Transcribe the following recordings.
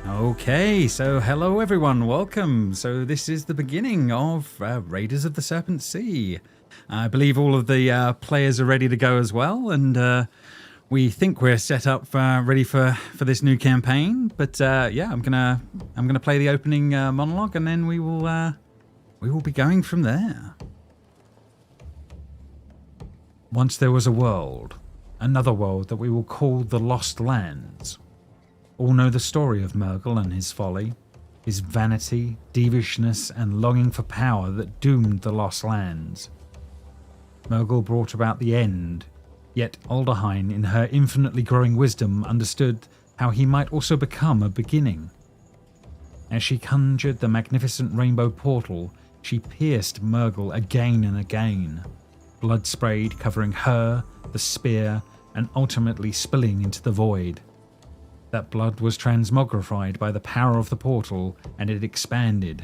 Okay, so hello everyone, welcome. So this is the beginning of Raiders of the Serpent Sea. I believe all of the players are ready to go as well, and we think we're set up ready for this new campaign. But yeah, I'm gonna play the opening monologue, and then we will be going from there. Once there was a world, another world that we will call the Lost Lands. All know the story of Murgle and his folly, his vanity, devishness, and longing for power that doomed the Lost Lands. Murgle brought about the end, yet Alderheim, in her infinitely growing wisdom, understood how he might also become a beginning. As she conjured the magnificent rainbow portal, she pierced Murgle again and again, blood sprayed covering her, the spear, and ultimately spilling into the void. That blood was transmogrified by the power of the portal, and it expanded.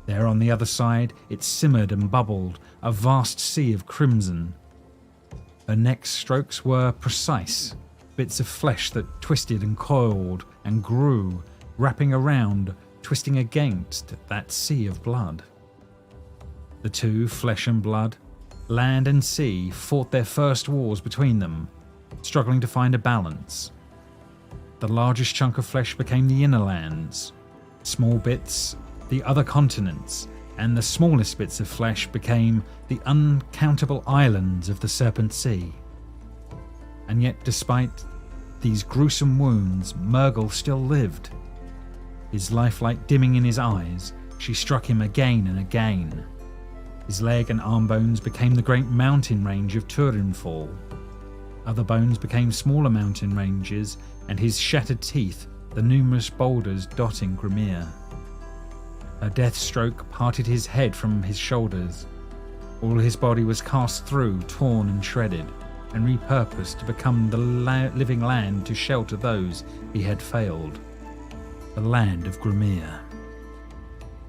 There on the other side, it simmered and bubbled, a vast sea of crimson. Her next strokes were precise, bits of flesh that twisted and coiled and grew, wrapping around, twisting against that sea of blood. The two, flesh and blood, land and sea, fought their first wars between them, struggling to find a balance. The largest chunk of flesh became the inner lands, small bits, the other continents, and the smallest bits of flesh became the uncountable islands of the Serpent Sea. And yet, despite these gruesome wounds, Murgle still lived. His lifelight dimming in his eyes, she struck him again and again. His leg and arm bones became the great mountain range of Turinfall. Other bones became smaller mountain ranges, and his shattered teeth, the numerous boulders dotting Grimere. A death stroke parted his head from his shoulders. All his body was cast through, torn and shredded, and repurposed to become the living land to shelter those he had failed. The land of Grimere.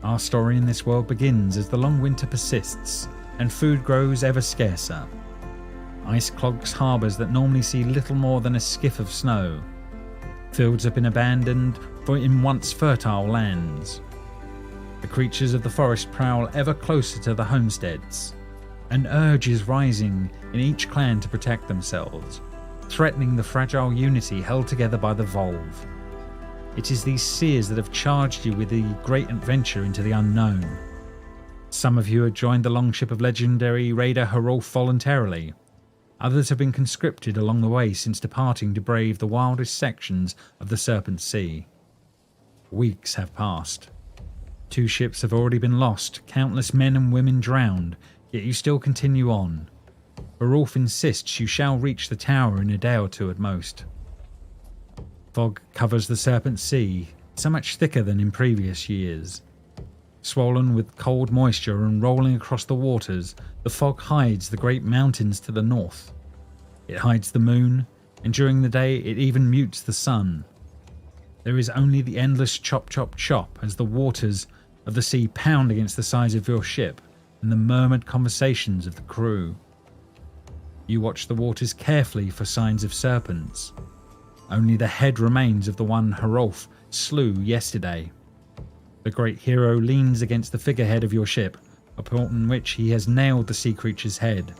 Our story in this world begins as the long winter persists, and food grows ever scarcer. Ice clogs harbours that normally see little more than a skiff of snow. Fields have been abandoned in once fertile lands. The creatures of the forest prowl ever closer to the homesteads. An urge is rising in each clan to protect themselves, threatening the fragile unity held together by the Volve. It is these seers that have charged you with the great adventure into the unknown. Some of you have joined the longship of legendary raider Hrolf voluntarily. Others have been conscripted along the way since departing to brave the wildest sections of the Serpent Sea. Weeks have passed. 2 ships have already been lost, countless men and women drowned, yet you still continue on. Hrolf insists you shall reach the tower in a day or 2 at most. Fog covers the Serpent Sea, so much thicker than in previous years. Swollen with cold moisture and rolling across the waters, the fog hides the great mountains to the north. It hides the moon, and during the day it even mutes the sun. There is only the endless chop chop chop as the waters of the sea pound against the sides of your ship and the murmured conversations of the crew. You watch the waters carefully for signs of serpents. Only the head remains of the one Hrolf slew yesterday. The great hero leans against the figurehead of your ship, upon which he has nailed the sea creature's head.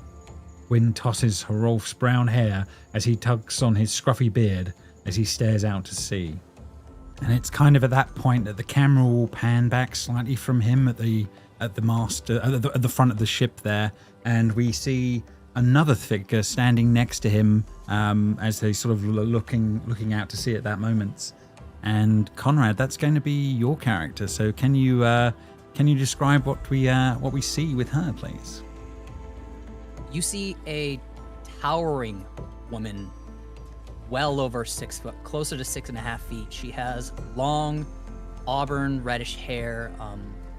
Wind tosses Hrolf's brown hair as he tugs on his scruffy beard as he stares out to sea. And it's kind of at that point that the camera will pan back slightly from him at the mast, at the front of the ship there, and we see another figure standing next to him as they sort of looking out to sea at that moment. And Conrad, that's going to be your character. So can you describe what we see with her, please? You see a towering woman, well over 6 foot, closer to 6.5 feet. She has long, auburn reddish hair.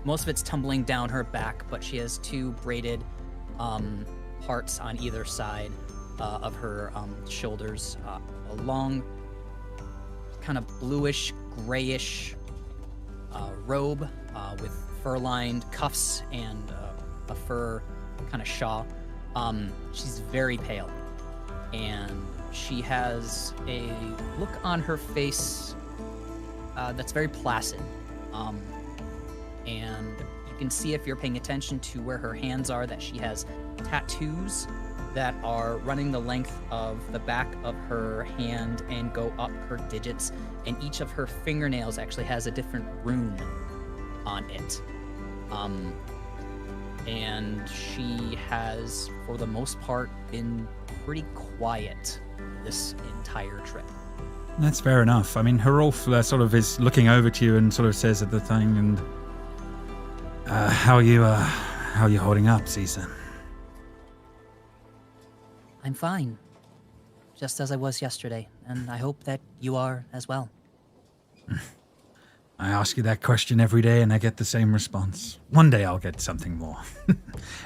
Most of it's tumbling down her back, but she has 2 braided parts on either side of her shoulders. A long, kind of bluish, grayish robe with fur-lined cuffs and a fur kind of shawl. She's very pale, and she has a look on her face that's very placid. And you can see, if you're paying attention to where her hands are, that she has tattoos that are running the length of the back of her hand and go up her digits. And each of her fingernails actually has a different rune on it. And she has, for the most part, been pretty quiet this entire trip. That's fair enough. I mean, Herolf sort of is looking over to you and sort of says at the thing, and how are you holding up, Caesar? I'm fine, just as I was yesterday, and I hope that you are as well. I ask you that question every day and I get the same response. One day I'll get something more.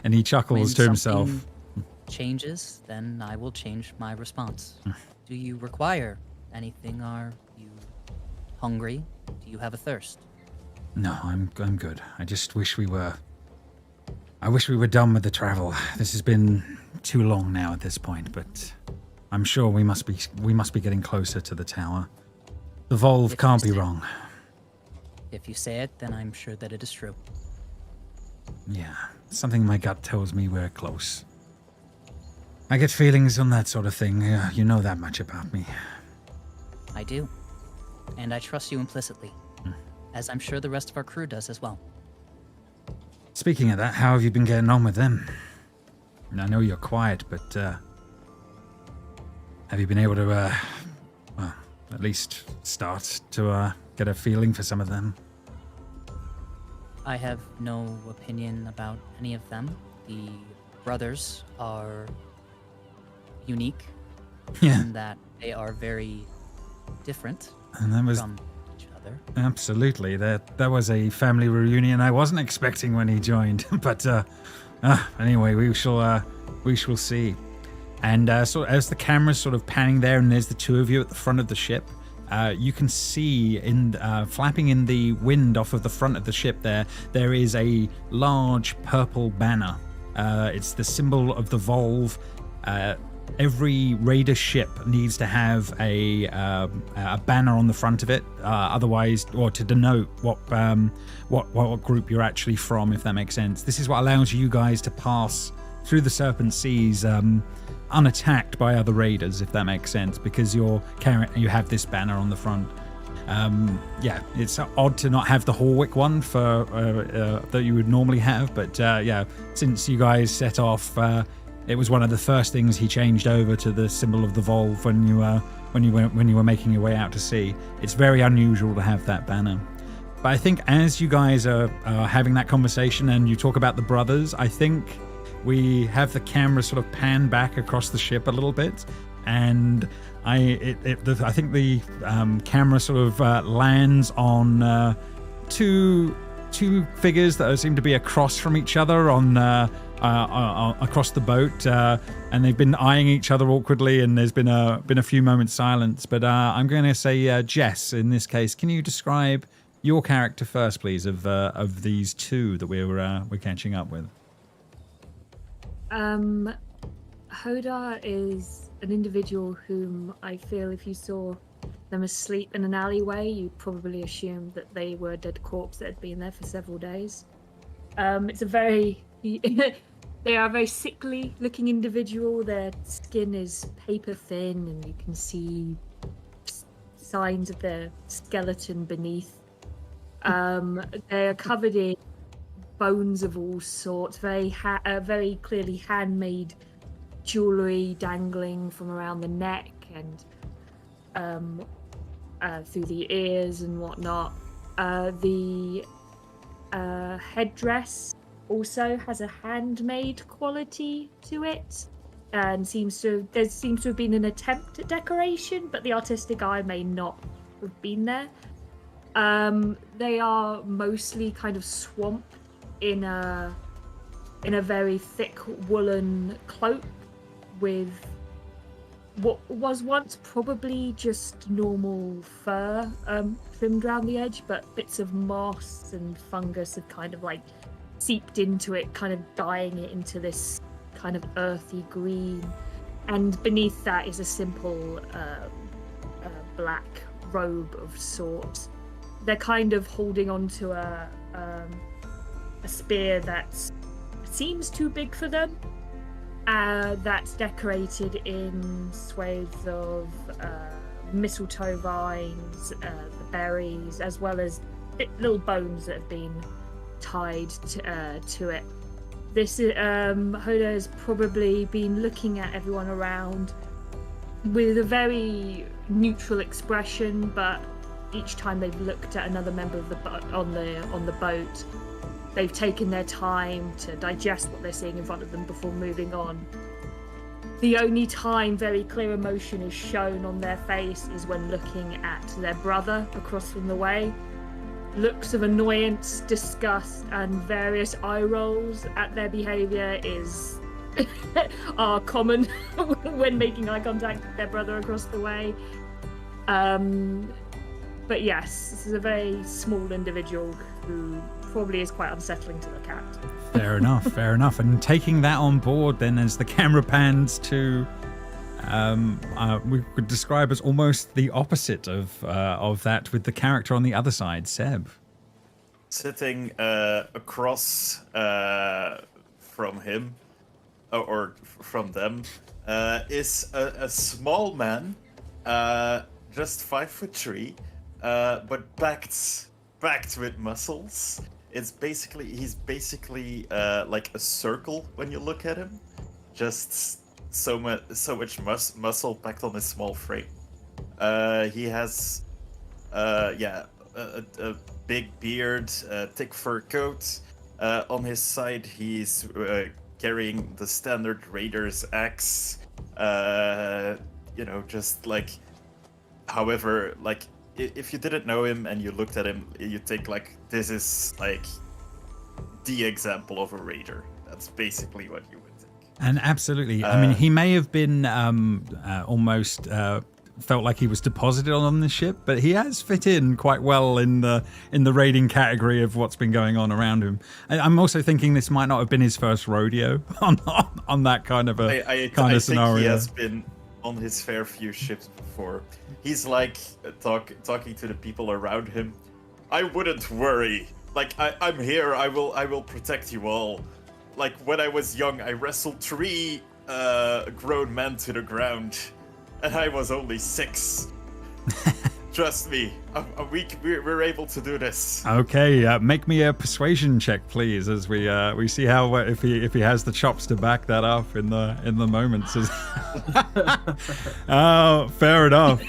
And he chuckles to himself. When something changes, then I will change my response. Do you require anything? Are you hungry? Do you have a thirst? No, I'm good. I just wish we were done with the travel. This has been too long now at this point, but I'm sure we must be getting closer to the tower. The Volve can't be wrong. If you say it, then I'm sure that it is true. Yeah, something in my gut tells me we're close. I get feelings on that sort of thing. You know that much about me. I do. And I trust you implicitly. As I'm sure the rest of our crew does as well. Speaking of that, how have you been getting on with them? I know you're quiet, but have you been able to, well, at least start to get a feeling for some of them? I have no opinion about any of them. The brothers are unique in that they are very different and that was from each other. Absolutely. That was a family reunion I wasn't expecting when he joined. But anyway, we shall see. And so as the camera's sort of panning there, and there's the two of you at the front of the ship, you can see flapping in the wind off of the front of the ship there is a large purple banner. It's the symbol of the Volve. Every raider ship needs to have a banner on the front of it, otherwise, or to denote what group you're actually from, if that makes sense. This is what allows you guys to pass through the Serpent Seas unattacked by other raiders, if that makes sense, because you have this banner on the front. Yeah, it's odd to not have the Horwick one for that you would normally have, but yeah, since you guys set off, it was one of the first things he changed over to the symbol of the Volve when you were making your way out to sea. It's very unusual to have that banner. But I think as you guys are having that conversation and you talk about the brothers, I think we have the camera sort of pan back across the ship a little bit, and I think the camera sort of lands on two figures that seem to be across from each other on across the boat, and they've been eyeing each other awkwardly, and there's been a few moments silence. But I'm going to say Jess in this case. Can you describe your character first, please, of these two that we're catching up with? Hodar is an individual whom I feel if you saw them asleep in an alleyway, you'd probably assume that they were a dead corpse that had been there for several days. It's a very... they are a very sickly looking individual. Their skin is paper thin and you can see signs of their skeleton beneath. They are covered in bones of all sorts, very clearly handmade jewellery dangling from around the neck and through the ears and whatnot. The headdress also has a handmade quality to it, and there seems to have been an attempt at decoration, but the artistic eye may not have been there. They are mostly kind of swamped in a very thick woolen cloak with what was once probably just normal fur trimmed around the edge, but bits of moss and fungus have kind of like seeped into it, kind of dyeing it into this kind of earthy green. And beneath that is a simple black robe of sorts. they're kind of holding onto a spear that seems too big for them. That's decorated in swathes of mistletoe vines, the berries, as well as little bones that have been tied to it. This Hoda has probably been looking at everyone around with a very neutral expression, but each time they've looked at another member of on the boat, they've taken their time to digest what they're seeing in front of them before moving on. The only time very clear emotion is shown on their face is when looking at their brother across from the way. Looks of annoyance, disgust, and various eye rolls at their behaviour are common when making eye contact with their brother across the way. But yes, this is a very small individual who probably is quite unsettling to look at. Fair enough, fair enough. And taking that on board then as the camera pans to we could describe as almost the opposite of that with the character on the other side, Seb. Sitting across from him, or from them, is a small man, just 5'3", but backed with muscles. He's basically like a circle when you look at him, just so much muscle packed on his small frame. He has a big beard, thick fur coat. On his side, he's carrying the standard raider's axe. Just like, however, like if you didn't know him and you looked at him, you'd think like this is like the example of a raider. That's basically what you would think. And absolutely, I mean, he may have been almost felt like he was deposited on the ship, but he has fit in quite well in the raiding category of what's been going on around him. I'm also thinking this might not have been his first rodeo on that kind of I scenario. think he has been on his fair few ships before. He's like talking to the people around him. I wouldn't worry. Like I'm here. I will protect you all. Like when I was young, I wrestled 3 grown men to the ground, and I was only 6. Trust me, we're able to do this. Okay, make me a persuasion check, please, as we see how if he has the chops to back that up in the moments. Oh, fair enough.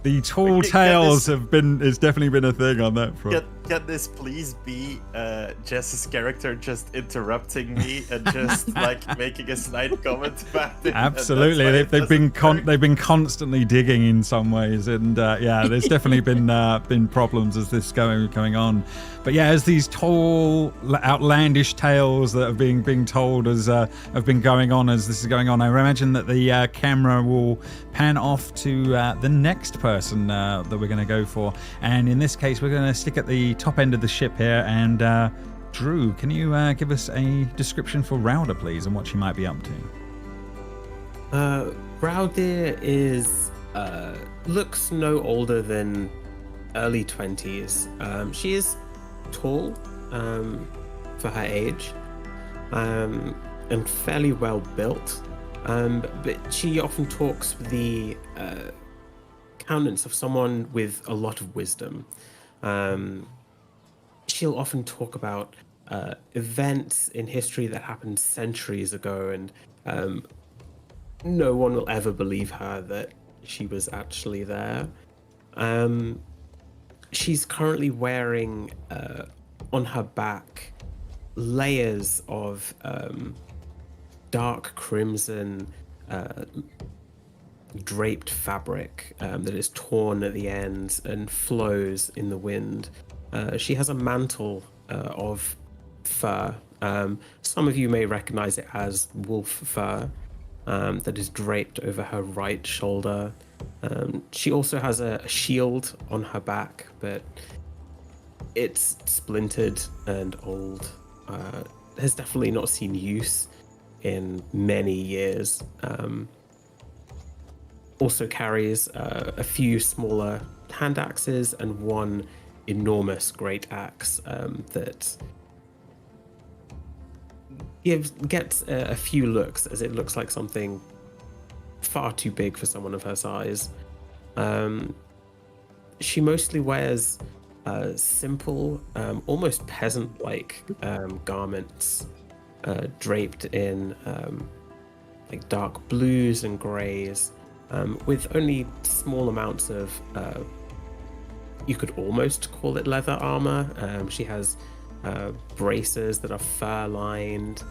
The tall tales has definitely been a thing on that front. Can this please be Jess's character just interrupting me and just like making a snide comment about it? Absolutely, they've been constantly digging in some ways, and there's definitely been problems as this going on. But yeah, as these tall, outlandish tales that are being told have been going on as this is going on, I imagine that the camera will pan off to the next person that we're going to go for, and in this case, we're going to stick at the top end of the ship here. And Drew, can you give us a description for Rauda, please, and what she might be up to? Rauda is looks no older than early 20s. She is tall for her age, and fairly well built, but she often talks with the countenance of someone with a lot of wisdom. She'll often talk about events in history that happened centuries ago, and no one will ever believe her that she was actually there. She's currently wearing on her back layers of dark crimson draped fabric that is torn at the ends and flows in the wind. She has a mantle of fur. Some of you may recognize it as wolf fur that is draped over her right shoulder. She also has a shield on her back, but it's splintered and old. Has definitely not seen use in many years. also carries a few smaller hand axes and one enormous great axe that gets a few looks, as it looks like something far too big for someone of her size. She mostly wears simple, almost peasant-like garments draped in like dark blues and greys, with only small amounts of you could almost call it leather armor. She has braces that are fur-lined,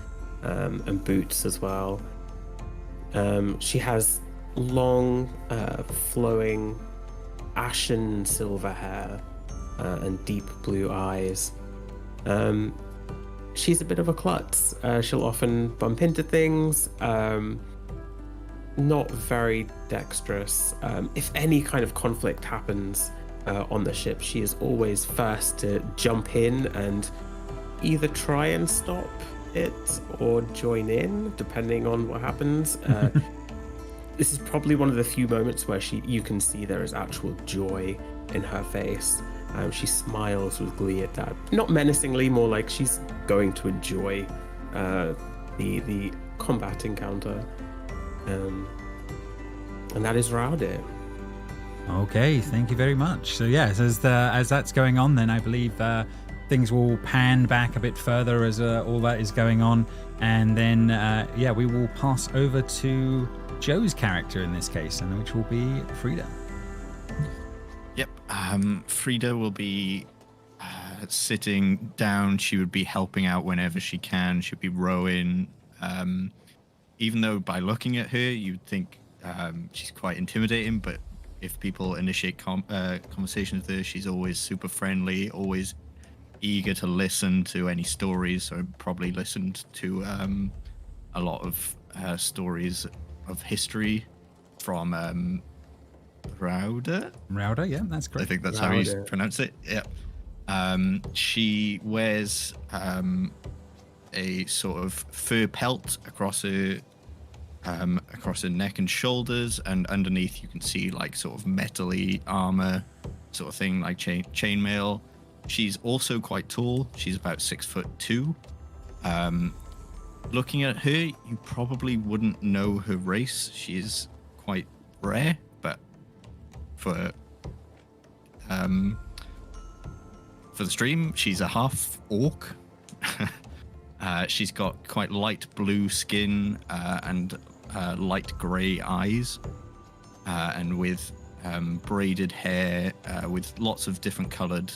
and boots as well. She has long, flowing, ashen silver hair and deep blue eyes. She's a bit of a klutz. She'll often bump into things. Not very dexterous. If any kind of conflict happens on the ship, she is always first to jump in and either try and stop it or join in, depending on what happens. This is probably one of the few moments where you can see there is actual joy in her face. She smiles with glee at that. Not menacingly, more like she's going to enjoy the combat encounter. And that is Rowdy. Okay, thank you very much. So yes, as that's going on, then I believe things will pan back a bit further as all that is going on, and then we will pass over to Joe's character in this case, and which will be Frida. Yep. Frida will be sitting down. She would be helping out whenever she can. She'd be rowing. Even though by looking at her, you'd think she's quite intimidating, but if people initiate conversation with her, she's always super friendly, always eager to listen to any stories. So probably listened to a lot of stories of history from Rowder. Rowder, yeah, that's correct. I think that's how you pronounce it. Yeah. She wears a sort of fur pelt across her neck and shoulders, and underneath you can see like sort of metally armor sort of thing, like chainmail. She's also quite tall. She's about 6'2". Looking at her, you probably wouldn't know her race. She is quite rare, but for the stream, she's a half orc. She's got quite light blue skin and light grey eyes, and with braided hair with lots of different coloured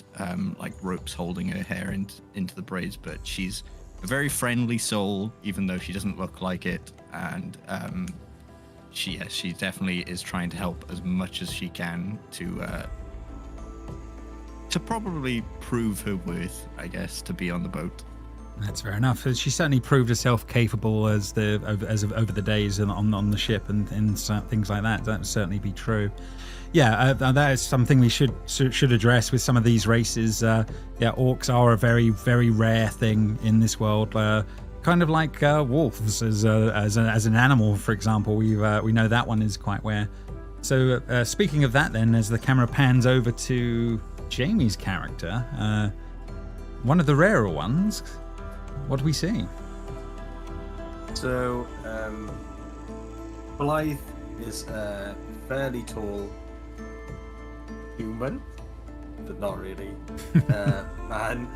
like ropes holding her hair into the braids. But she's a very friendly soul, even though she doesn't look like it, and she definitely is trying to help as much as she can to probably prove her worth, I guess, to be on the boat. That's fair enough. She certainly proved herself capable over the days on the ship and things like that. That would certainly be true. Yeah, that is something we should address with some of these races. Orcs are a very, very rare thing in this world. Kind of like wolves as an animal, for example. We know that one is quite rare. So speaking of that, then, as the camera pans over to Jamie's character, one of the rarer ones. What do we see? So, Blythe is a fairly tall human, but not really, man.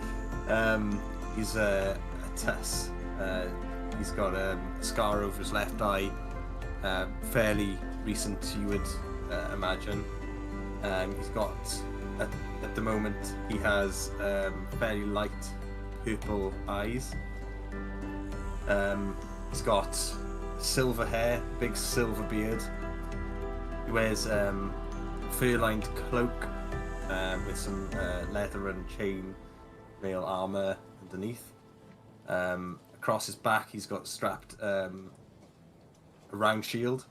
He's a Tuss. He's got a scar over his left eye, fairly recent, you would imagine. He's got, at the moment, he has fairly light purple eyes. He's got silver hair, big silver beard. He wears fur-lined cloak with some leather and chain mail armor underneath. Across his back, he's got strapped a round shield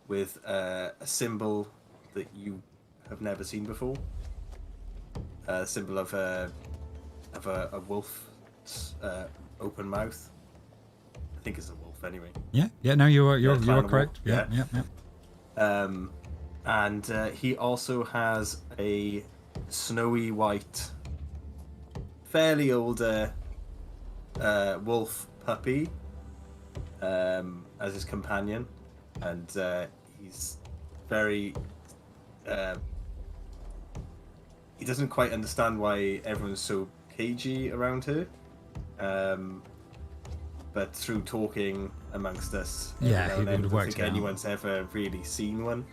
with a symbol that you have never seen before. A symbol of a wolf. Open mouth. I think it's a wolf anyway. Yeah. No, you're correct. Yeah. And he also has a snowy white, fairly older wolf puppy as his companion, and he's very he doesn't quite understand why everyone's so cagey around her, but through talking amongst us, Yeah, every now he and then, would I work don't it think out. anyone's ever really seen one.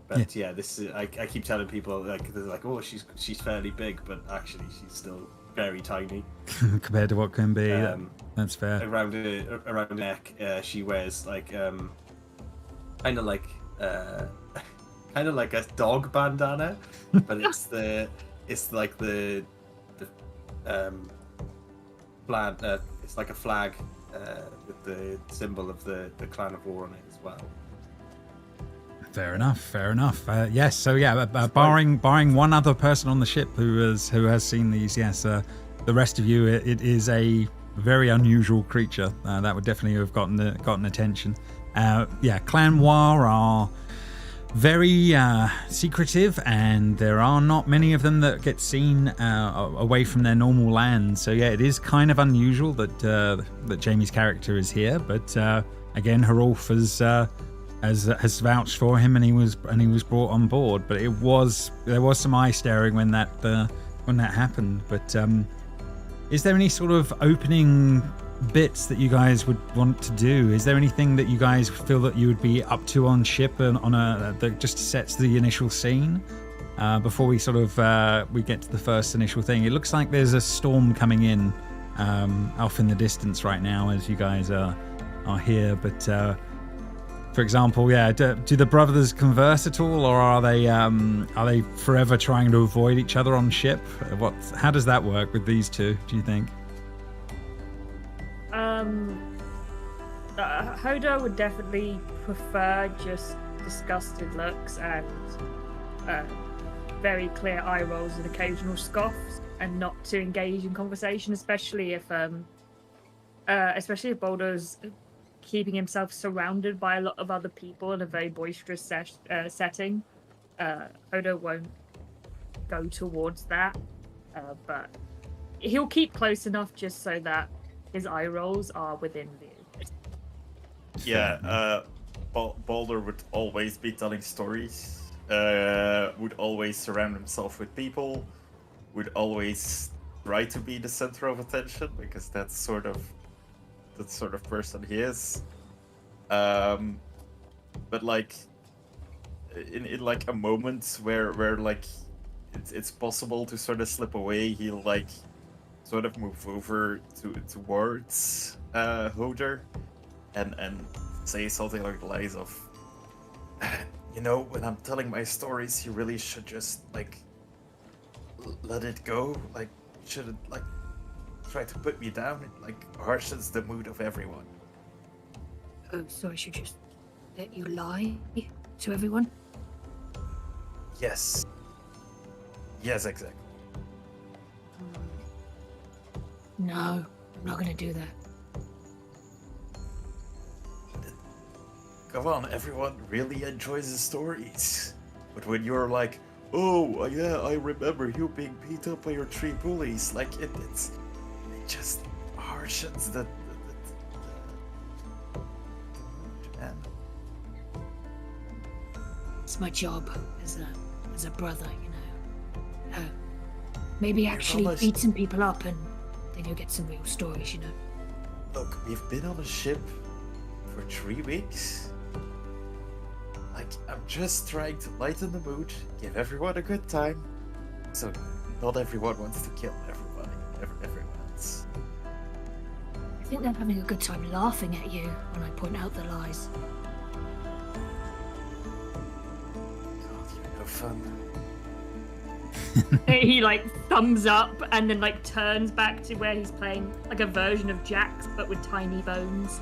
But yeah, this is, I keep telling people, like, they're like, oh, she's fairly big, but actually she's still very tiny. Compared to what can be. That's fair. Around her neck, she wears like kind of like a dog bandana, but it's like the flag. It's like a flag with the symbol of the clan of war on it as well. Fair enough. Yes. So yeah, barring one other person on the ship who has seen these, yes, the rest of you, it is a very unusual creature. That would definitely have gotten attention. Yeah, Clan War are very secretive, and there are not many of them that get seen away from their normal land. So yeah, it is kind of unusual that Jamie's character is here. But again, Harolf has vouched for him, and he was brought on board. But there was some eye staring when that happened. But is there any sort of opening bits that you guys would want to do? Is there anything that you guys feel that you would be up to on ship and that just sets the initial scene before we sort of we get to the first initial thing? It looks like there's a storm coming in off in the distance right now as you guys are here. But for example, yeah, do the brothers converse at all, or are they forever trying to avoid each other on ship? How does that work with these two, do you think? Hoda would definitely prefer just disgusted looks and very clear eye rolls and occasional scoffs, and not to engage in conversation, especially if Boulder's keeping himself surrounded by a lot of other people in a very boisterous setting. Hoda won't go towards that, but he'll keep close enough just so that his eye rolls are within view. Yeah, Boulder would always be telling stories, would always surround himself with people, would always try to be the center of attention, because that's sort of person he is. But like in like a moment where like it's possible to sort of slip away, he'll like sort of move over towards Hoder and say something like the lines of, you know, when I'm telling my stories, you really should just like let it go. Like, shouldn't like try to put me down. It like harshens the mood of everyone. Oh, so I should just let you lie to everyone? Yes, exactly. No, I'm not gonna do that. Come on, everyone really enjoys the stories. But when you're like, oh yeah, I remember you being beat up by your 3 bullies, like it just harshens the mood, man. It's my job as a brother, you know. Maybe actually almost- beat some people up and then you'll get some real stories, you know. Look, we've been on a ship for 3 weeks. Like, I'm just trying to lighten the mood, give everyone a good time. So, not everyone wants to kill everyone else. I think they're having a good time laughing at you when I point out the lies. God, you're no fun. He like thumbs up and then like turns back to where he's playing like a version of Jax but with tiny bones.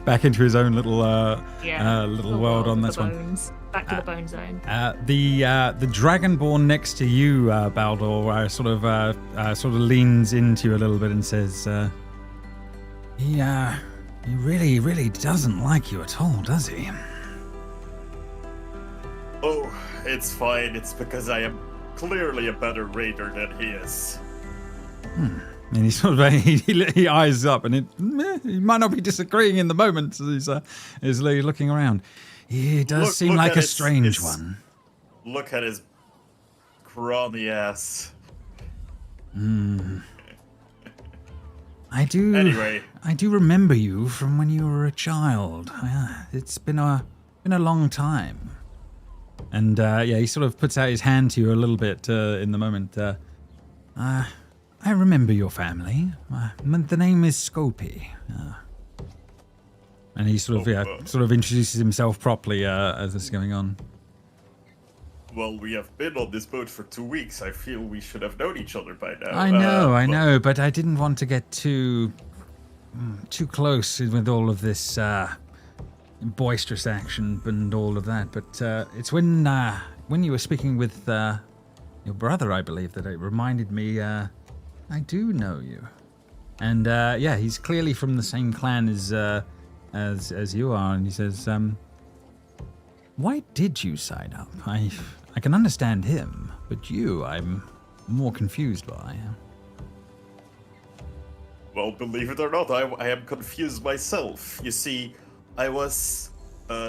Back into his own little The world on of this the one. bones. Back to the bone zone. The dragonborn next to you, Baldur, sort of leans into you a little bit and says, he He really, really doesn't like you at all, does he? Oh, it's fine. It's because I am clearly a better raider than he is. And he sort of he eyes up, and he might not be disagreeing in the moment as he's looking around. He does seem like a strange one. Look at his scrawny ass. I do. Anyway. I do remember you from when you were a child. It's been a long time. And he sort of puts out his hand to you a little bit in the moment. I remember your family. The name is Scopy. And he sort of introduces himself properly as this is going on. Well, we have been on this boat for 2 weeks. I feel we should have known each other by now. I know, but I didn't want to get too close with all of this boisterous action and all of that. But it's when you were speaking with your brother, I believe, that it reminded me. I do know you, and he's clearly from the same clan as you are. And he says, "Why did you sign up? I can understand him, but you, I'm more confused by." Well, believe it or not, I am confused myself. You see, I was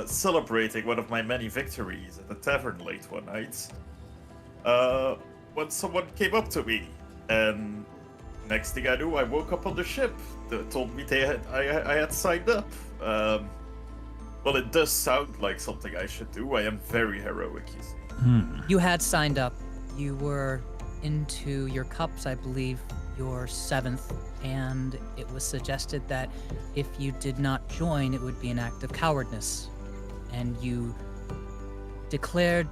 celebrating one of my many victories at the tavern late one night when someone came up to me, and next thing I knew, I woke up on the ship. They told me I had signed up. Well, it does sound like something I should do. I am very heroic, you see. You had signed up. You were into your cups, I believe, your 7th, and it was suggested that if you did not join, it would be an act of cowardness. And you declared,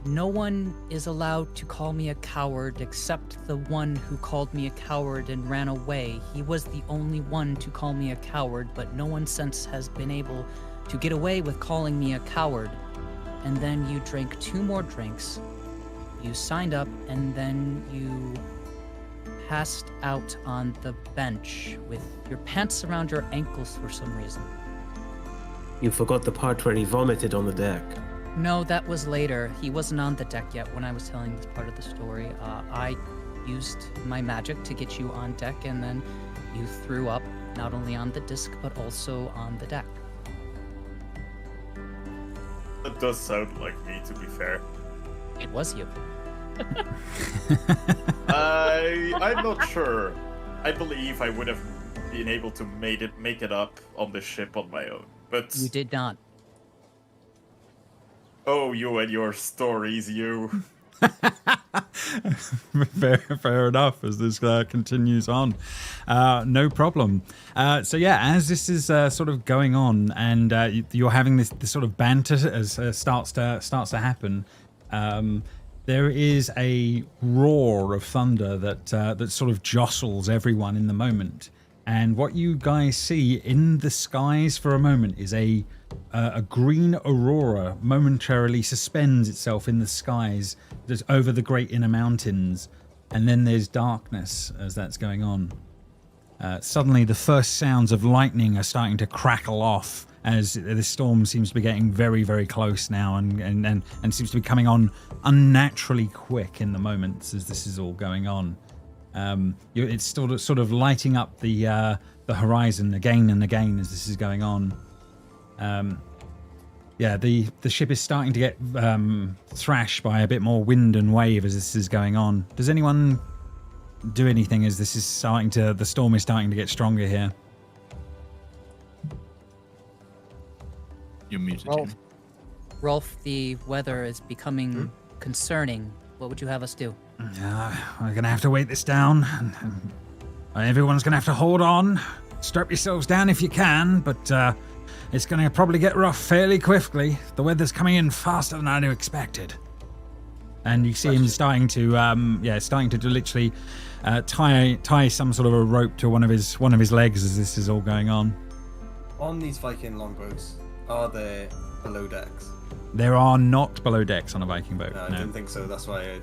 "No one is allowed to call me a coward except the one who called me a coward and ran away. He was the only one to call me a coward, but no one since has been able to get away with calling me a coward." And then you drank 2 more drinks. You signed up, and then you passed out on the bench with your pants around your ankles for some reason. You forgot the part where he vomited on the deck. No, that was later. He wasn't on the deck yet when I was telling this part of the story. I used my magic to get you on deck, and then you threw up not only on the disc but also on the deck. That does sound like me, to be fair. It was you. I'm not sure. I believe I would have been able to make it up on the ship on my own, but You did not. oh, you and your stories, you. Fair enough, as this continues on. No problem. So as this is sort of going on, and you're having this sort of banter as starts to happen, there is a roar of thunder that sort of jostles everyone in the moment. And what you guys see in the skies for a moment is a green aurora momentarily suspends itself in the skies just over the great inner mountains, and then there's darkness as that's going on. Suddenly the first sounds of lightning are starting to crackle off as the storm seems to be getting very, very close now, and seems to be coming on unnaturally quick in the moments as this is all going on. It's sort of lighting up the horizon again and again as this is going on. The ship is starting to get thrashed by a bit more wind and wave as this is going on. Does anyone do anything as this is the storm is starting to get stronger here? You're muted. Jim. Rolf, the weather is becoming concerning. What would you have us do? We're going to have to wait this down. Everyone's going to have to hold on. Strap yourselves down if you can, but it's going to probably get rough fairly quickly. The weather's coming in faster than I'd expected. And you see him starting to literally tie some sort of a rope to one of his legs as this is all going on. On these Viking longboats, are there below decks? There are not below decks on a Viking boat. No, I didn't think so. That's why.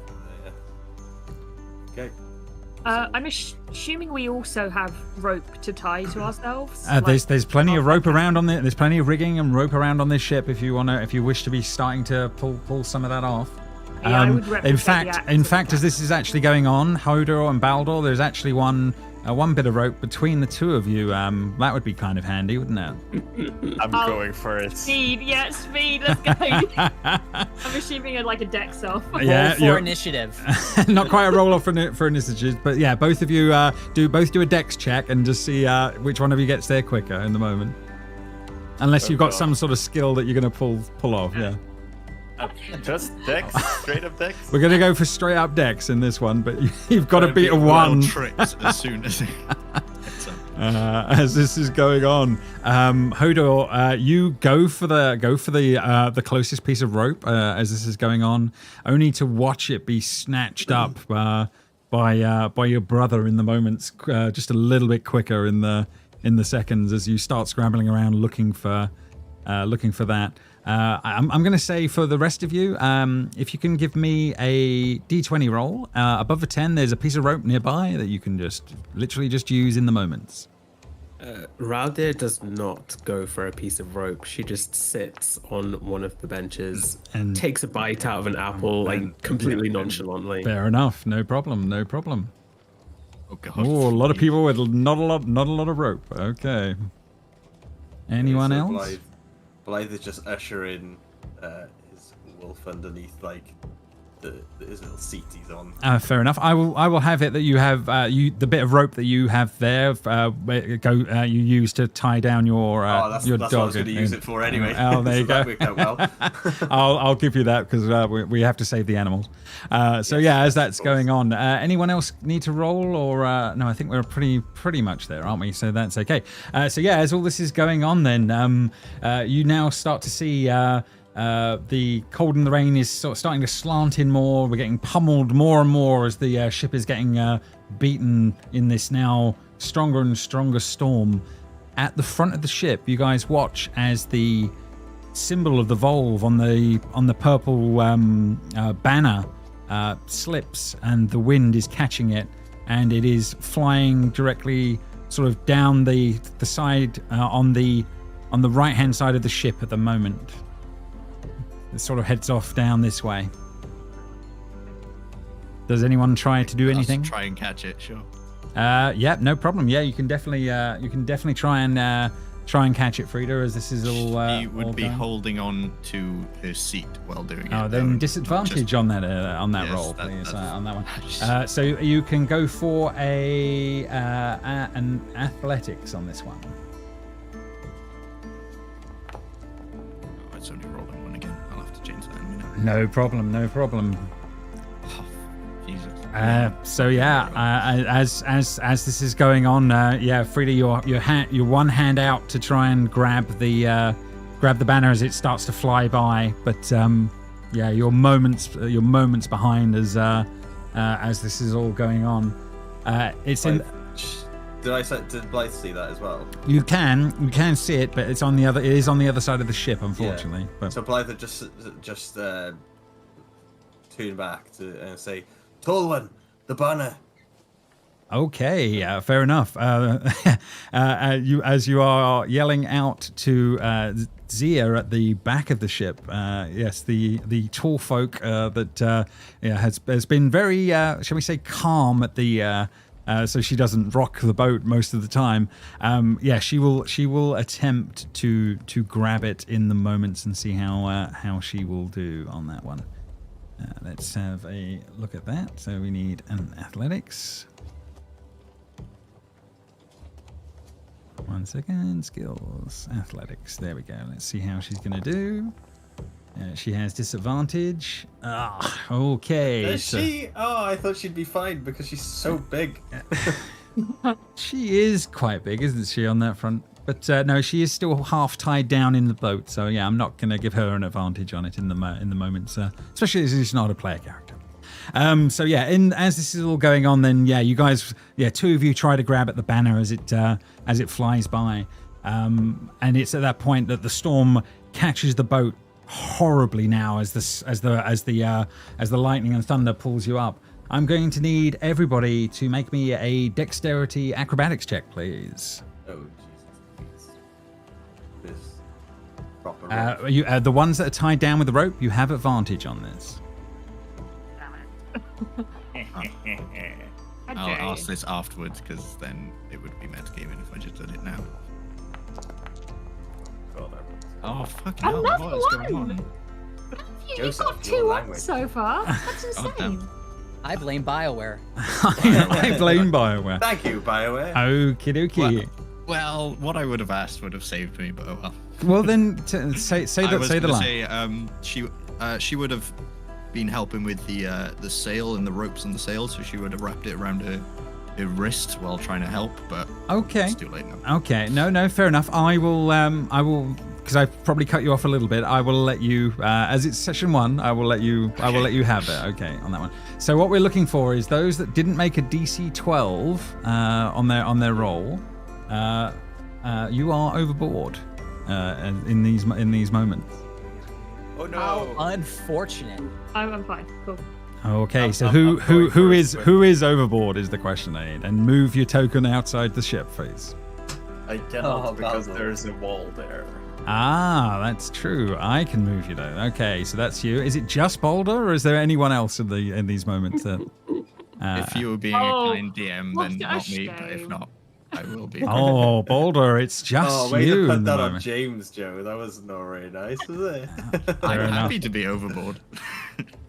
Okay. I'm assuming we also have rope to tie to ourselves. There's plenty of rope around on there's plenty of rigging and rope around on this ship if you wish to be starting to pull some of that off. Yeah, I would in fact, as this is actually going on, Hodor and Baldur, there's actually one bit of rope between the two of you. That would be kind of handy, wouldn't it? I'm going for it. Speed, speed. Let's go. I'm assuming like a dex off. Yeah, Roll for initiative. Not quite a roll off for initiative, but yeah, both of you do a dex check and just see which one of you gets there quicker in the moment. Unless you've got some sort of skill that you're going to pull off, yeah. Just dex, straight up dex. We're going to go for straight up dex in this one, but you've got to beat a Well 1. tricked as soon as as this is going on. Hodor, you go for the closest piece of rope as this is going on, only to watch it be snatched up by your brother in the moments, just a little bit quicker in the seconds as you start scrambling around looking for that. I'm going to say for the rest of you, if you can give me a d20 roll, above a 10, there's a piece of rope nearby that you can literally just use in the moments. Raldir does not go for a piece of rope. She just sits on one of the benches and takes a bite out of an apple, completely nonchalantly. Fair enough. No problem. Oh god. Oh, a lot of people with not a lot of rope. Okay. Anyone else? Blythe is just ushering his wolf underneath his little seat he's on. Fair enough. I will have it that you have the bit of rope that you have there. You use to tie down your that's your that's dog. what I was going to use it for anyway. Oh, there you go. That worked out well. I'll give you that because we have to save the animals. So yeah, as that's going on, anyone else need to roll or no? I think we're pretty much there, aren't we? So that's okay. So yeah, as all this is going on, then you now start to see. The cold and the rain is sort of starting to slant in more. We're getting pummeled more and more as the ship is getting beaten in this now stronger and stronger storm. At the front of the ship, you guys watch as the symbol of the Volve on the purple banner slips, and the wind is catching it, and it is flying directly sort of down the side on the right hand side of the ship at the moment. It sort of heads off down this way. Does anyone try to do anything? Try and catch it, sure. Yeah, no problem. Yeah, you can definitely try and catch it, Frida, as this is all. He would all be going. holding on to her seat while doing it. Oh, then disadvantage on that Yes, roll, that- please, that's- on that one. So you can go for an athletics on this one. Oh, it's only rolling one again. I'll have to change that in a minute. No problem. Oh, Jesus. So yeah, as this is going on, yeah, Frida, your one hand out to try and grab the banner as it starts to fly by, but yeah, you're moments behind as this is all going on. It's in. Did Blythe see that as well? You can see it, but it is on the other side of the ship, unfortunately. Yeah. But So Blythe would just turn back and say, "Tall one, the banner." okay, fair enough. You are yelling out to Zia at the back of the ship. Yes, the tall folk that has been very, shall we say, calm at the. So she doesn't rock the boat most of the time. Yeah, she will attempt to grab it in the moments and see how she will do on that one. Let's have a look at that. So we need an athletics. 1 second. Skills, athletics. There we go. Let's see how she's going to do. She has disadvantage. Okay. Does she? Oh, I thought she'd be fine because she's so big. She is quite big, isn't she, on that front? But no, she is still half tied down in the boat. So yeah, I'm not going to give her an advantage on it in the moments, especially as she's not a player character. So yeah, as this is all going on, then yeah, you guys, two of you try to grab at the banner as it flies by, and it's at that point that the storm catches the boat horribly now as the lightning and thunder pulls you up. I'm going to need everybody to make me a dexterity acrobatics check, please. Oh, Jesus. This proper rope. The ones that are tied down with the rope, you have advantage on this. I'll ask this afterwards because then it would be metagaming if I just did it now. Oh, fucking hell. What is going on? You've Joseph, got your 2 language. ones so far. That's God damn. insane. I blame BioWare. I blame BioWare. Thank you, BioWare. Okie dokie. Well, what I would have asked would have saved me, but oh well. Well, then say I was the gonna line. say, she would have been helping with the sail and the ropes on the sail, so she would have wrapped it around her wrist while trying to help, but Okay. it's too late now. Okay. No, fair enough. I will, because I've probably cut you off a little bit. I will let you, as it's session 1. I will let you have it. Okay, on that one. So what we're looking for is those that didn't make a DC 12 on their roll. You are overboard in these moments. Oh no. How unfortunate. I'm fine. Cool. Okay, so I'm who going first, who is overboard is the question I need, and move your token outside the ship, please. I cannot Oh, because Basil. there's a wall there. Ah, that's true. I can move you though. Okay, so that's you. Is it just Boulder, or is there anyone else in these moments that? If you were being Oh, a kind DM, what then a not me, but if shame. not, I will be. Oh, Boulder, it's just Oh, way you to put in the that on moment. James, Joe. That was not very nice, was it? I'm Fair enough. happy to be overboard.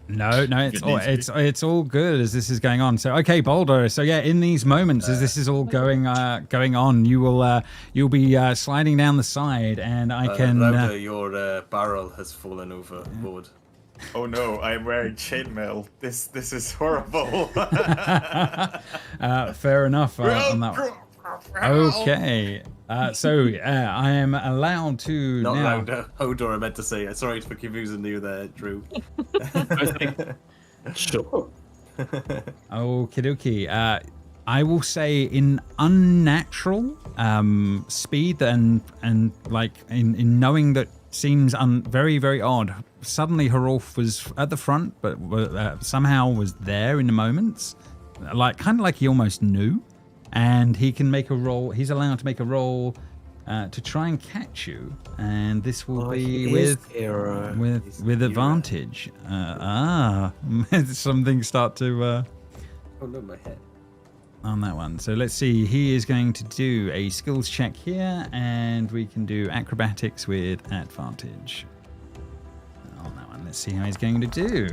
No, If it needs to it's all good as this is going on. So okay, Boulder. So yeah, in these moments as this is all going on, you'll be sliding down the side, and I can. Rauda, your barrel has fallen overboard. Oh no, I'm wearing chainmail. This is horrible. Fair enough on that one. Okay. So I am allowed to Not now. Rauda. Hodor, I meant to say. Sorry for confusing you there, Drew. Sure. Okie dokie. I will say in unnatural speed and like in knowing that seems very, very odd. Suddenly Harolf was at the front, but somehow was there in the moments. Kind of like he almost knew. And he can make a roll. He's allowed to make a roll to try and catch you. And this will be with advantage. Something start to... Oh no, my head. on that one. So let's see. He is going to do a skills check here, and we can do acrobatics with advantage on that one. Let's see how he's going to do.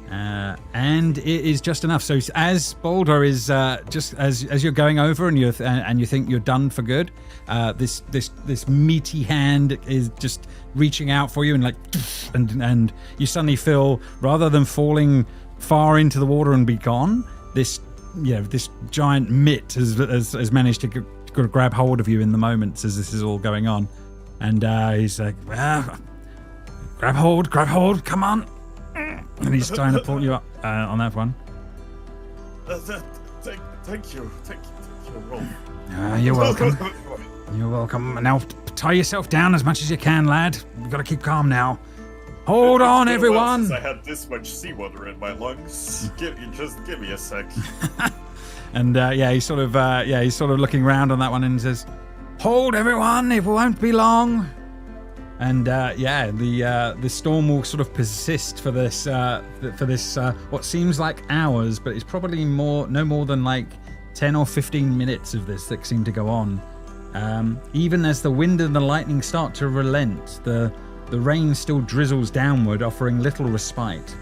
And it is just enough. So as Boulder is just as you're going over and you think you're done for good, this meaty hand is just reaching out for you and you suddenly feel, rather than falling far into the water and be gone, this giant mitt has managed to grab hold of you in the moments as this is all going on, and he's like, grab hold, come on. And he's trying to pull you up on that one. Thank you, Rolf. You're welcome. You're welcome. Now tie yourself down as much as you can, lad. We've got to keep calm now. Hold on, It's been a while everyone. since I had this much seawater in my lungs. Give me a sec. And he's sort of looking around on that one and says, "Hold, everyone. It won't be long." And the storm will sort of persist for this what seems like hours, but it's probably no more than like 10 or 15 minutes of this that seem to go on. Even as the wind and the lightning start to relent, the rain still drizzles downward, offering little respite.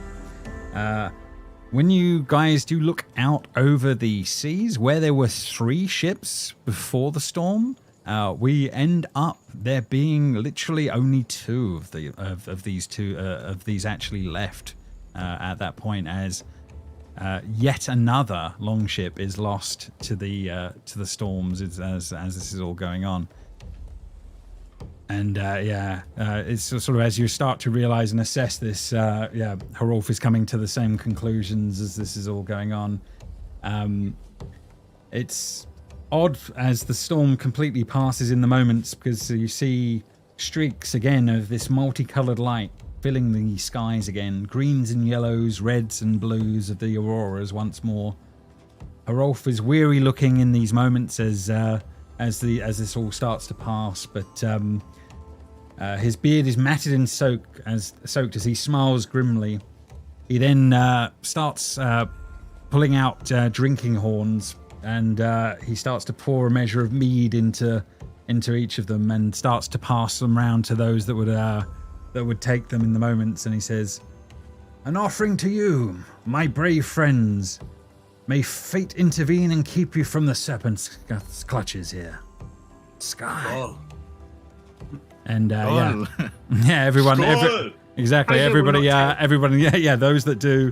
When you guys do look out over the seas, where there were 3 ships before the storm, we end up there being literally only 2 of these actually left at that point, as yet another longship is lost to the storms as this is all going on. And it's sort of as you start to realize and assess this, Harolf is coming to the same conclusions as this is all going on. It's odd as the storm completely passes in the moments, because you see streaks again of this multicolored light filling the skies again. Greens and yellows, reds and blues of the auroras once more. Hrolf is weary looking in these moments as this all starts to pass, but his beard is matted and soaked as he smiles grimly. He then starts pulling out drinking horns, and he starts to pour a measure of mead into each of them, and starts to pass them round to those that would take them in the moments. And he says, "An offering to you, my brave friends. May fate intervene and keep you from the serpent's clutches here. Sky." Oh. And everyone, exactly, everybody, those that do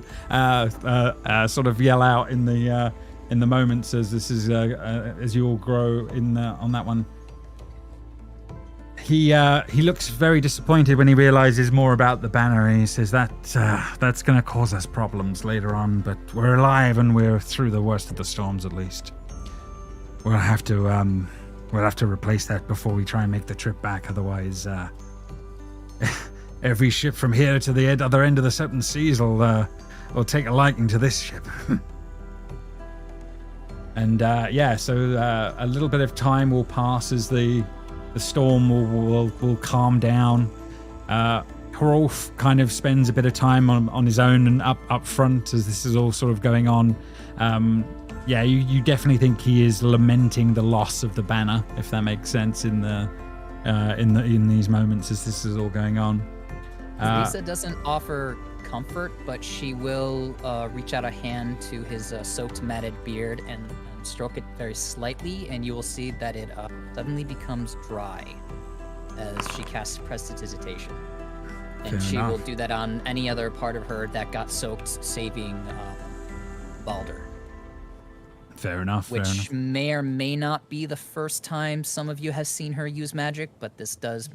sort of yell out in the moments as this is as you all grow on that one. He looks very disappointed when he realizes more about the banner, and he says that's going to cause us problems later on, but we're alive and we're through the worst of the storms at least. We'll have to replace that before we try and make the trip back. Otherwise, every ship from here to the other end of the Serpent Seas will take a liking to this ship. And so a little bit of time will pass as the storm will calm down. Hrolf kind of spends a bit of time on his own and up front as this is all sort of going on. You definitely think he is lamenting the loss of the banner, if that makes sense, in these moments as this is all going on. Lisa doesn't offer comfort, but she will reach out a hand to his soaked, matted beard and stroke it very slightly, and you will see that it suddenly becomes dry as she casts prestidigitation. And she will do that on any other part of her that got soaked, saving Balder. Fair enough. Which may or may not be the first time some of you has seen her use magic, but this does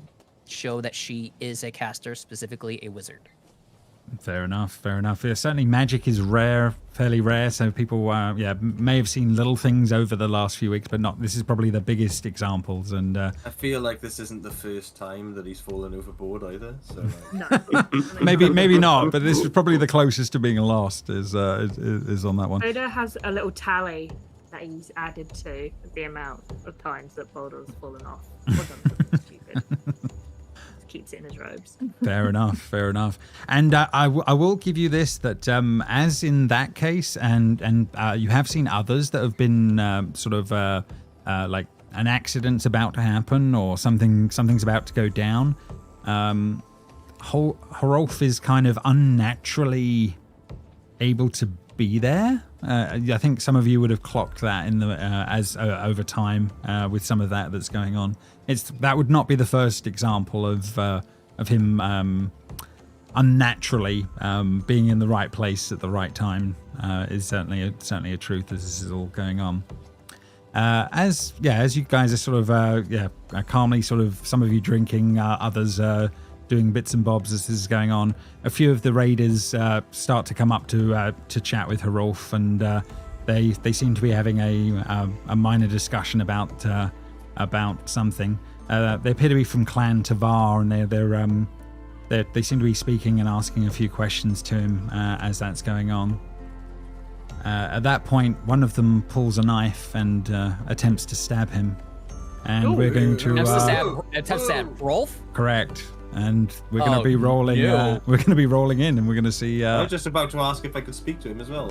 show that she is a caster, specifically a wizard. Fair enough. Yeah, certainly magic is fairly rare, so people may have seen little things over the last few weeks, but not. This is probably the biggest examples, and I feel like this isn't the first time that he's fallen overboard either. So maybe not, but this is probably the closest to being lost is on that one. Oda has a little tally that he's added to the amount of times that Balder's fallen off. Stupid. Keeps it in his robes. Fair enough. And I will give you this, that as in that case, and you have seen others that have been like an accident's about to happen or something's about to go down. Hrolf is kind of unnaturally able to be there. I think some of you would have clocked that in the over time with some of that's going on. That would not be the first example of him unnaturally being in the right place at the right time. Is certainly a truth as this is all going on. As you guys are sort of calmly, sort of some of you drinking, others doing bits and bobs as this is going on. A few of the raiders start to come up to chat with Hrolf, and they seem to be having a minor discussion about something. They appear to be from Clan Tavar, and they seem to be speaking and asking a few questions to him as that's going on. At that point, one of them pulls a knife and attempts to stab him, and we're going to attempts to stab Rolf. Correct. And we're going to be rolling. We're going to be rolling in, and we're going to see. I was just about to ask if I could speak to him as well.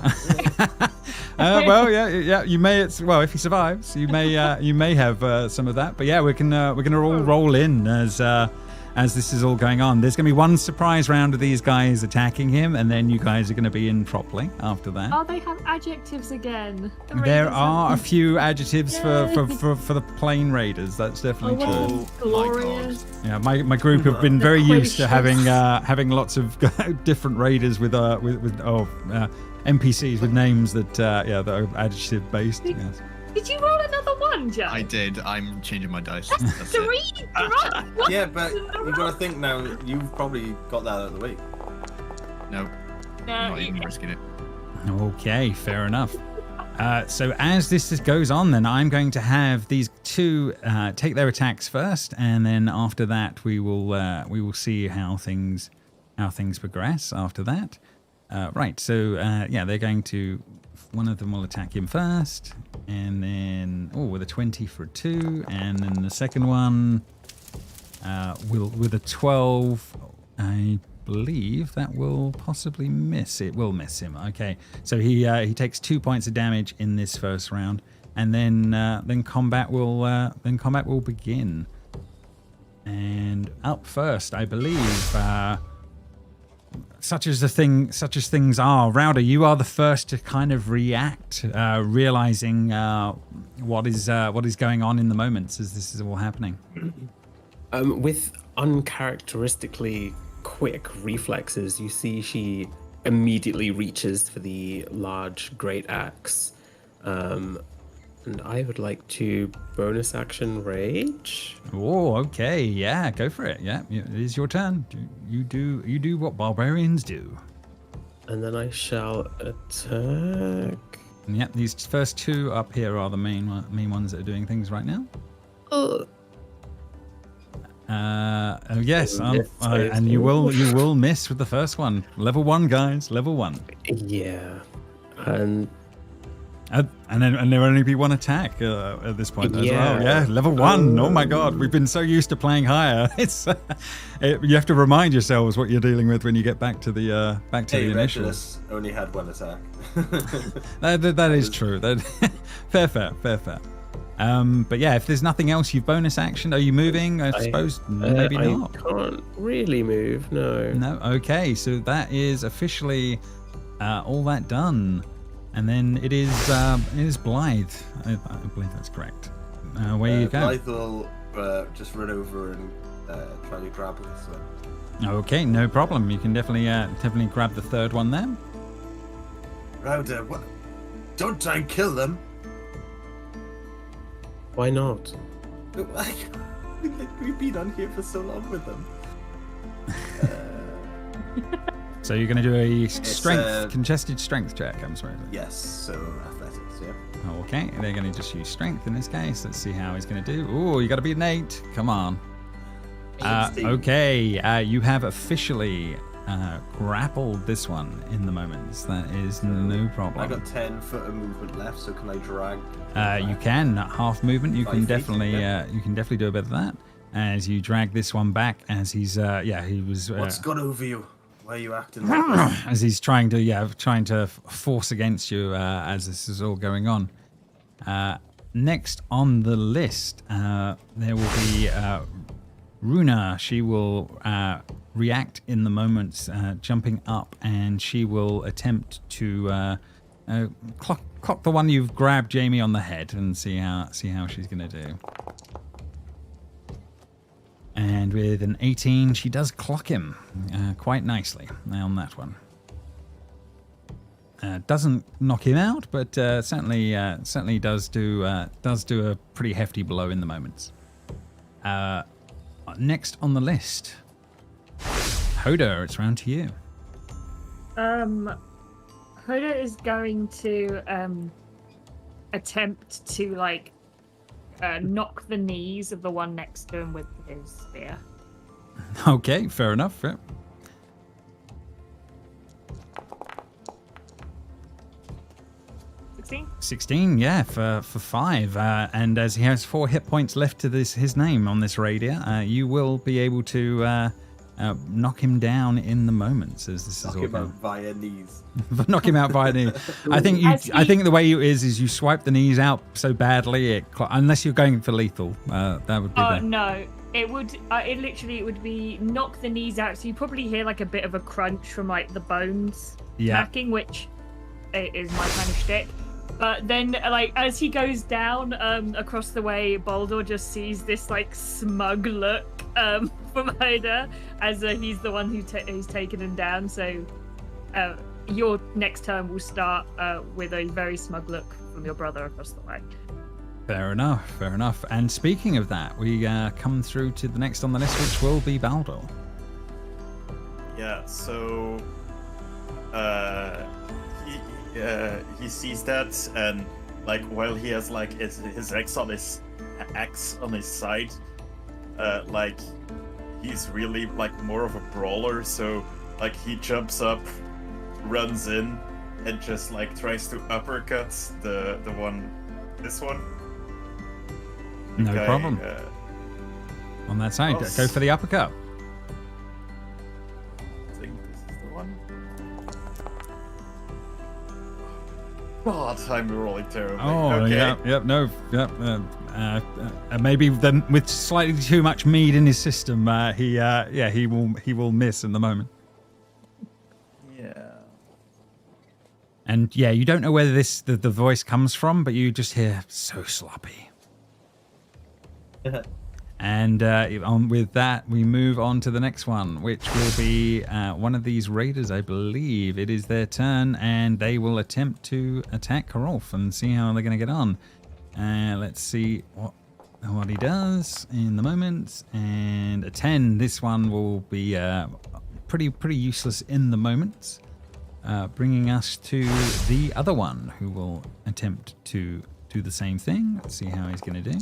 You may. If he survives, you may have some of that. But yeah, we're gonna all roll in as this is all going on. There's going to be one surprise round of these guys attacking him, and then you guys are going to be in properly after that. Oh, they have adjectives again. There are a few adjectives for the plain raiders. That's definitely true. Glorious. Yeah, my group have been very used to having lots of different raiders with NPCs with names that are adjective based. Yes. Did you roll another one, Joe? I did. I'm changing my dice. That's three. Yeah, but you've got to think now. You've probably got that out of the way. No, I'm not even risking it. Okay, fair enough. So as this goes on, then I'm going to have these two take their attacks first, and then after that we will see how things how things progress after that. Right, so they're going to. One of them will attack him first, and then with a 20 for a 2, and then the second one will with a 12. I believe that will possibly miss. It will miss him. Okay, so he takes 2 points of damage in this first round, and then combat will begin. And up first, I believe. Such as things are, Rowder, you are the first to kind of react, realizing what is going on in the moments as this is all happening. With uncharacteristically quick reflexes, you see she immediately reaches for the large great axe. And I would like to bonus action rage. Oh, okay, yeah, go for it. Yeah, it is your turn. You do what barbarians do. And then I shall attack. And yeah, these first two up here are the main ones that are doing things right now. Yes, and you will miss with the first one. Level 1, guys. Level 1. Yeah, and there will only be one attack at this point as well. Yeah, level 1. Oh my God, we've been so used to playing higher. It's you have to remind yourselves what you're dealing with when you get back to the the initials. Only had one attack. that is true. Fair. But yeah, if there's nothing else, you bonus action. Are you moving? I suppose maybe not. I can't really move. No. No. Okay, so that is officially all that done. And then it is Blythe. I believe that's correct. Where you go? Blythe will just run over and try to grab this one. Okay, no problem. You can definitely grab the third one there. Rowder, what? Don't try and kill them. Why not? We've been on here for so long with them. So you're going to do a contested strength check, I'm sorry. Yes, so athletics, yeah. Okay, they're going to just use strength in this case. Let's see how he's going to do. Oh, you got to be an 8. Come on. Okay, you have officially grappled this one in the moments. That is no problem. I got 10 foot of movement left, so can I drag? You can half movement. You can 5 feet, definitely yeah. You can definitely do a bit of that as you drag this one back. As he's he was. What's got over you? Why are you acting like this? As he's trying to force against you as this is all going on. Next on the list, there will be Runa. She will react in the moments, jumping up, and she will attempt to clock the one you've grabbed, Jamie, on the head, and see how she's going to do. And with an 18, she does clock him quite nicely on that one. Doesn't knock him out, but certainly does do a pretty hefty blow in the moments. Next on the list, Hoda, it's round to you. Hoda is going to attempt to knock the knees of the one next to him with his spear. Okay, fair enough. Yeah. 16, yeah, for 5. And as he has 4 hit points left to his name on this rapier, you will be able to knock him down in the moments as this is all going. Via knees. Knock him out via knee. I think the way is you swipe the knees out so badly, unless you're going for lethal, that would be. No, it would. It would be knock the knees out. So you probably hear a bit of a crunch from the bones cracking, which is my kind of shtick. But then, as he goes down across the way, Baldur just sees this smug look from Hoda as he's the one who's taken him down. So your next turn will start with a very smug look from your brother across the way. Fair enough. And speaking of that, we come through to the next on the list, which will be Baldur. Yeah. So. He sees that, and while he has his axe on his side, he's really more of a brawler. So Like he jumps up, runs in, and just like tries to uppercut the one, this one. No Okay, problem. On that side, well, go for the uppercut. I think this is the one. God, I'm rolling terribly. Oh, okay. Maybe then with slightly too much mead in his system, he will miss in the moment. Yeah. And yeah, you don't know where the voice comes from, but you just hear so sloppy. And with that, we move on to the next one, which will be one of these raiders, I believe. It is their turn, and they will attempt to attack Karolf and see how they're going to get on. Let's see what he does in the moment. And a 10. This one will be pretty useless in the moment, bringing us to the other one, who will attempt to do the same thing. Let's see how he's going to do.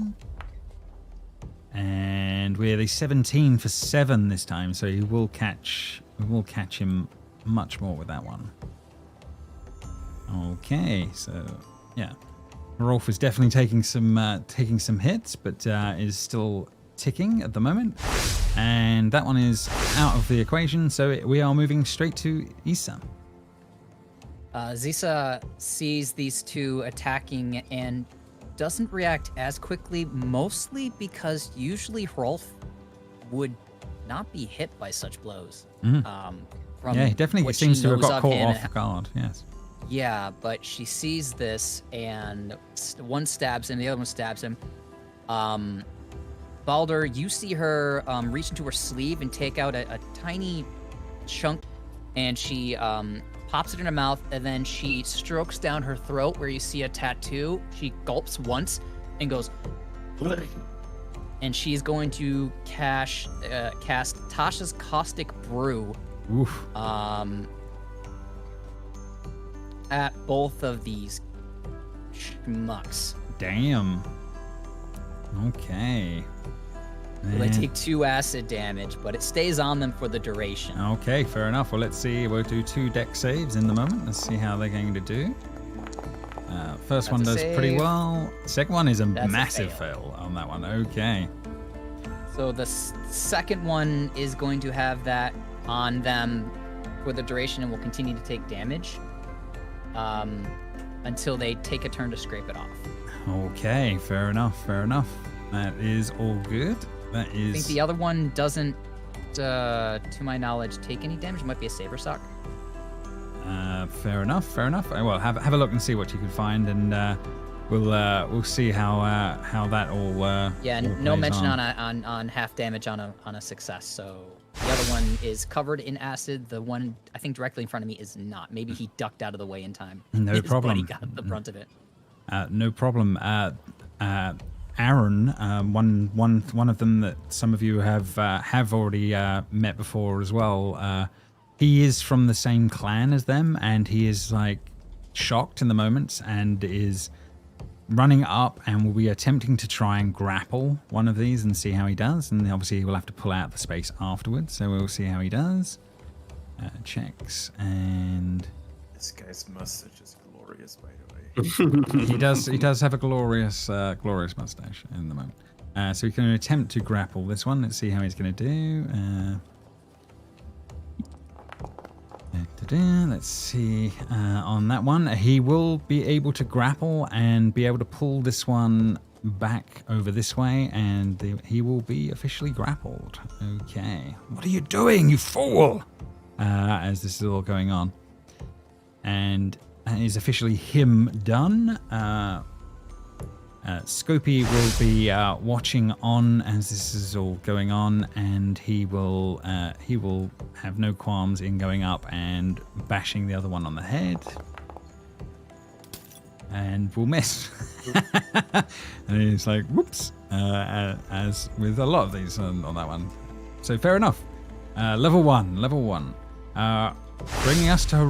And we're a 17 for 7 this time, so we will catch him much more with that one. Okay, so yeah, Rolf is definitely taking some hits, but is still ticking at the moment. And that one is out of the equation, so we are moving straight to Issa. Zisa sees these two attacking and doesn't react as quickly, mostly because usually Hrolf would not be hit by such blows. From Yeah, he definitely what seems she to have knows got of caught him off guard. Yes. Yeah, but she sees this, and one stabs him, the other one stabs him. Balder, you see her reach into her sleeve and take out a tiny chunk, and she pops it in her mouth, and then she strokes down her throat where you see a tattoo. She gulps once and goes, and she's going to cast Tasha's Caustic Brew Oof. at both of these schmucks. Damn. Okay. So they take 2 acid damage, but it stays on them for the duration. Okay, fair enough. Well, let's see. We'll do 2 deck saves in the moment. Let's see how they're going to do. First one does pretty well. Second one is a massive fail on that one. Okay. So the second one is going to have that on them for the duration and will continue to take damage until they take a turn to scrape it off. Okay, fair enough. Fair enough. That is all good. That is. I think the other one doesn't, to my knowledge, take any damage. It might be a saber sock. Fair enough. Fair enough. Well, have a look and see what you can find, and we'll see how that all. Yeah, all no plays mention on half damage on a success. So the other one is covered in acid. The one I think directly in front of me is not. Maybe he ducked out of the way in time. No His problem. buddy got the brunt of it. No problem. Aaron, one of them that some of you have already met before as well. He is from the same clan as them, and he is like shocked in the moment and is running up and will be attempting to try and grapple one of these and see how he does. And obviously he will have to pull out the space afterwards, so we'll see how he does. Checks, and This guy's mustache is glorious, by the way. he does have a glorious mustache in the moment. So we can attempt to grapple this one. Let's see how he's going to do. Let's see on that one. He will be able to grapple and be able to pull this one back over this way, and he will be officially grappled. Okay. What are you doing, you fool? As this is all going on. And that is officially him done. Scopy will be watching on as this is all going on, and he will have no qualms in going up and bashing the other one on the head, and will miss. And he's like, "Whoops!" As with a lot of these on that one. So fair enough. Level one. Bringing us to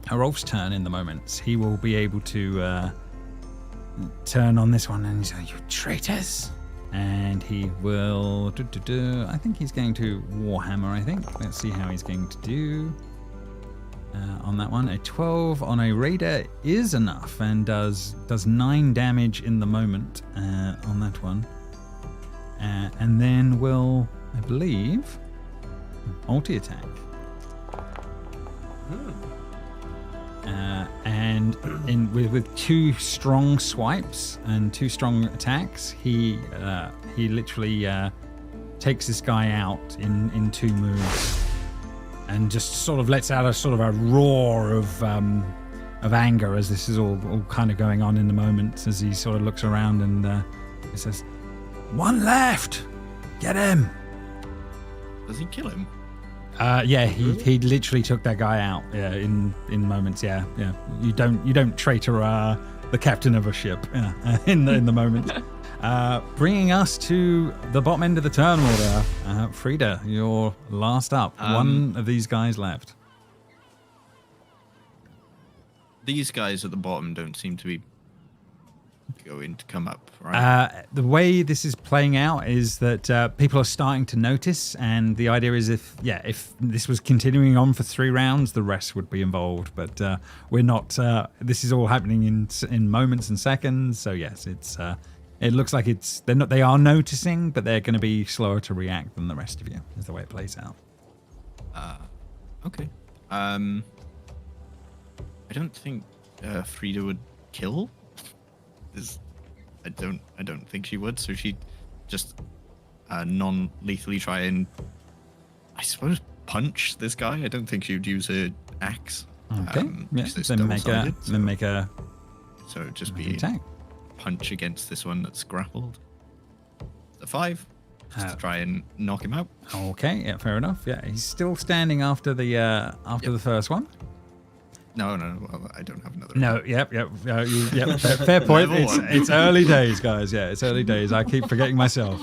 Rolf's turn in the moment. He will be able to turn on this one and he's like, "You traitors! And he will... I think he's going to Warhammer, I think. Let's see how he's going to do on that one. A 12 on a Raider is enough and does 9 damage in the moment on that one. And then will, I believe, multi-attack. And with 2 strong swipes and 2 strong attacks, he literally takes this guy out in 2 moves, and just sort of lets out a roar of anger as this is all kind of going on in the moment. As he sort of looks around and he says, "One left, get him." Does he kill him? Yeah, he literally took that guy out. Yeah, in moments. Yeah. You don't traitor the captain of a ship. Yeah, in the moment. Bringing us to the bottom end of the turn order. Frida, you're last up. One of these guys left. These guys at the bottom don't seem to be going to come up, right? The way this is playing out is that people are starting to notice, and the idea is if this was continuing on for 3 rounds, the rest would be involved. But we're not. This is all happening in moments and seconds. So yes, it looks like they are noticing, but they're going to be slower to react than the rest of you. Is the way it plays out. Okay. I don't think Frida would kill. I don't think she would. So she'd just non-lethally try and, I suppose, punch this guy. I don't think she'd use her axe. Okay. Then make a. So it'd just be attack. Punch against this one that's grappled. The 5. Just to try and knock him out. Okay. Yeah. Fair enough. Yeah. He's still standing after the the first one. No. Well, I don't have another. No. Yep. Fair point. It's early days, guys. Yeah. It's early days. I keep forgetting myself.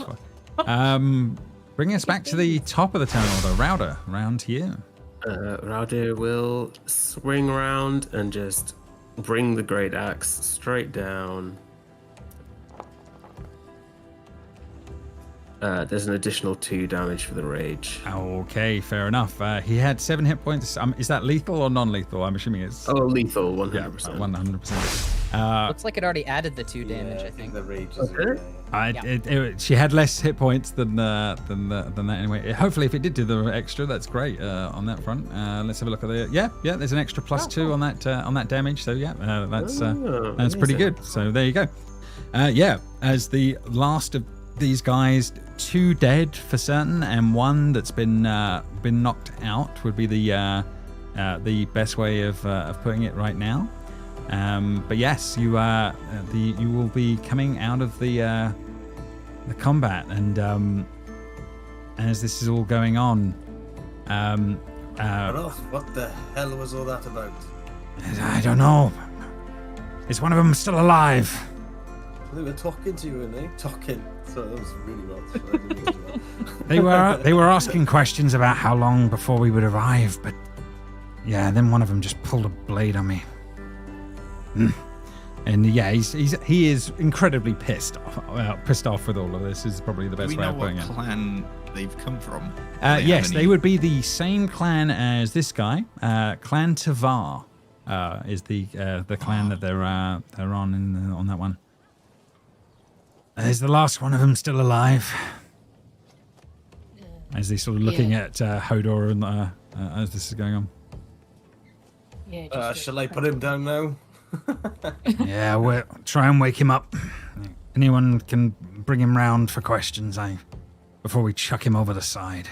Bringing us back to the top of the turn order. Rowder, round to you. Rowder will swing around and just bring the great axe straight down. There's an additional 2 damage for the rage. Okay, fair enough. He had 7 hit points. Is that lethal or non-lethal? I'm assuming it's... Oh, lethal, 100%. Yeah, 100%. Looks like it already added the 2 damage, I think. The rage is She had less hit points than that anyway. Hopefully, if it did do the extra, that's great on that front. Let's have a look at the... Yeah, there's an extra +2 on that damage. So yeah, that's pretty good. So there you go. As the last of these guys, 2 dead for certain, and 1 that's been knocked out would be the best way of putting it right now. But yes, you will be coming out of the combat, and as this is all going on, what the hell was all that about? I don't know. Is one of them still alive? They were talking to you, weren't they? Talking. So that was really well. They were asking questions about how long before we would arrive, but yeah, then one of them just pulled a blade on me. And yeah, he is incredibly pissed off with all of this. Is probably the best way of putting it. Do we know what clan they've come from? Yes, they would be the same clan as this guy. Clan Tavar is the clan that they're on on that one. Is the last one of them still alive? As they sort of looking at Hodor and as this is going on. Yeah. Shall I put him down now? Yeah, we'll try and wake him up. Anyone can bring him round for questions, before we chuck him over the side.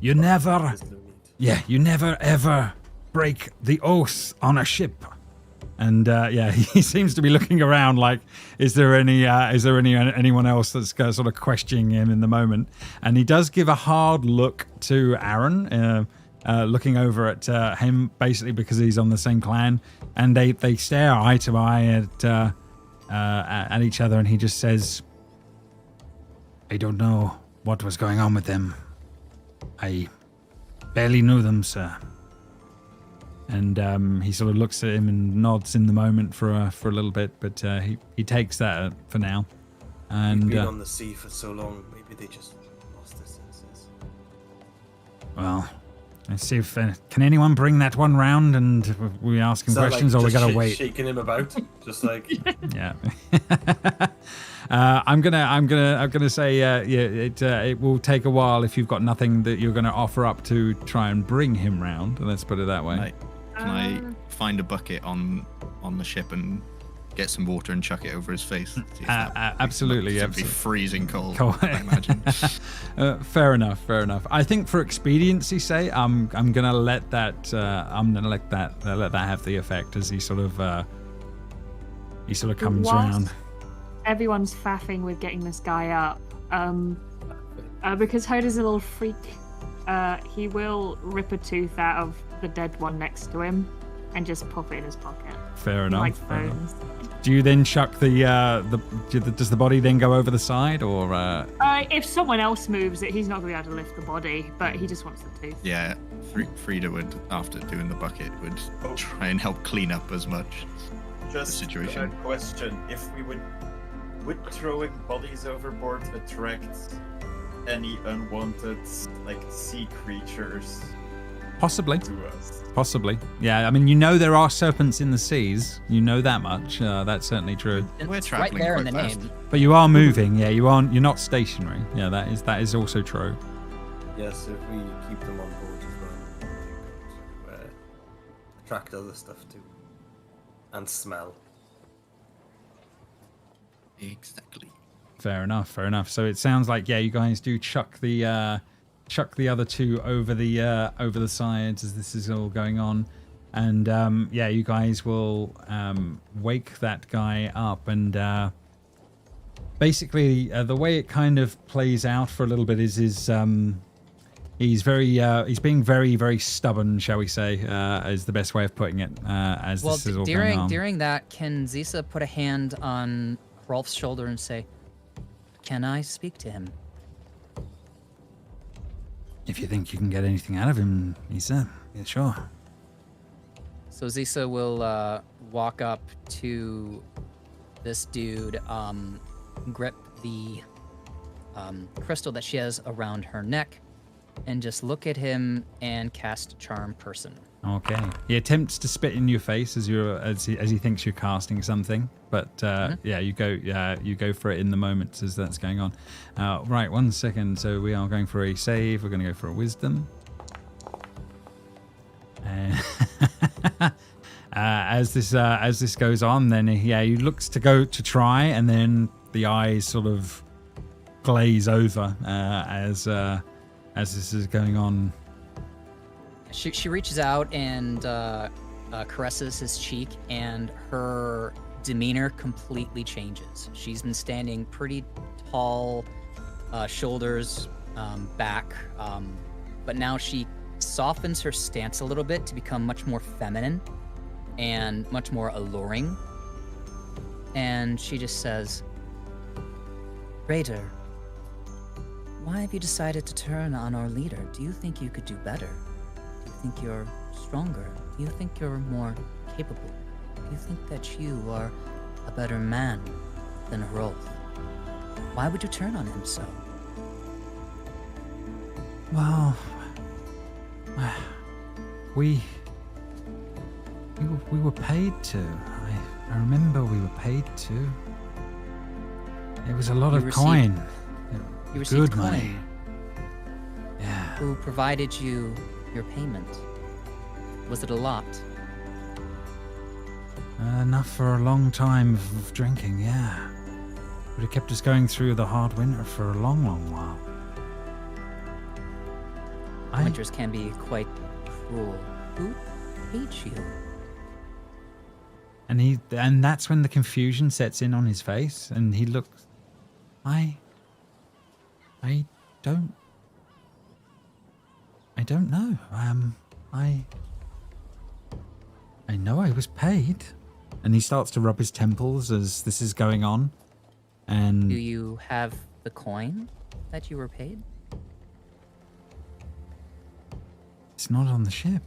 You never ever break the oath on a ship. And he seems to be looking around like, is there anyone else that's sort of questioning him in the moment? And he does give a hard look to Aaron, looking over at him basically because he's on the same clan, and they stare eye to eye at each other, and he just says, "I don't know what was going on with them. I barely knew them, sir." And he sort of looks at him and nods in the moment for a little bit, but he takes that for now. And We've been on the sea for so long, maybe they just lost their senses. well, let's see if can anyone bring that one round, and we ask him Is that, questions, like, or we just gotta wait. shaking him about, just like Yeah. I'm gonna say it will take a while if you've got nothing that you're gonna offer up to try and bring him round. Let's put it that way. Can I find a bucket on the ship and get some water and chuck it over his face? See if that Absolutely, It'd be absolutely. freezing cold. Cold. I imagine. Fair enough. I think for expediency's sake, I'm gonna let that have the effect as he sort of comes Whilst round. Everyone's faffing with getting this guy up. Because Hoda's a little freak, he will rip a tooth out of the dead one next to him and just pop it in his pocket. Fair enough. Like fair enough. bones. Do you then chuck does the body then go over the side, or? If someone else moves it, he's not going to be able to lift the body, but he just wants the tooth. Yeah, Frida would, after doing the bucket, would try and help clean up as much. Just situation. a question: if we would throwing bodies overboard attract any unwanted sea creatures Possibly. to us? Possibly. Yeah, I mean, there are serpents in the seas. You know that much. That's certainly true. We're It's right traveling there in quite the fast. name. But you are moving. Yeah, you're not stationary. Yeah, that is also true. yes, if we keep them on board as well, they could attract other stuff too, and smell. Exactly. Fair enough. So it sounds like you guys do chuck the other two over the sides as this is all going on, and you guys will wake that guy up, and basically the way it kind of plays out for a little bit is he's being very, very stubborn, shall we say, is the best way of putting it, as this is all going on. During that, can Zisa put a hand on Rolf's shoulder and say, "Can I speak to him?" If you think you can get anything out of him, Isa, yeah, sure. So Zisa will walk up to this dude, grip the crystal that she has around her neck, and just look at him and cast Charm Person. Okay. He attempts to spit in your face as he thinks you're casting something, but you go for it in the moment as that's going on. Right, 1 second. So we are going for a save. We're going to go for a wisdom. As this goes on, then he looks to go to try, and then the eyes sort of glaze over as this is going on. She reaches out and caresses his cheek, and her demeanor completely changes. She's been standing pretty tall, shoulders back, but now she softens her stance a little bit to become much more feminine and much more alluring. And she just says, "Raider, why have you decided to turn on our leader? Do you think you could do better? Do you think you're stronger? Do you think you're more capable? Do you think that you are a better man than Rolf? Why would you turn on him so?" Well, we were paid to. I remember we were paid to. It was a lot of coin. You received Good money. coin. Yeah. Who provided you your payment? Was it a lot? Enough for a long time of drinking, yeah. Would have kept us going through the hard winter for a long, long while. Winters can be quite cruel. Who paid you? And that's when the confusion sets in on his face, and he looks. I don't know. I know I was paid. And he starts to rub his temples as this is going on. And Do you have the coin that you were paid? it's not on the ship.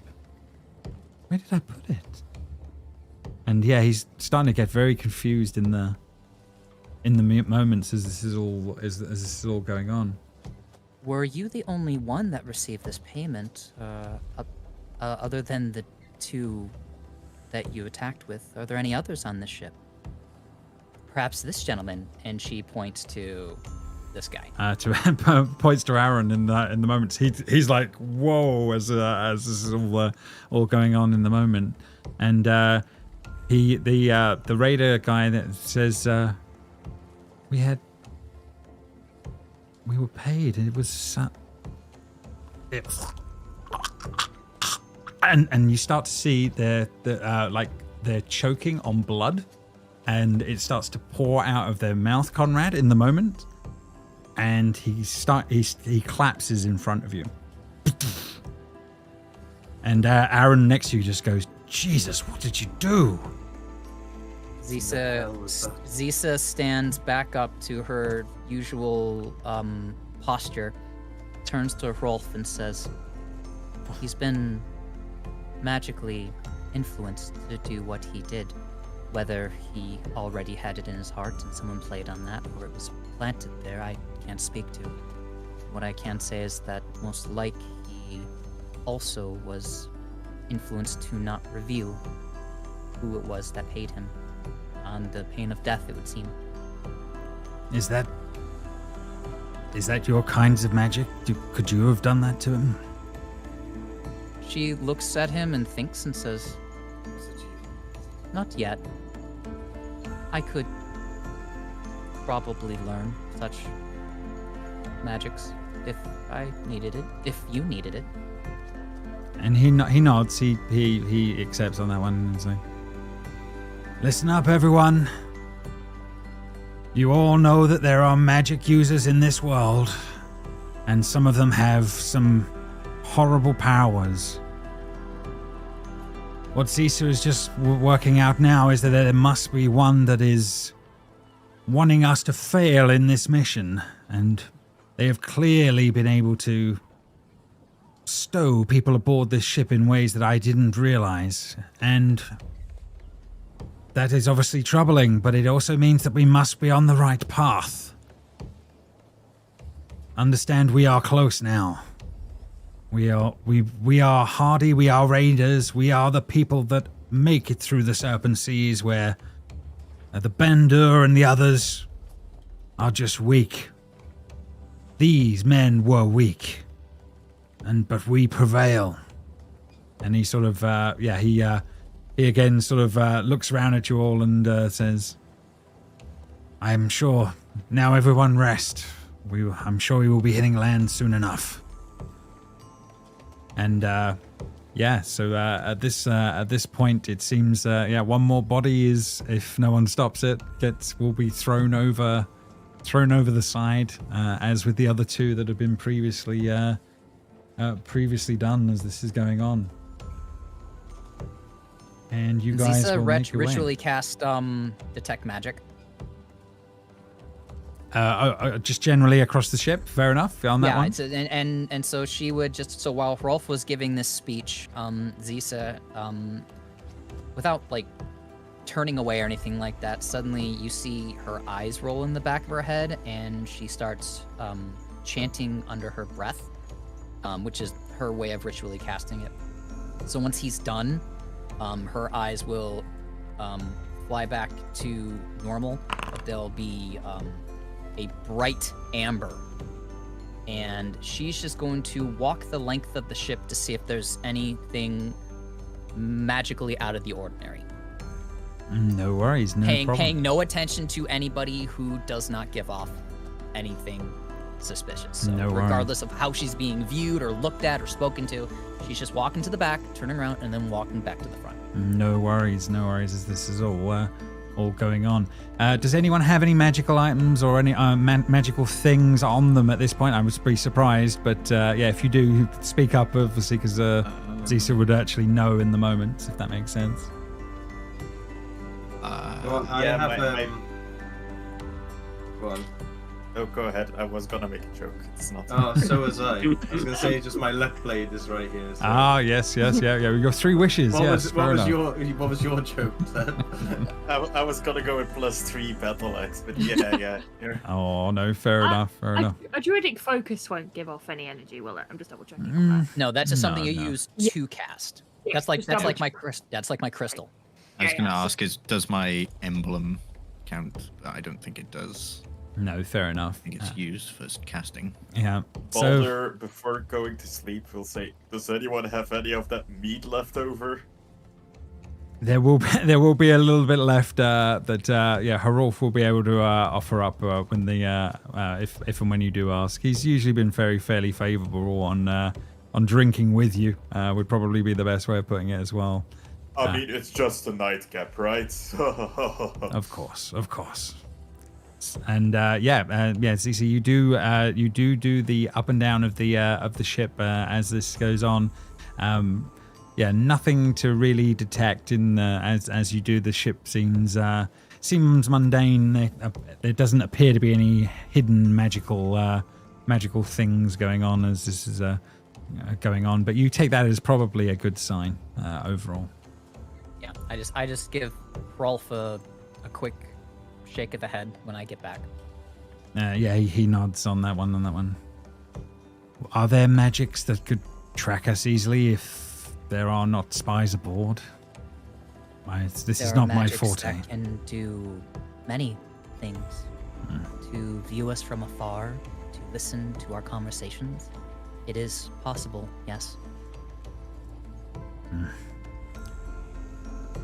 Where did I put it? And yeah, he's starting to get very confused in in the moments as this is all going on. Were you the only one that received this payment, other than the 2 that you attacked with? Are there any others on this ship? Perhaps this gentleman, and she points to this guy. Points to Aaron in the moments. He's like, whoa, as this is all going on in the moment, and the raider guy that says, we were paid. It was and you start to see they're choking on blood, and it starts to pour out of their mouth, Conrad, in the moment. And he collapses in front of you. And Aaron next to you just goes, Jesus, what did you do? Zisa stands back up to her usual posture, turns to Rolf and says, he's been magically influenced to do what he did. Whether he already had it in his heart and someone played on that, or it was planted there, I can't speak to. What I can say is that most like he also was influenced to not reveal who it was that paid him. On the pain of death, it would seem. Is that your kinds of magic? Could you have done that to him? She looks at him and thinks and says, not yet. I could probably learn such magics if I needed it, if you needed it. And he nods, he accepts on that one and is like, listen up, everyone. You all know that there are magic users in this world, and some of them have some horrible powers. What Zisa is just working out now is that there must be one that is wanting us to fail in this mission, and they have clearly been able to stow people aboard this ship in ways that I didn't realize, and that is obviously troubling, but it also means that we must be on the right path. Understand, we are close now. We are hardy, we are raiders, we are the people that make it through the Serpent Seas, where the Bender and the others are just weak. These men were weak, but we prevail. And he sort of, he again sort of looks around at you all and says, I am sure, now everyone rest. I'm sure we will be hitting land soon enough. And so at this point, it seems one more body is, if no one stops it, will be thrown over the side, as with the other 2 that have been previously done as this is going on. And you guys Zisa will make your ritually way. cast detect magic. Just generally across the ship. Fair enough on that one. And so she would just, so while Rolf was giving this speech, Zisa, without like turning away or anything like that, suddenly you see her eyes roll in the back of her head, and she starts chanting under her breath, which is her way of ritually casting it. So once he's done, her eyes will fly back to normal, but they'll be a bright amber, and she's just going to walk the length of the ship to see if there's anything magically out of the ordinary. No worries, no problem. Paying no attention to anybody who does not give off anything suspicious. So no regardless of how she's being viewed or looked at or spoken to, she's just walking to the back, turning around, and then walking back to the front. No worries as this is all going on. Does anyone have any magical items or any magical things on them at this point? I was pretty surprised, but if you do, speak up, obviously, because Zisa would actually know in the moment, if that makes sense. Well, I have. Go on. Oh, go ahead. I was gonna make a joke. It's not. Oh, so was I. I was gonna say just my luck blade is right here. So. Ah, yes. Yeah. We got 3 wishes. What yes, was, fair enough. what was your joke then? I was gonna go with +3 battle axe, but yeah. Here. Oh, no, fair enough. A druidic focus won't give off any energy, will it? I'm just double checking on that. No, that's just something you no. use to cast. Yeah, That's like just double my that's like my crystal. I was Yeah, going to yeah. ask, does my emblem count? I don't think it does. No, fair enough. I think it's used for casting. Yeah. So Balder, before going to sleep, will say, "Does anyone have any of that meat left over?" there will be a little bit left that Harolf will be able to offer up when the if and when you do ask. He's usually been fairly favourable on drinking with you. Would probably be the best way of putting it as well. I mean, it's just a nightcap, right? Of course. And Cece, you do the up and down of the ship as this goes on. Nothing to really detect in as you do. The ship seems mundane. There doesn't appear to be any hidden magical things going on as this is going on. But you take that as probably a good sign overall. Yeah, I just give Rolf a quick shake of the head when I get back. He nods on that one. Are there magics that could track us easily if there are not spies aboard? This is not my forte. That can do many things. To view us from afar, to listen to our conversations. It is possible, yes.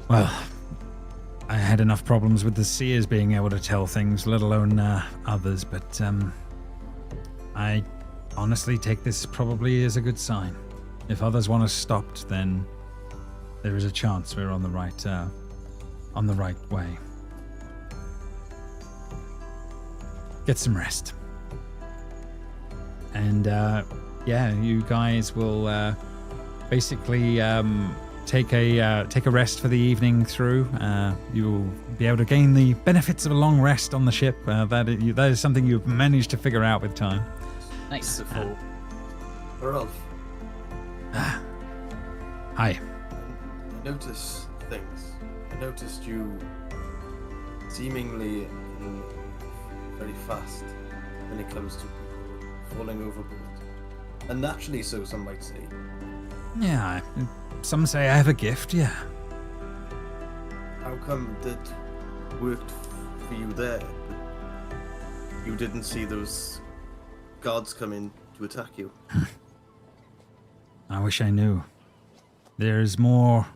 Well, I had enough problems with the seers being able to tell things, let alone others, but I honestly take this probably as a good sign. If others want us stopped, then there is a chance we're on the right way. Get some rest. And you guys will basically take a rest for the evening through. You'll be able to gain the benefits of a long rest on the ship. That is something you've managed to figure out with time. Nice. Beautiful. Rolf, Hi. I noticed things. I noticed you seemingly very fast when it comes to people falling overboard. Unnaturally so, some might say. Yeah, some say I have a gift, yeah. How come that worked for you there, but you didn't see those guards come in to attack you? I wish I knew. There's more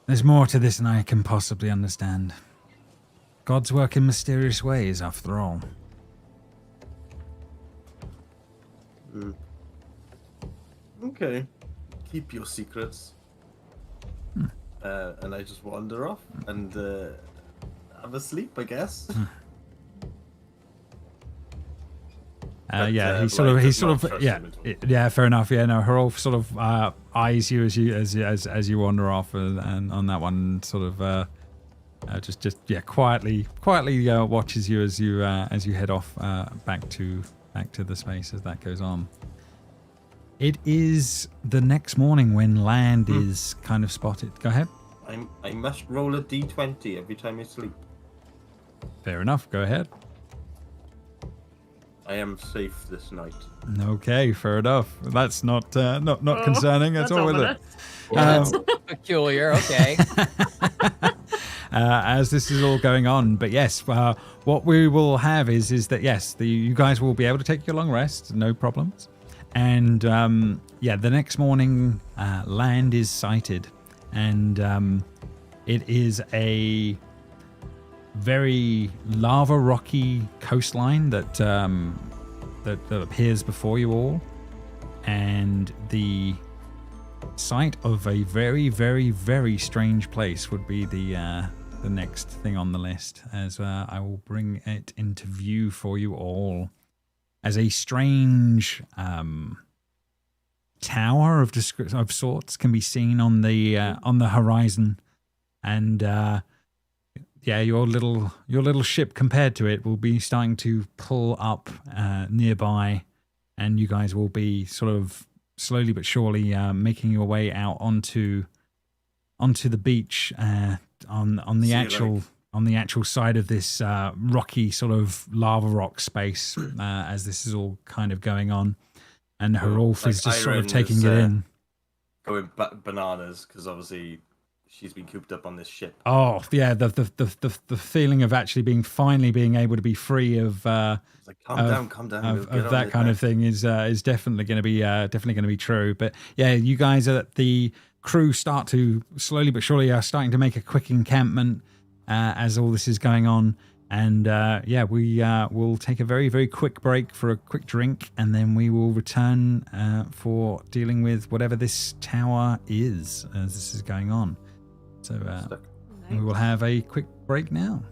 to this than I can possibly understand. Gods work in mysterious ways, after all. Okay. Keep your secrets. And I just wander off and have a sleep, I guess. He fair enough. Yeah, no, Harolf sort of eyes you as you wander off, and on that one sort of quietly watches you as you head off back to the space as that goes on. It is the next morning when land is kind of spotted. Go ahead. I must roll a d20 every time I sleep. Fair enough. Go ahead. I am safe this night. Okay, fair enough. That's not concerning at all, is it? Yeah, that's peculiar. Okay. As this is all going on, but yes, what we will have is that yes, you guys will be able to take your long rest, no problems, and the next morning, land is sighted, and it is a very lava rocky coastline that appears before you all, and the sight of a very, very, very strange place would be the next thing on the list, as I will bring it into view for you all, as a strange tower of sorts can be seen on the horizon, and yeah, your little ship compared to it will be starting to pull up nearby, and you guys will be sort of slowly but surely making your way out onto the beach on the actual side of this rocky sort of lava rock space as this is all kind of going on, and Herolf is just sort of taking it in. Going bananas because obviously she's been cooped up on this ship. Oh yeah, the feeling of actually finally being able to be free of It's like calm down. of that kind of thing is definitely going to be true. But yeah, you guys at the crew start to slowly but surely are starting to make a quick encampment as all this is going on. And yeah, we will take a very, very quick break for a quick drink, and then we will return for dealing with whatever this tower is as this is going on. So we will have a quick break now.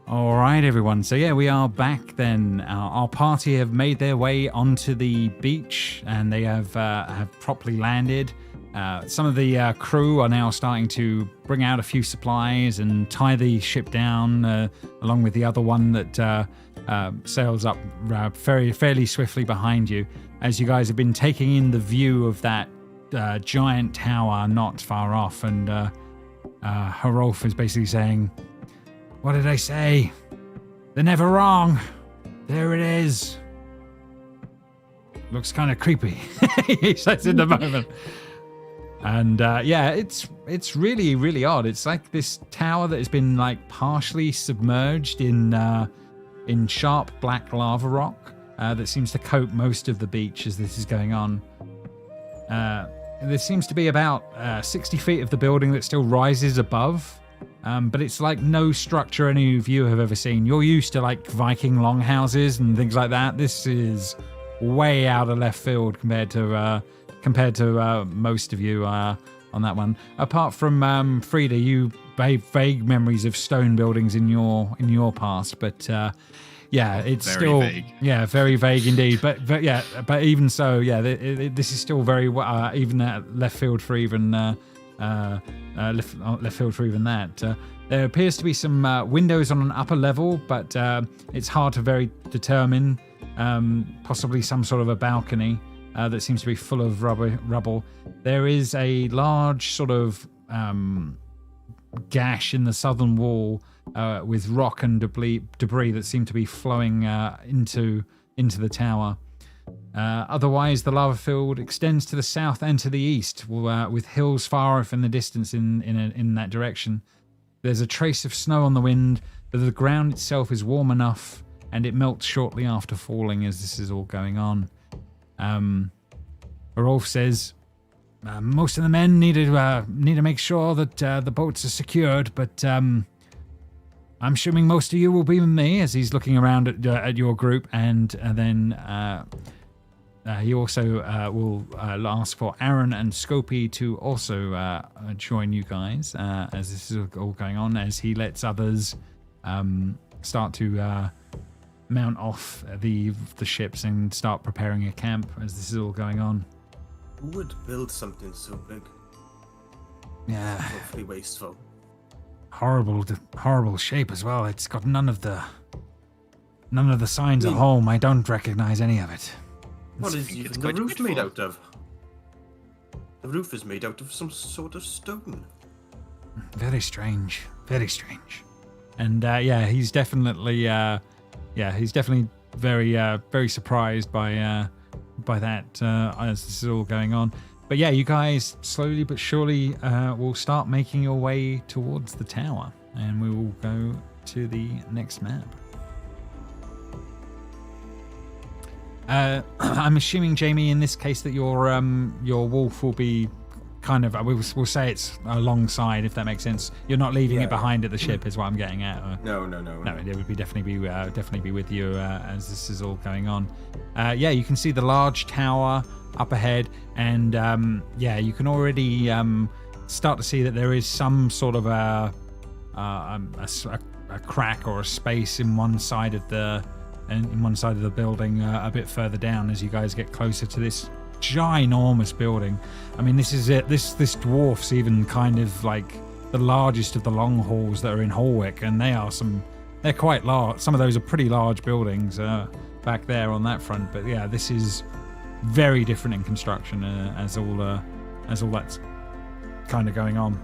All right, everyone. So yeah, we are back then. Our party have made their way onto the beach, and they have properly landed. Some of the crew are now starting to bring out a few supplies and tie the ship down, along with the other one that sails up fairly swiftly behind you, as you guys have been taking in the view of that giant tower not far off. And Harolf is basically saying, "What did I say? They're never wrong. There it is. Looks kind of creepy," he says in the moment. And yeah, it's really, really odd. It's like this tower that has been like partially submerged in sharp black lava rock that seems to coat most of the beach as this is going on. There seems to be about 60 feet of the building that still rises above. But it's like no structure any of you have ever seen. You're used to like Viking longhouses and things like that. This is way out of left field compared to most of you on that one. Apart from Frida, you vague memories of stone buildings in your past, but yeah, it's Very still vague. Yeah, very vague indeed. But yeah, but even so, yeah, this is still very even left field for even. Left field for even that. There appears to be some windows on an upper level, but it's hard to very determine. Possibly some sort of a balcony that seems to be full of rubble. There is a large sort of gash in the southern wall with rock and debris that seem to be flowing into the tower. Otherwise, the lava field extends to the south and to the east, with hills far off in the distance in that direction. There's a trace of snow on the wind, but the ground itself is warm enough, and it melts shortly after falling as this is all going on. Rolf says, most of the men need to make sure that the boats are secured, but I'm assuming most of you will be with me, as he's looking around at your group, and then... he also will ask for Aaron and Scopy to also join you guys as this is all going on, as he lets others start to mount off the ships and start preparing a camp as this is all going on. Who would build something so big? Yeah, Hopefully wasteful. horrible shape as well. It's got none of the signs of home. I don't recognize any of it. What is think even it's the quite roof made beautiful. out of? The roof is made out of some sort of stone. Very strange. Very strange. And yeah, he's definitely very surprised by that as this is all going on. But yeah, you guys slowly but surely will start making your way towards the tower, and we will go to the next map. I'm assuming, Jamie, in this case that your wolf will be kind of, we'll say it's alongside, if that makes sense. You're not leaving it behind at the ship, is what I'm getting at. No. It would be definitely be with you as this is all going on. Yeah, you can see the large tower up ahead, and yeah, you can already start to see that there is some sort of a crack or a space in one side of the building a bit further down as you guys get closer to this ginormous building. I mean, this is it. This dwarfs even kind of like the largest of the long halls that are in Holwick, and they're quite large. Some of those are pretty large buildings back there on that front. But yeah, this is very different in construction as all that's kind of going on.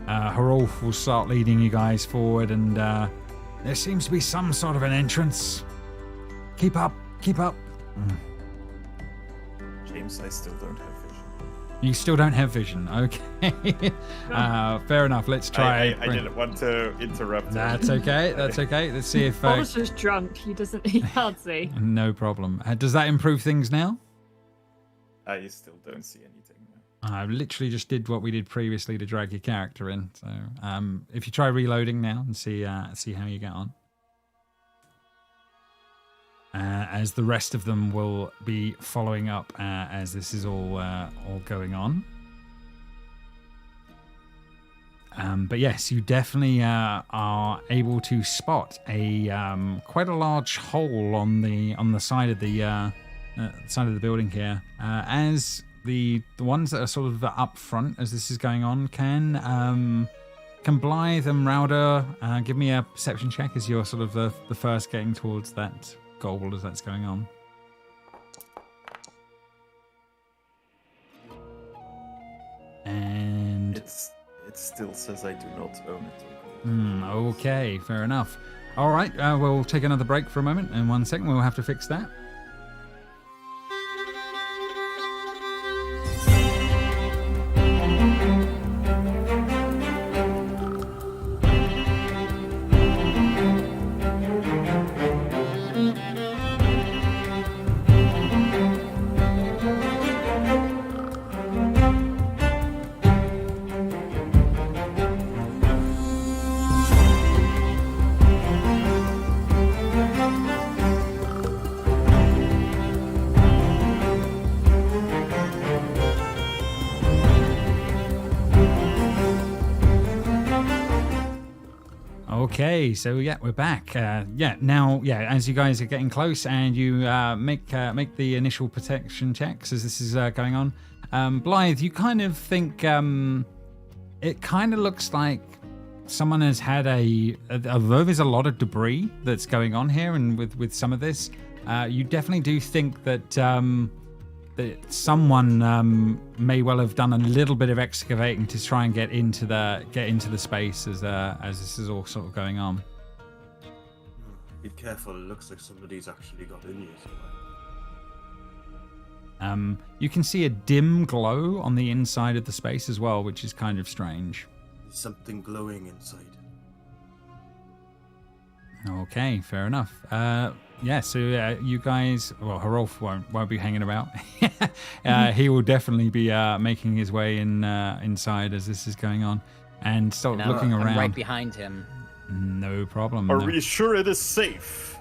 Harolf will start leading you guys forward, and there seems to be some sort of an entrance. Keep up. James, I still don't have vision. You still don't have vision. Okay. Fair enough. Let's try. I didn't want to interrupt. That's okay. That's okay. Let's see if... Boris is drunk. He can't see. No problem. Does that improve things now? I still don't see anything. I literally just did what we did previously to drag your character in. So if you try reloading now and see how you get on. As the rest of them will be following up as this is all going on. But yes, you definitely are able to spot a quite a large hole on the side of the building here. As the ones that are sort of up front as this is going on, can Blythe and Rauder give me a perception check as you're sort of the first getting towards that goal as that's going on. And it still says I do not own it. Okay, fair enough. All right, we'll take another break for a moment. In 1 second, we'll have to fix that. Okay, so yeah, we're back. As you guys are getting close and you make the initial protection checks as this is going on, Blythe, you kind of think it kind of looks like someone has had although there's a lot of debris that's going on here, and with some of this, you definitely do think that someone may well have done a little bit of excavating to try and get into the space as this is all sort of going on. Be careful, it looks like somebody's actually got in here somewhere. You can see a dim glow on the inside of the space as well, which is kind of strange. There's something glowing inside. Okay, fair enough. So you guys, well, Harolf won't be hanging about. He will definitely be making his way inside as this is going on, and start looking around. I'm right behind him. No problem. Are we sure it is safe?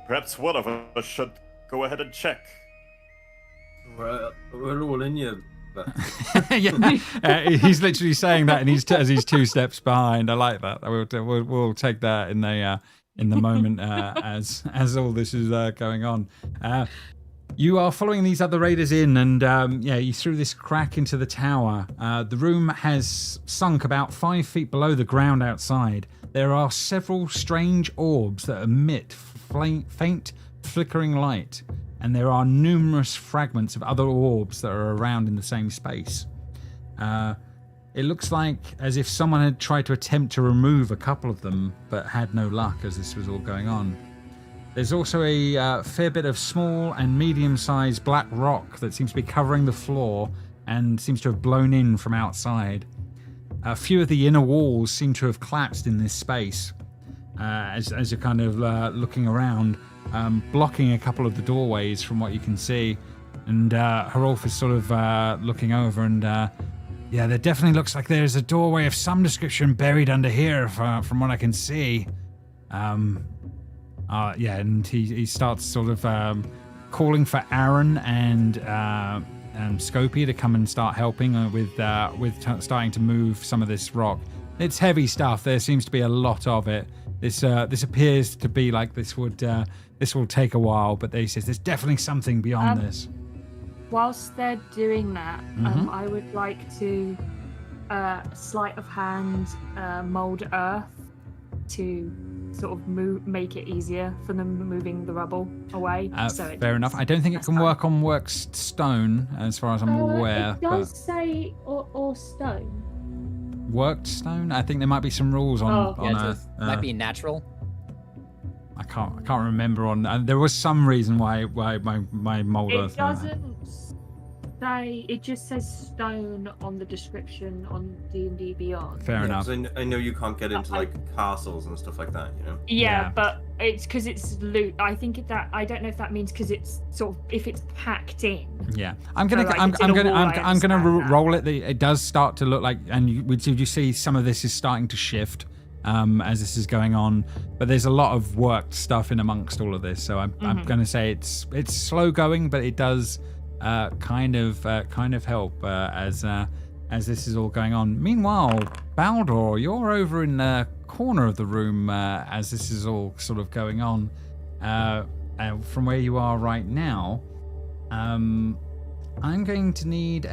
Perhaps one of us should go ahead and check. We're all in here. He's literally saying that, and as he's 2 steps behind. I like that. We'll take that in the moment as all this is going on. You are following these other raiders in, and you threw this crack into the tower. The room has sunk about 5 feet below the ground outside. There are several strange orbs that emit faint, flickering light, and there are numerous fragments of other orbs that are around in the same space. It looks like as if someone had tried to attempt to remove a couple of them, but had no luck as this was all going on. There's also a fair bit of small and medium-sized black rock that seems to be covering the floor and seems to have blown in from outside. A few of the inner walls seem to have collapsed in this space. As you're kind of looking around, blocking a couple of the doorways from what you can see. And Harolf is sort of looking over, and there definitely looks like there's a doorway of some description buried under here from what I can see. And he starts sort of calling for Aaron and Scopy to come and start helping with starting to move some of this rock. It's heavy stuff. There seems to be a lot of it. This appears to be like this will take a while, but he says there's definitely something beyond this. Whilst they're doing that, I would like to sleight of hand mold earth to sort of make it easier for them moving the rubble away. Fair enough. I don't think it can work on worked stone, as far as I'm aware. It does say or stone. Worked stone? I think there might be some rules on earth. Might be natural. I can't remember on. There was some reason why my mold earth. It doesn't say. It just says stone on the description on D&D Beyond. Fair enough. I know you can't get into like castles and stuff like that, you know. Yeah, but it's because it's loot. I think I don't know if that means because it's sort of if it's packed in. Yeah, I'm gonna roll it. It does start to look like, and you see some of this is starting to shift. As this is going on, but there's a lot of worked stuff in amongst all of this, so I'm going to say it's slow going, but it does kind of help as as this is all going on. Meanwhile, Baldur, you're over in the corner of the room as this is all sort of going on. From where you are right now, I'm going to need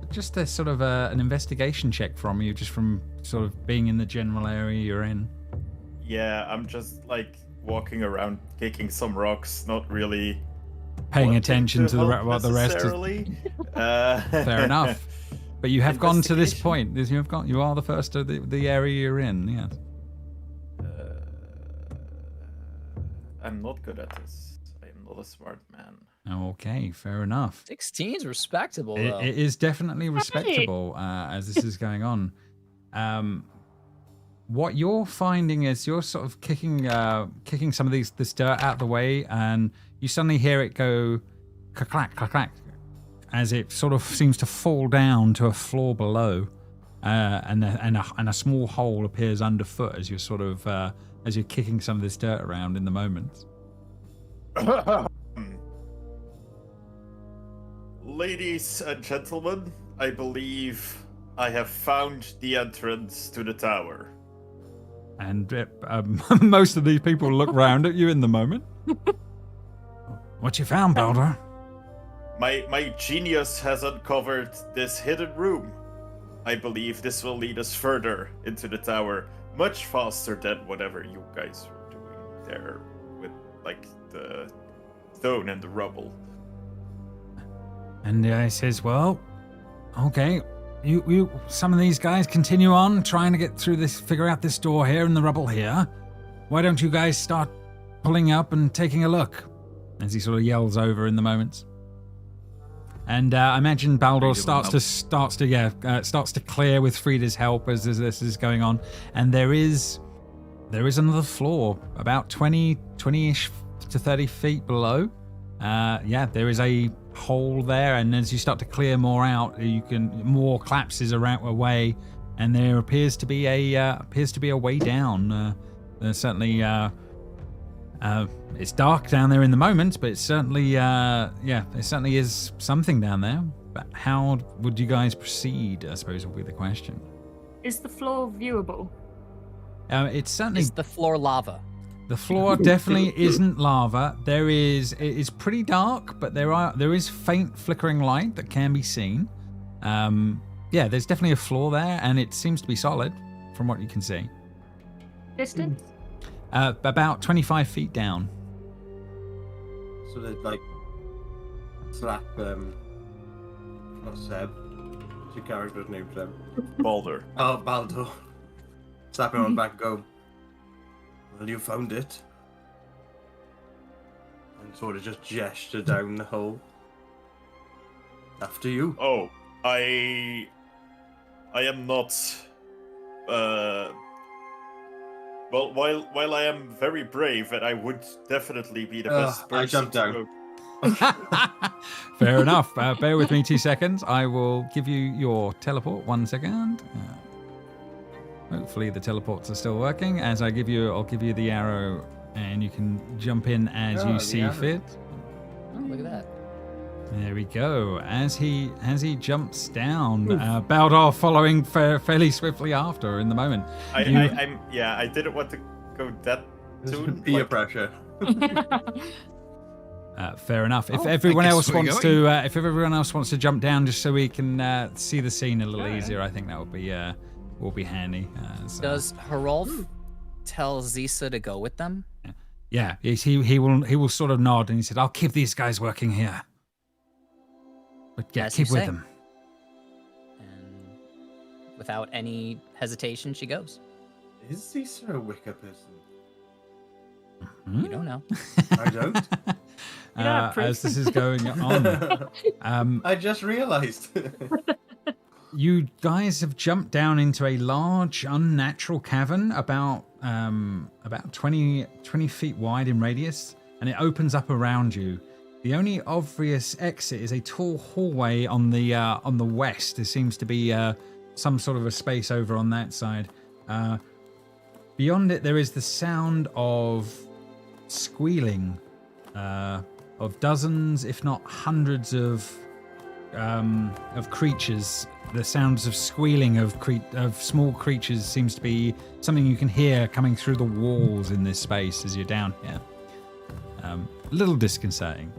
just a sort of an investigation check from you, just from sort of being in the general area you're in. Yeah, I'm just like walking around, kicking some rocks, not really paying attention to what the rest is. Fair enough. But you have gone to this point. You are the first of the area you're in. Yes. I'm not good at this. I am not a smart man. Okay, fair enough. 16's respectable, though. It is definitely respectable as this is going on. What you're finding is you're sort of kicking some of this dirt out of the way, and you suddenly hear it go clack, clack, clack, as it sort of seems to fall down to a floor below, and a small hole appears underfoot as you're sort of as you're kicking some of this dirt around in the moment. Ladies and gentlemen, I believe I have found the entrance to the tower. And most of these people look round at you in the moment. What you found, Baldur? My genius has uncovered this hidden room. I believe this will lead us further into the tower, much faster than whatever you guys were doing there with, like, the stone and the rubble. And the guy says, well, okay, you some of these guys continue on trying to get through this, figure out this door here and the rubble here. Why don't you guys start pulling up and taking a look? As he sort of yells over in the moment. And I imagine Baldur starts to clear with Frida's help as this is going on. And there is another floor about 20-ish to 30 feet below. There is a hole there, and as you start to clear more out, more collapses away, and there appears to be a way down. There's certainly it's dark down there in the moment, but it's certainly there certainly is something down there. But how would you guys proceed, I suppose, will be the question. Is the floor viewable? It's certainly Is the floor lava? The floor definitely isn't lava. It is pretty dark, but there is faint flickering light that can be seen. There's definitely a floor there, and it seems to be solid from what you can see. Distance? About 25 feet down. So they'd like slap not Seb. What's your character's name, Seb? Baldur. Oh, Baldur. Slap him on the back and go, well, you found it. And sort of just gesture down the hole. After you. Oh, I am not. Well, while I am very brave, and I would definitely be the best person. I jumped down. Fair enough. Bear with me 2 seconds. I will give you your teleport. 1 second. Hopefully the teleports are still working. As I'll give you the arrow, and you can jump in as you see fit. Oh, look at that. There we go. As he jumps down, Baldur following fairly swiftly after in the moment. I didn't want to go that soon. Peer pressure. Fair enough. If everyone else wants to jump down just so we can see the scene a little easier, I think that will be handy. Does Harolf tell Zisa to go with them? Yeah, he will sort of nod, and he said, "I'll keep these guys working here." But yeah, keep with them. And without any hesitation, she goes. Is Zisa a Wicca person? You don't know. I don't. As this is going on, I just realised. You guys have jumped down into a large, unnatural cavern about 20 feet wide in radius, and it opens up around you. The only obvious exit is a tall hallway on the west. There seems to be some sort of a space over on that side. Beyond it, there is the sound of squealing of dozens, if not hundreds, of creatures. The sounds of squealing of small creatures seems to be something you can hear coming through the walls in this space as you're down here. A little disconcerting.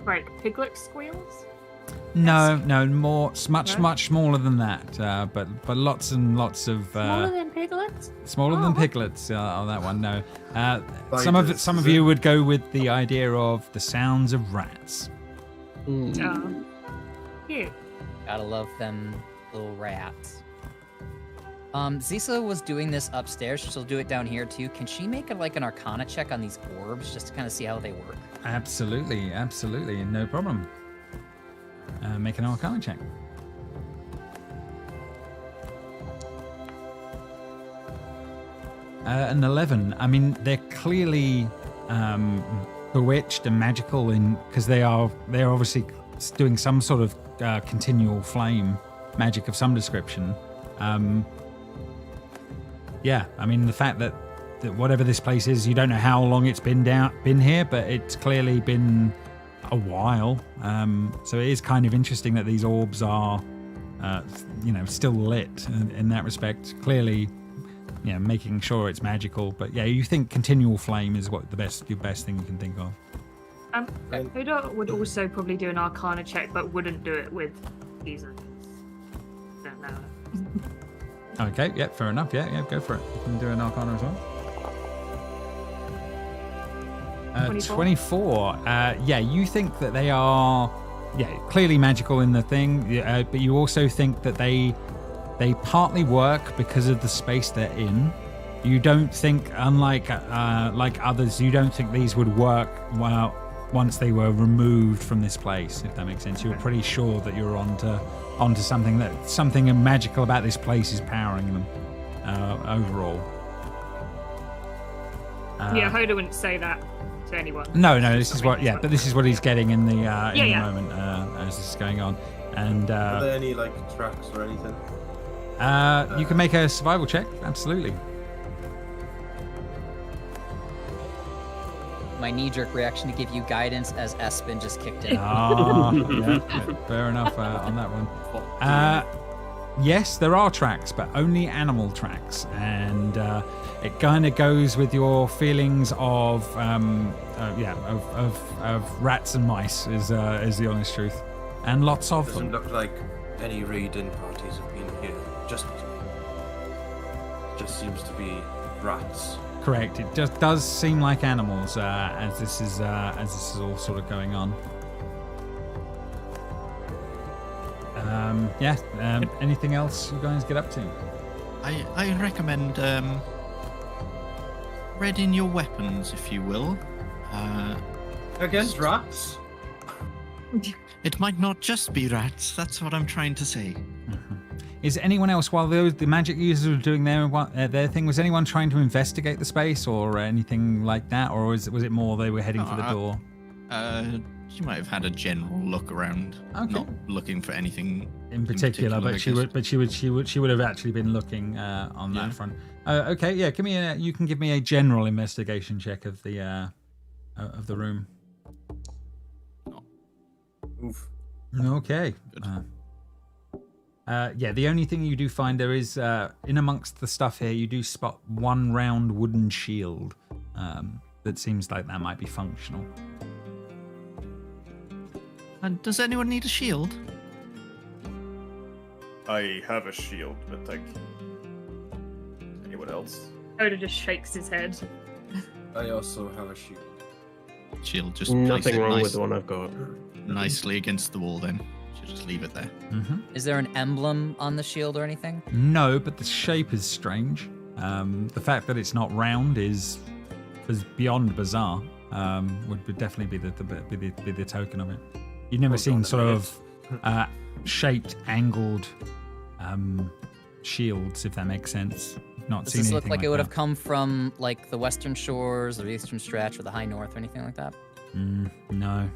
Right, piglet squeals? No, much smaller than that. But lots and lots of Smaller than piglets? smaller than Oh. piglets on that one. No, Spiders, some of is you it? would go with the idea of the sounds of rats. Oh. Cute. Gotta love them little rats. Zisa was doing this upstairs. She'll do it down here too. Can she make like an Arcana check on these orbs just to kind of see how they work? Absolutely, no problem. Make an Arcana check. An 11. I mean, they're clearly bewitched and magical because they're obviously doing some sort of continual flame magic of some description. Yeah, I mean, the fact that whatever this place is, you don't know how long it's been here, but it's clearly been a while. So it is kind of interesting that these orbs are, still lit in that respect. Clearly, making sure it's magical. But yeah, you think continual flame is what the best thing you can think of. Hoda would also probably do an Arcana check, but wouldn't do it with Caesar. Don't know. Okay, yeah, fair enough. Yeah, go for it. You can do an Arcana as well. 24. Yeah, you think that they are, clearly magical in the thing, but you also think that they partly work because of the space they're in. You don't think, unlike like others, you don't think these would work well once they were removed from this place, if that makes sense. You're pretty sure that you're onto something magical about this place is powering them overall. Hoda wouldn't say that to anyone. No, this is what. Yeah, but this is what he's getting in the moment as this is going on. And Are there any like tracks or anything? you can make a survival check. Absolutely. My knee-jerk reaction to give you guidance as Espen just kicked in. Fair enough on that one. Yes, there are tracks, but only animal tracks, and it kind of goes with your feelings of rats and mice is the honest truth, and lots of Doesn't them. look like any raiding parties have been here. Just seems to be rats. Correct. It just does seem like animals as this is all sort of going on. Anything else you guys get up to? I recommend readying your weapons, if you will. Against rats? It might not just be rats. That's what I'm trying to say. Is anyone else, while the magic users were doing their thing, was anyone trying to investigate the space or anything like that, or was it more they were heading for the door? She might have had a general look around, not looking for anything in particular, I but she would have actually been looking on that front. Okay, yeah. You can give me a general investigation check of the room. Oof. Okay. The only thing you do find there is in amongst the stuff here, you do spot one round wooden shield that seems like that might be functional. And does anyone need a shield? I have a shield, but like anyone else? Hoda just shakes his head. I also have a shield. Shield just Nothing place it wrong with the one I've got. nicely against the wall. Then should just leave it there. Mm-hmm. Is there an emblem on the shield or anything? No, but the shape is strange. The fact that it's not round is beyond bizarre. Would definitely be the token of it. You've never seen sort of shaped, angled shields, if that makes sense. Not Does seen this anything look like it that. would have come from like the western shores or the eastern stretch or the high north or anything like that? No,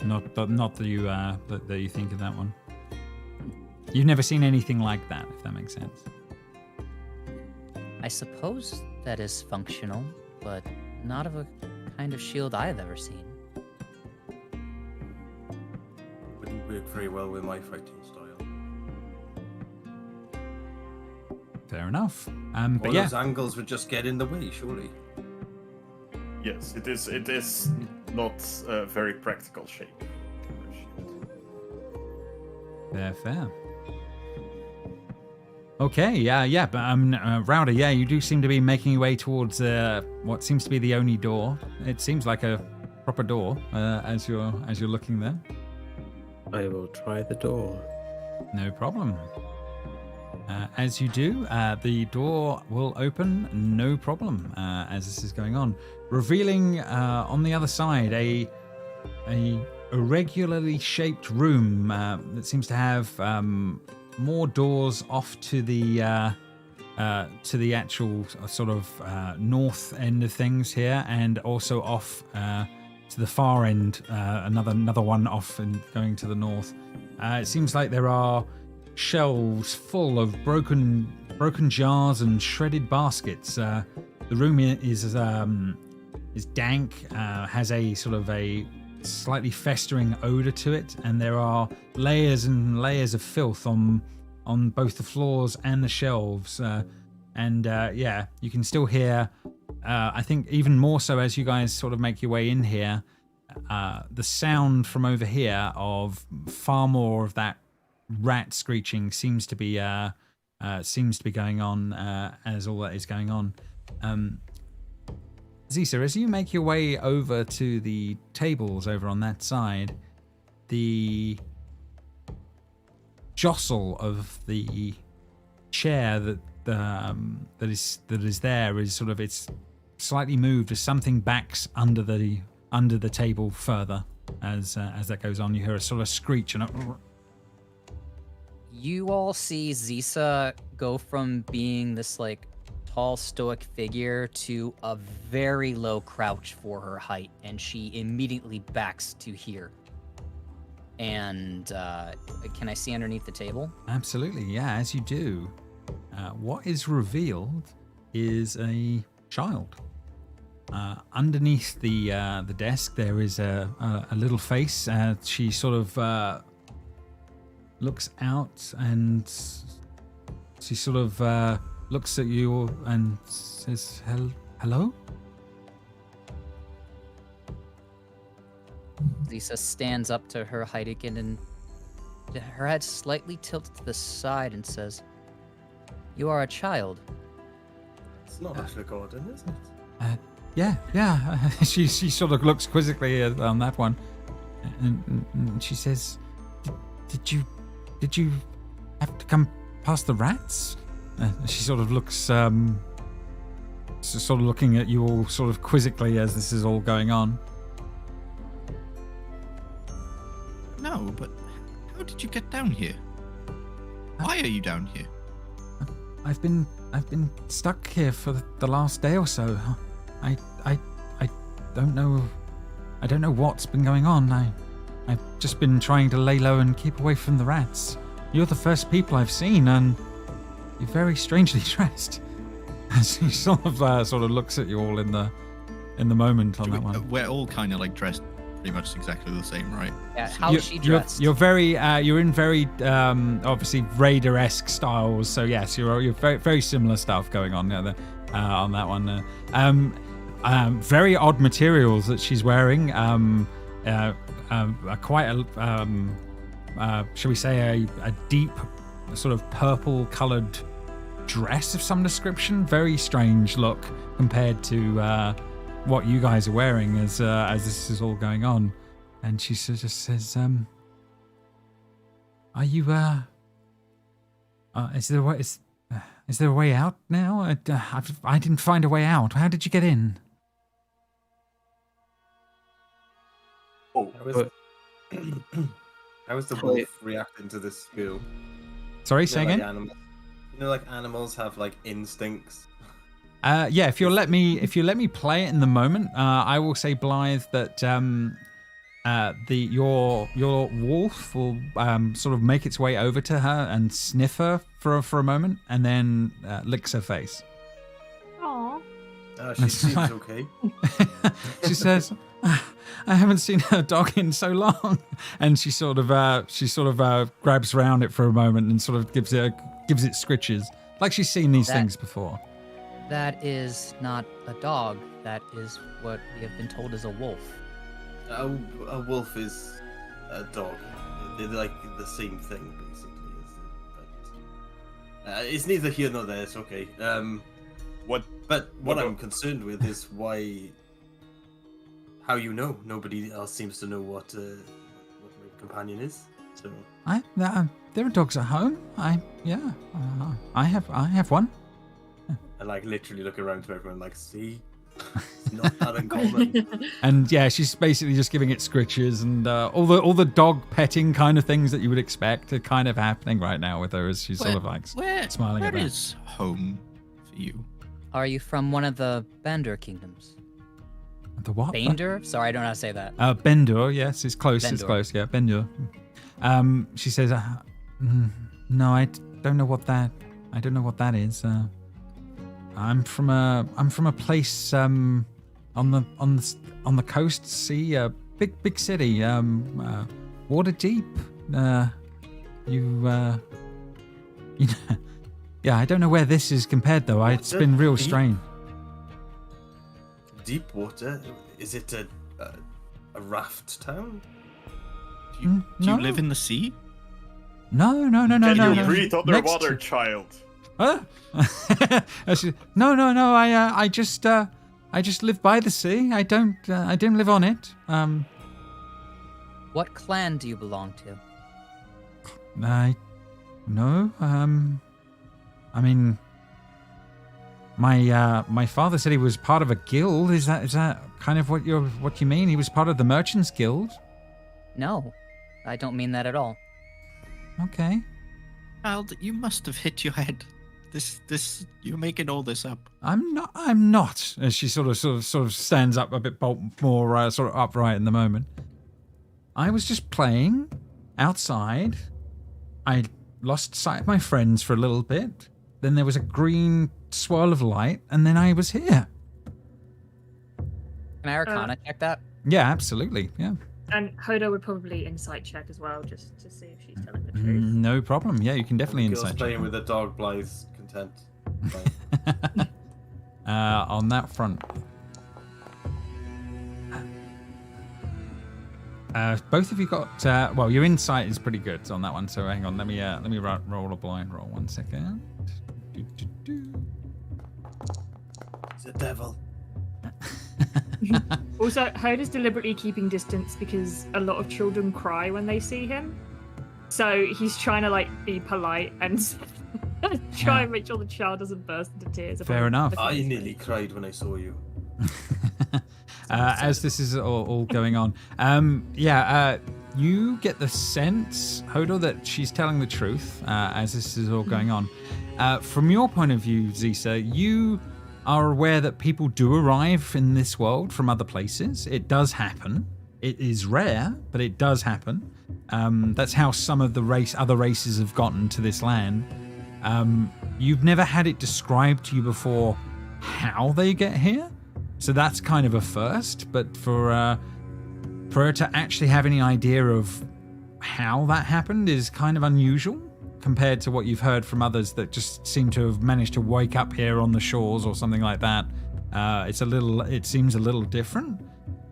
not that you think of that one. You've never seen anything like that, if that makes sense. I suppose that is functional, but not of a kind of shield I've ever seen. Wouldn't work very well with my fighting style. Fair enough. All But yeah, those angles would just get in the way, surely. Yes, it is not a very practical shape. fair. Okay, yeah, but Rowder, yeah, you do seem to be making your way towards what seems to be the only door. It seems like a proper door as you're looking there. I will try the door. No problem. As you do, the door will open, no problem, as this is going on, revealing on the other side a irregularly shaped room that seems to have more doors off to the actual sort of north end of things here, and also off to the far end, another one off and going to the north. It seems like there are shelves full of broken jars and shredded baskets. The room is dank, has a sort of a slightly festering odor to it, and there are layers and layers of filth on both the floors and the shelves. Yeah, you can still hear, I think even more so as you guys sort of make your way in here, the sound from over here of far more of that rat screeching seems to be going on as all that is going on. Zisa, as you make your way over to the tables over on that side, the jostle of the chair that is there is sort of, it's slightly moved as something backs under the table further. As that goes on, you hear a sort of screech and a... You all see Zisa go from being this like tall stoic figure to a very low crouch for her height, and she immediately backs to here. And can I see underneath the table? Absolutely, yeah. As you do, what is revealed is a child. Underneath the desk, there is a little face. She sort of looks out, and she sort of looks at you and says, "Hello." Zisa stands up to her height again, and her head slightly tilted to the side and says, "You are a child." It's not actually Gordon, is it? Yeah. She sort of looks quizzically on that one, and she says, "Did you have to come past the rats?" She sort of looks, sort of looking at you all sort of quizzically as this is all going on. No, but how did you get down here? Why are you down here? I've been stuck here for the last day or so. I don't know. I don't know what's been going on. I've just been trying to lay low and keep away from the rats. You're the first people I've seen, and you're very strangely dressed. She sort of looks at you all in the moment on that one. We're all kind of like dressed pretty much exactly the same, right? Yeah, how is she dressed? You're in very obviously Raider-esque styles. So yes, you're very very similar stuff going on there on that one. Very odd materials that she's wearing. Quite a shall we say a deep sort of purple coloured dress of some description. Very strange look compared to what you guys are wearing as this is all going on. And she just says, "Are you is there a way out now? I didn't find a way out. How did you get in?" Oh, how is the wolf reacting to this spiel? Sorry, say again. You know, like animals have like instincts. Yeah. If you let me play it in the moment, I will say, Blythe, that your wolf will sort of make its way over to her and sniff her for a moment, and then licks her face. Aww. She seems okay. She says, I haven't seen a dog in so long. And she sort of grabs around it for a moment and sort of gives it scritches, like she's seen these things before. That is not a dog. That is what we have been told is a wolf. A wolf is a dog. They're like the same thing, basically. It's neither here nor there. It's okay. What I'm concerned with is how you know. Nobody else seems to know what my companion is. So there are dogs at home. I have one. I like literally look around to everyone like, see, it's not that uncommon. And yeah, she's basically just giving it scritches and all the dog petting kind of things that you would expect are kind of happening right now with her as she's sort of like smiling at that. Where is home for you? Are you from one of the Bender kingdoms? The what? Bender? Sorry, I don't know how to say that. Bendur, yes, it's close. Bendur. It's close. Yeah, Bendur. She says, "No, I don't know what that. I don't know what that is. I'm from a place on the coast. Sea, big city. Water deep. You know." Yeah, I don't know where this is compared though. It's been real strange. Deep water? Is it a raft town? Do you live in the sea? No. Can you breathe underwater, Next child? Huh? No. I just live by the sea. I don't live on it. What clan do you belong to? No. I mean, my father said he was part of a guild. Is that kind of what you mean? He was part of the Merchants Guild? No, I don't mean that at all. Okay. Child, you must have hit your head. This you're making all this up. I'm not. As she sort of stands up a bit more sort of upright in the moment. I was just playing outside. I lost sight of my friends for a little bit. Then there was a green swirl of light, and then I was here. Can I Arcana check that? Yeah, absolutely. Yeah. And Hoda would probably insight check as well, just to see if she's telling the truth. No problem. Yeah, you can definitely Girls insight playing check. with a dog, Blythe's content. On that front. Both of you got well, your insight is pretty good on that one. So hang on, let me roll a blind roll 1 second. It's a devil. Also, Hoda's deliberately keeping distance because a lot of children cry when they see him. So he's trying to be polite and try and make sure the child doesn't burst into tears. Fair enough. I nearly cried when I saw you. As this is all going on, you get the sense, Hodor, that she's telling the truth as this is all going on. From your point of view, Zisa, you are aware that people do arrive in this world from other places. It does happen. It is rare, but it does happen. That's how some of the other races have gotten to this land. You've never had it described to you before how they get here. So that's kind of a first, but for her to actually have any idea of how that happened is kind of unusual compared to what you've heard from others that just seem to have managed to wake up here on the shores or something like that. It seems a little different,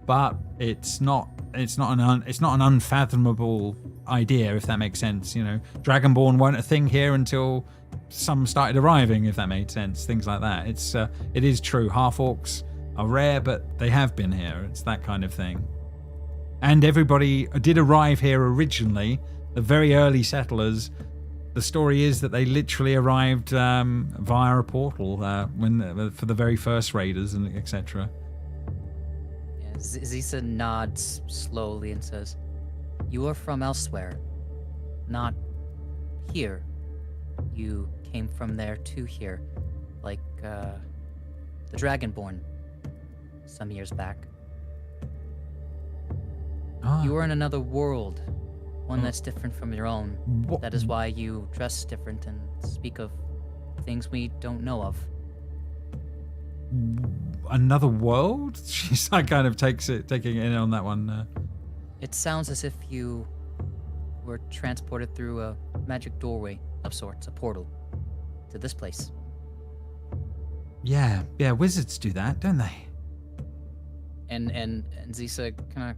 but it's not an unfathomable idea, if that makes sense. You know, Dragonborn weren't a thing here until some started arriving, if that made sense. Things like that. It is true. Half orcs are rare, but they have been here. It's that kind of thing. And everybody did arrive here originally. The very early settlers. The story is that they literally arrived via a portal for the very first raiders and etc. Yeah, Zisa nods slowly and says, "You are from elsewhere, not here. You came from there to here, like the Dragonborn some years back. You are in another world, one that's different from your own. What? That is why you dress different and speak of things we don't know of." another world? She's like kind of taking it in on that one. It sounds as if you were transported through a magic doorway of sorts, a portal, to this place. Yeah, wizards do that, don't they? And Zisa kind of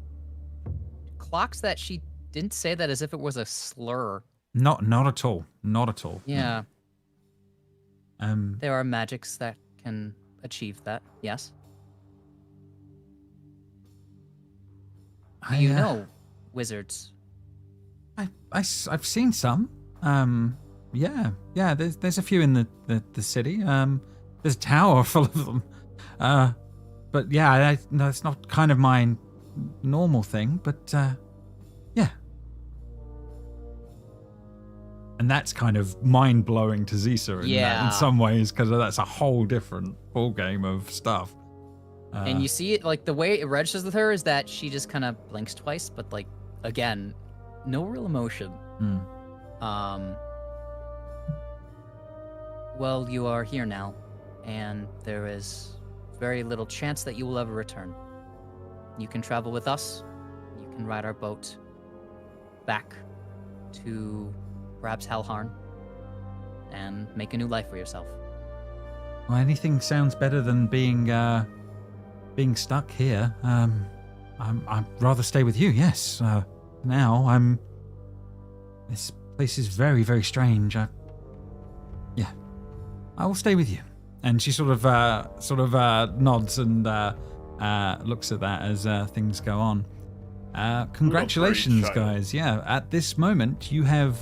clocks that she didn't say that as if it was a slur. Not at all. Not at all. Yeah. No. There are magics that can achieve that, yes. You know wizards. I've seen some. Yeah. There's a few in the city. There's a tower full of them. But yeah, no, it's not kind of my normal thing. But yeah. And that's kind of mind blowing to Zisa in some ways, because that's a whole different ball game of stuff. And you see it, like, the way it registers with her is that she just kind of blinks twice, but, like, again, no real emotion. Well, you are here now, and there is very little chance that you will ever return. You can travel with us. You can ride our boat back to perhaps Helharn and make a new life for yourself. Well, anything sounds better than being stuck here. I'd rather stay with you. Yes. Now this place is very, very strange. I will stay with you. And she sort of nods and looks at that as things go on. Congratulations, guys. Yeah, at this moment you have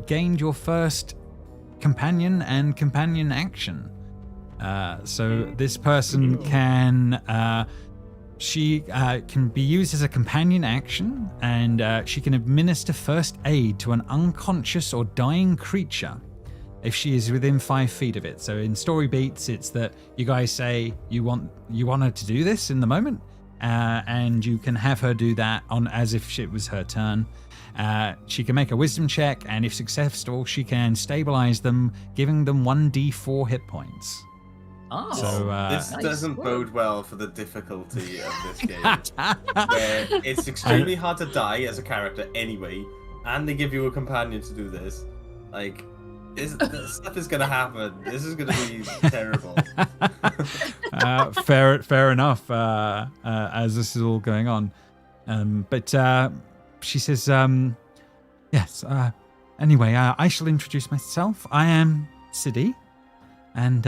gained your first companion and companion action. So this person can can be used as a companion action, and she can administer first aid to an unconscious or dying creature if she is within 5 feet of it. So in story beats, it's that you guys say you want her to do this in the moment, and you can have her do that on as if it was her turn. She can make a wisdom check, and if successful, she can stabilize them, giving them 1d4 hit points. Oh, so this nice. doesn't bode well for the difficulty of this game, where it's extremely hard to die as a character anyway, and they give you a companion to do this. Like, this stuff is gonna happen. This is gonna be terrible. Fair enough. As this is all going on, but she says, "Yes. Anyway, I shall introduce myself. I am Sidi, and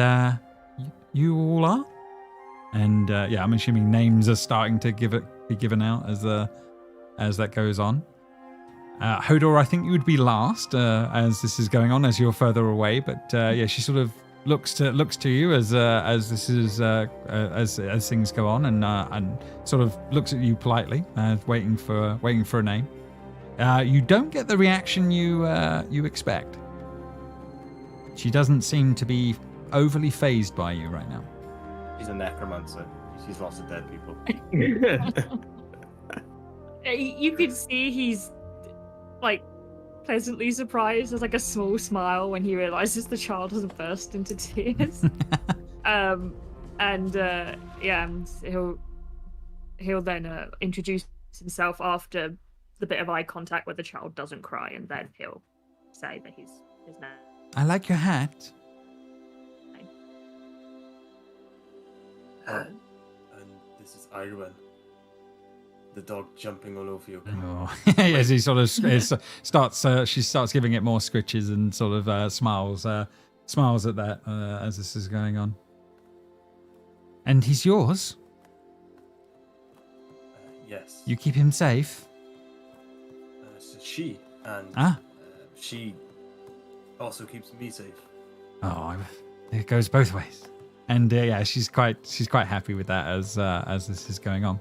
you all are." And yeah, I'm assuming names are starting to be given out as that goes on. Hodor, I think you would be last as this is going on, as you're further away. But yeah, she sort of looks to you as this is as things go on, and sort of looks at you politely, waiting for a name. You don't get the reaction you expect. She doesn't seem to be overly phased by you right now. She's a necromancer. She's lots of dead people. You could see he's like pleasantly surprised. There's like a small smile when he realizes the child has burst into tears. And he'll then introduce himself after the bit of eye contact where the child doesn't cry, and then he'll say that he's his name. I like your hat. And this is Irwin. The dog jumping all over you. Oh. As he sort of starts, she starts giving it more scritches and sort of smiles at that as this is going on. And he's yours? Yes. You keep him safe? So she, and she also keeps me safe. Oh, it goes both ways. And yeah, she's quite happy with that as this is going on.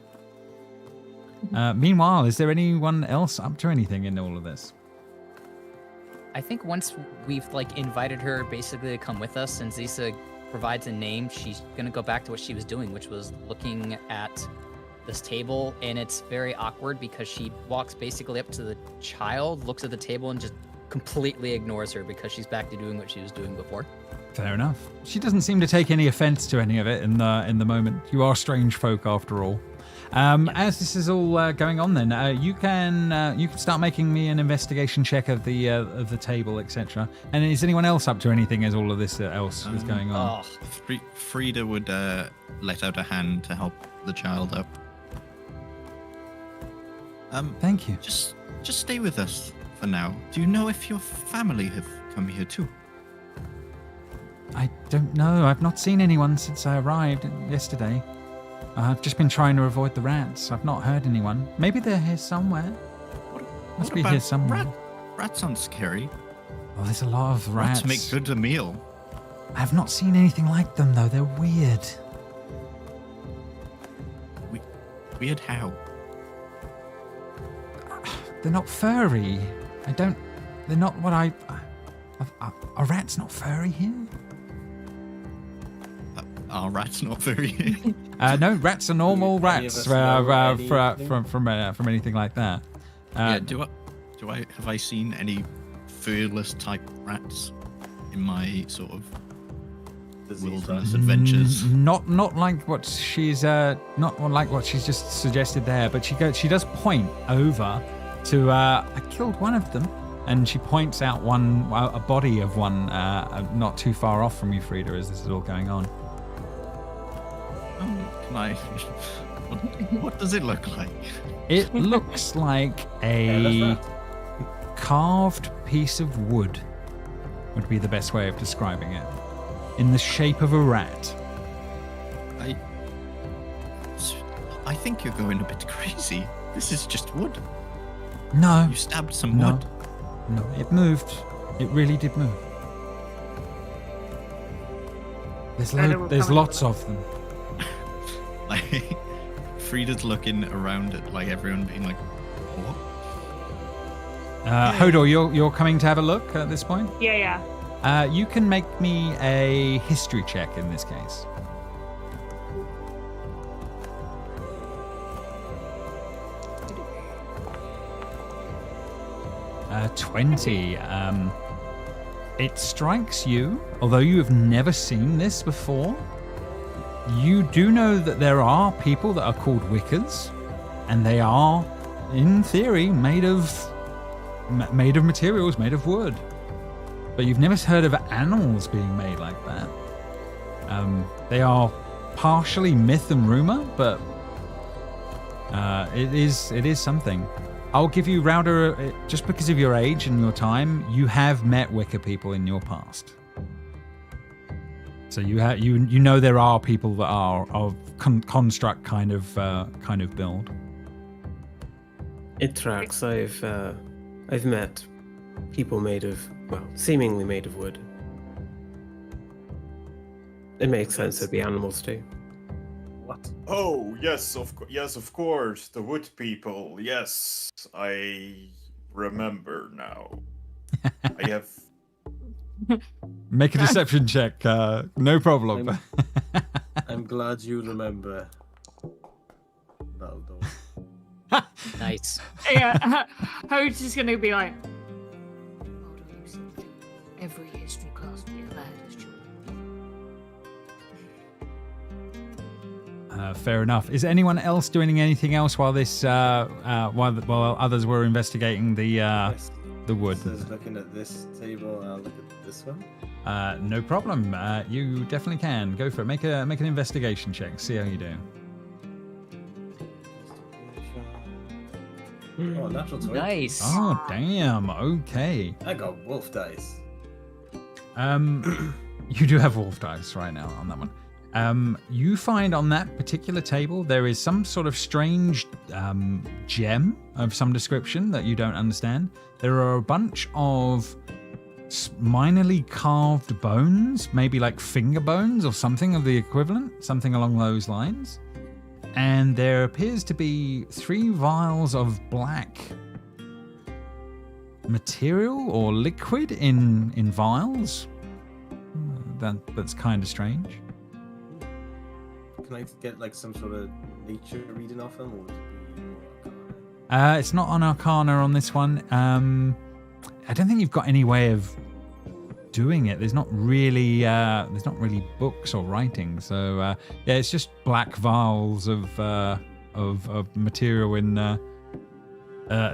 Meanwhile, is there anyone else up to anything in all of this? I think once we've invited her basically to come with us, and Zisa provides a name, she's gonna go back to what she was doing, which was looking at this table, and it's very awkward because she walks basically up to the child, looks at the table, and just completely ignores her because she's back to doing what she was doing before. Fair enough. She doesn't seem to take any offense to any of it in the moment. You are strange folk after all. As this is all going on, then you can start making me an investigation check of the table, etc. And is anyone else up to anything as all of this else is going on? Frida would let out a hand to help the child up. Thank you. Just stay with us for now. Do you know if your family have come here too? I don't know. I've not seen anyone since I arrived yesterday. I've just been trying to avoid the rats. I've not heard anyone. Maybe they're here somewhere. Must be here somewhere. Rats aren't scary. Oh, there's a lot of rats. Rats make good a meal. I have not seen anything like them, though. They're weird. Weird how? They're not furry. They're not what I... Are rats not furry here? Are rats not furry? No, rats are normal rats from anything like that. Have I seen any furless type rats in my sort of wilderness adventures? Not like what she's just suggested there, but she does point over to I killed one of them, and she points out a body of one not too far off from you, Frida, as this is all going on. Can I? What does it look like? It looks like a carved piece of wood, would be the best way of describing it, in the shape of a rat. I think you're going a bit crazy. This is just wood. No. You stabbed some wood. No, it moved. It really did move. There's lots of them. Like, Frida's looking around at like everyone being like, what? Hodor, you're coming to have a look at this point? Yeah. You can make me a history check in this case. Uh, 20. It strikes you, although you have never seen this before, you do know that there are people that are called Wiccas, and they are, in theory, made of materials made of wood. But you've never heard of animals being made like that. They are partially myth and rumor, but it is something. I'll give you, Rowder, just because of your age and your time, you have met Wicca people in your past. So you know there are people that are of construct kind of build. It tracks. I've met people seemingly made of wood. It makes sense it'd be animals too. What? Oh, yes, of course, the wood people. Yes, I remember now. I have... Make a deception check, no problem. I'm glad you remember. Baldo. Nice. Yeah, Hode's just gonna be like, Baldo, you sit through every history class we ever had as children. Fair enough. Is anyone else doing anything else while this while others were investigating the wood? Says looking at this table, I'll look at this one. No problem. You definitely can go for it. Make an investigation check. See how you do. Oh, natural 20. Nice. Oh damn. Okay. I got wolf dice. You do have wolf dice right now on that one. You find on that particular table there is some sort of strange gem of some description that you don't understand. There are a bunch of minorly carved bones, maybe like finger bones or something of the equivalent, something along those lines. And there appears to be 3 vials of black material or liquid in vials. That's kind of strange. Can I get like some sort of nature reading off them, or would it be more Arcana? It's not on Arcana on this one. I don't think you've got any way of doing it. There's not really books or writing. So yeah, it's just black vials of material in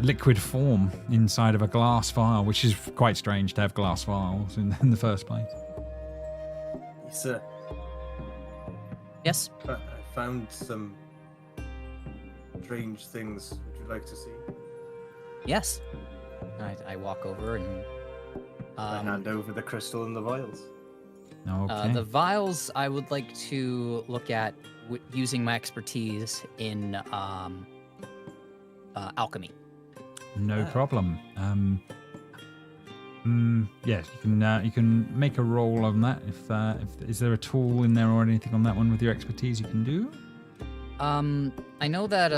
liquid form inside of a glass vial, which is quite strange to have glass vials in the first place. Sir, Yes. I found some strange things. Would you like to see? Yes. I walk over and I hand over the crystal and the vials. Okay. the vials I would like to look at using my expertise in alchemy. No problem. Yes, you can make a roll on that. If is there a tool in there or anything on that one with your expertise you can do? I know that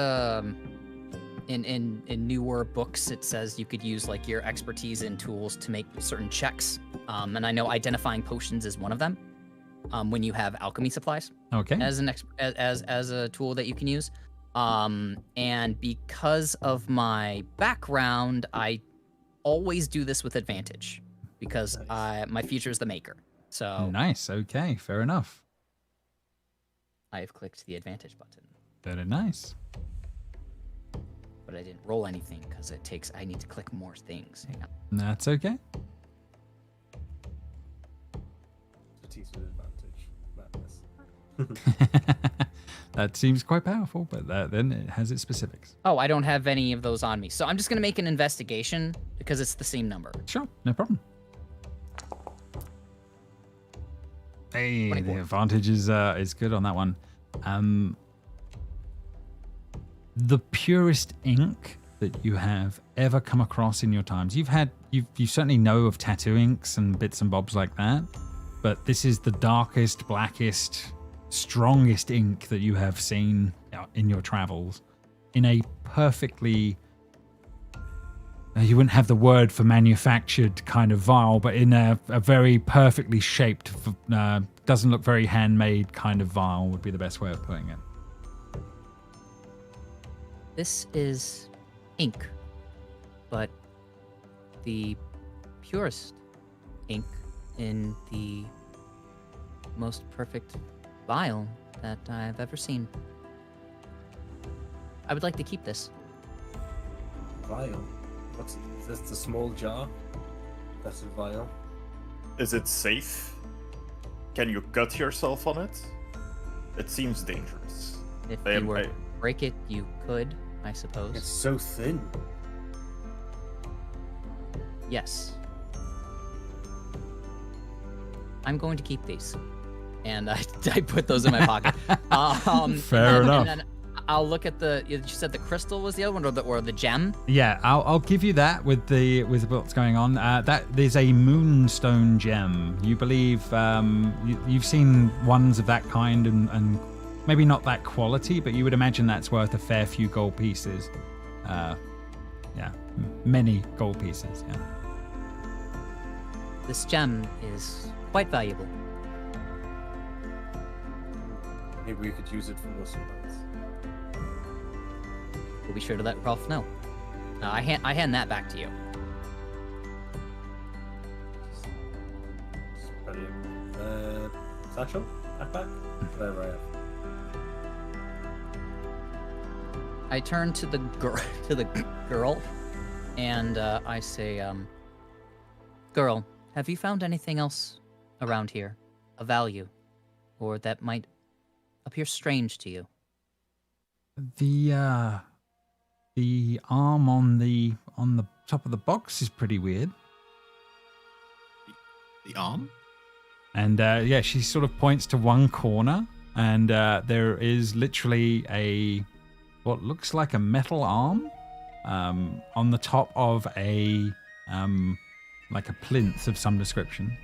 in newer books it says you could use like your expertise in tools to make certain checks. And I know identifying potions is one of them. When you have alchemy supplies Okay. as as a tool that you can use. And because of my background, I always do this with advantage because my future is the maker. So Nice. Okay. Fair enough. I've clicked the advantage button, Very nice. but I didn't roll anything because I need to click more things. Hang on. That's okay. Expertise with advantage. Madness. That seems quite powerful, but then it has its specifics. Oh, I don't have any of those on me. So I'm just going to make an investigation because it's the same number. Sure, no problem. Hey, 24. the advantage is good on that one. The purest ink that you have ever come across in your times. You certainly know of tattoo inks and bits and bobs like that, but this is the darkest, blackest, strongest ink that you have seen in your travels. In a perfectly, you wouldn't have the word for manufactured kind of vial, but in a very perfectly shaped, doesn't look very handmade kind of vial would be the best way of putting it. This is ink, but the purest ink in the most perfect vial that I've ever seen. I would like to keep this. Vial. Is this the small jar? That's a vial. Is it safe? Can you cut yourself on it? It seems dangerous. If you were to break it, you could, I suppose. It's so thin. Yes. I'm going to keep these. And I put those in my pocket. Fair enough. And then I'll look at you said the crystal was the other one, or the gem? Yeah, I'll give you that with what's going on. That there's a moonstone gem. You believe you've seen ones of that kind and maybe not that quality, but you would imagine that's worth a fair few gold pieces. Yeah, many gold pieces. Yeah. This gem is quite valuable. Maybe we could use it for more supplies. We'll be sure to let Rolf know. I hand that back to you. Brilliant. Satchel? Backpack? Whatever I have. I turn to the girl, and I say, "Girl, have you found anything else around here of value, or that might appear strange to you?" The arm on the top of the box is pretty weird. The arm? And yeah, she sort of points to one corner, and there is literally what looks like a metal arm on the top of a like a plinth of some description,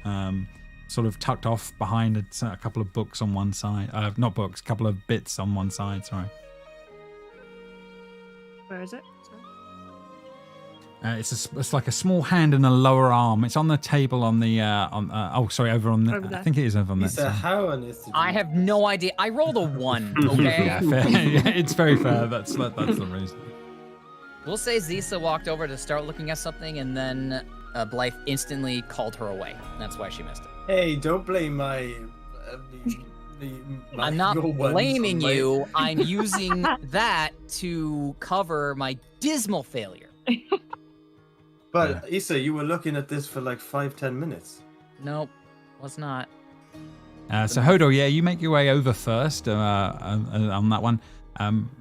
sort of tucked off behind a couple of books on one side. Not books, a couple of bits on one side. Sorry. Where is it? Sorry. It's like a small hand and a lower arm. It's on the table on the over on the. Over there. I think it is over on that Lisa, side. how on earth did you I have no idea. I rolled a 1. Okay. Yeah, fair. Yeah, it's very fair. That's the reason. We'll say Zisa walked over to start looking at something, and then Blythe instantly called her away. That's why she missed it. Hey, don't blame my. I'm not your ones blaming on my- you. I'm using that to cover my dismal failure. But Issa, you were looking at this for like 5-10 minutes. Nope, was not. So Hodor, yeah, you make your way over first on that one.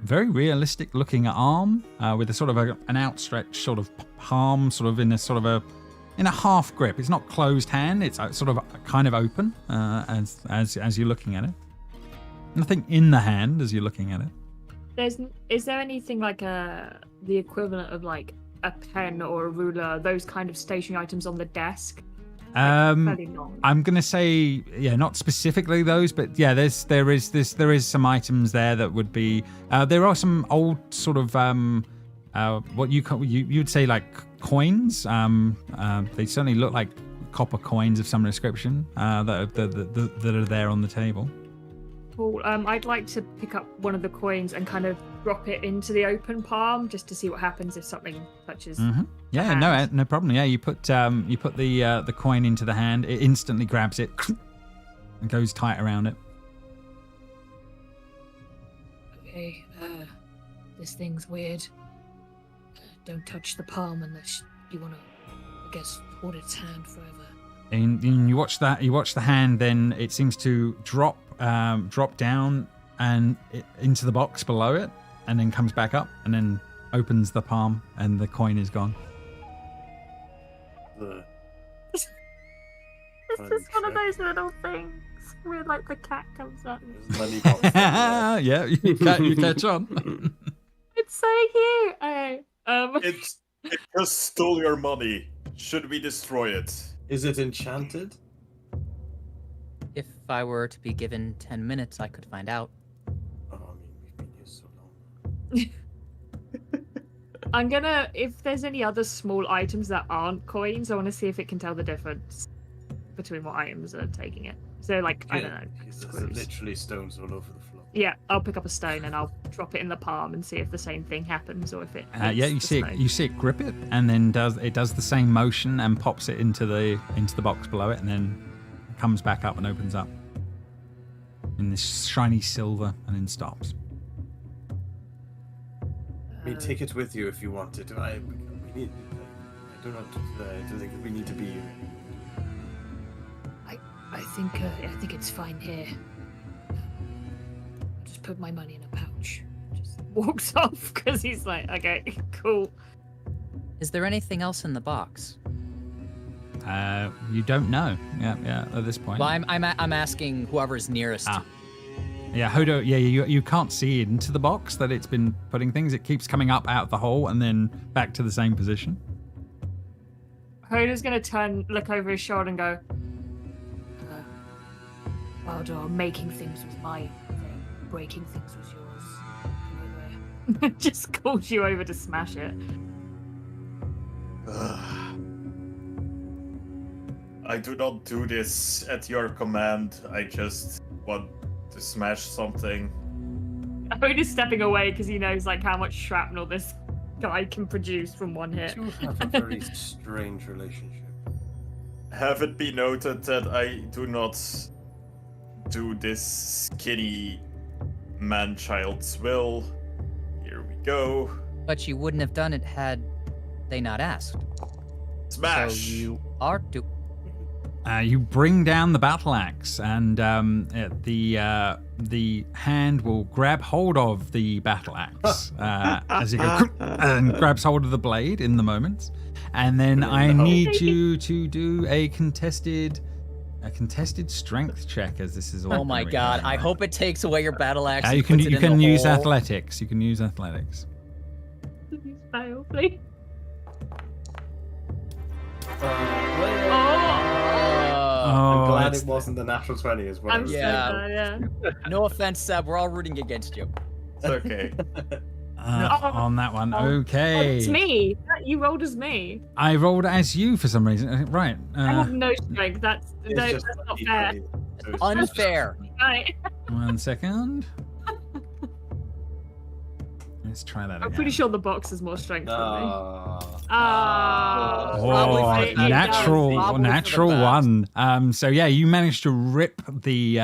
Very realistic looking arm with a sort of an outstretched sort of palm, sort of in a half grip. It's not closed hand. It's sort of kind of open as you're looking at it. Nothing in the hand as you're looking at it. Is there anything like the equivalent of like a pen or a ruler, those kind of stationary items on the desk? Fairly long. I'm gonna say, yeah, not specifically those, but yeah, there is some items there that would be. There are some old sort of what you'd say like coins. They certainly look like copper coins of some description that are there on the table. Cool. I'd like to pick up one of the coins and kind of drop it into the open palm just to see what happens if something touches. Mm-hmm. Yeah, no problem. Yeah, you put the coin into the hand. It instantly grabs it and goes tight around it. Okay, this thing's weird. Don't touch the palm unless you want to, I guess, hold its hand forever. And you watch that. You watch the hand. Then it seems to drop down and into the box below it, and then comes back up, and then opens the palm, and the coin is gone. This is one of those little things where like the cat comes up. Money box. Yeah, you catch on. It's so cute. Okay. It just stole your money. Should we destroy it? Is it enchanted? If I were to be given 10 minutes, I could find out. Oh, I mean, we've been here so long. I'm gonna, if there's any other small items that aren't coins, I want to see if it can tell the difference between what items are taking it. So, like, I don't know. There's screws. literally stones all over the floor. Yeah, I'll pick up a stone and I'll drop it in the palm and see if the same thing happens or if it. Yeah, you hits see the it. stone. You see it grip it, and then does the same motion and pops it into the box below it, and then comes back up and opens up in this shiny silver, and then stops. I mean, take it with you if you want it. I don't think we need to be here. I think it's fine here. I'll just put my money in a pouch. Just walks off because he's like, okay, cool. Is there anything else in the box? You don't know. Yeah. At this point. Well, I'm asking whoever's nearest. Yeah, Hodo. Yeah, you can't see into the box that it's been putting things. It keeps coming up out the hole and then back to the same position. Hoda's gonna look over his shoulder and go, Baldor, making things was my thing. Breaking things was yours. just calls you over to smash it. I do not do this at your command. I just want to smash something. Hoda's stepping away because he knows like how much shrapnel this guy can produce from one hit. You have a very strange relationship. Have it be noted that I do not do this skinny man-child's will. Here we go. But you wouldn't have done it had they not asked. Smash! So you are You bring down the battle axe, and the hand will grab hold of the battle axe as it goes and grabs hold of the blade in the moment. And then I need you to do a contested strength check, as this is all. Oh my god! I hope it takes away your battle axe. you and can puts it you in the can use hole. athletics. You can use athletics. Please fail, please. I'm glad it's- it wasn't the natural 20 as well. I'm so Yeah. glad, yeah. No offense, Seb. We're all rooting against you. It's okay. On that one. Okay. It's me. You rolled as me. I rolled as you for some reason. Right. I have no strength. That's It's not fair. so it's Unfair. Right. 1 second. Let's try that again. I'm pretty sure the box has more strength than me. Probably Oh, for the best. natural Probably for the natural best. one. So yeah, you managed to rip the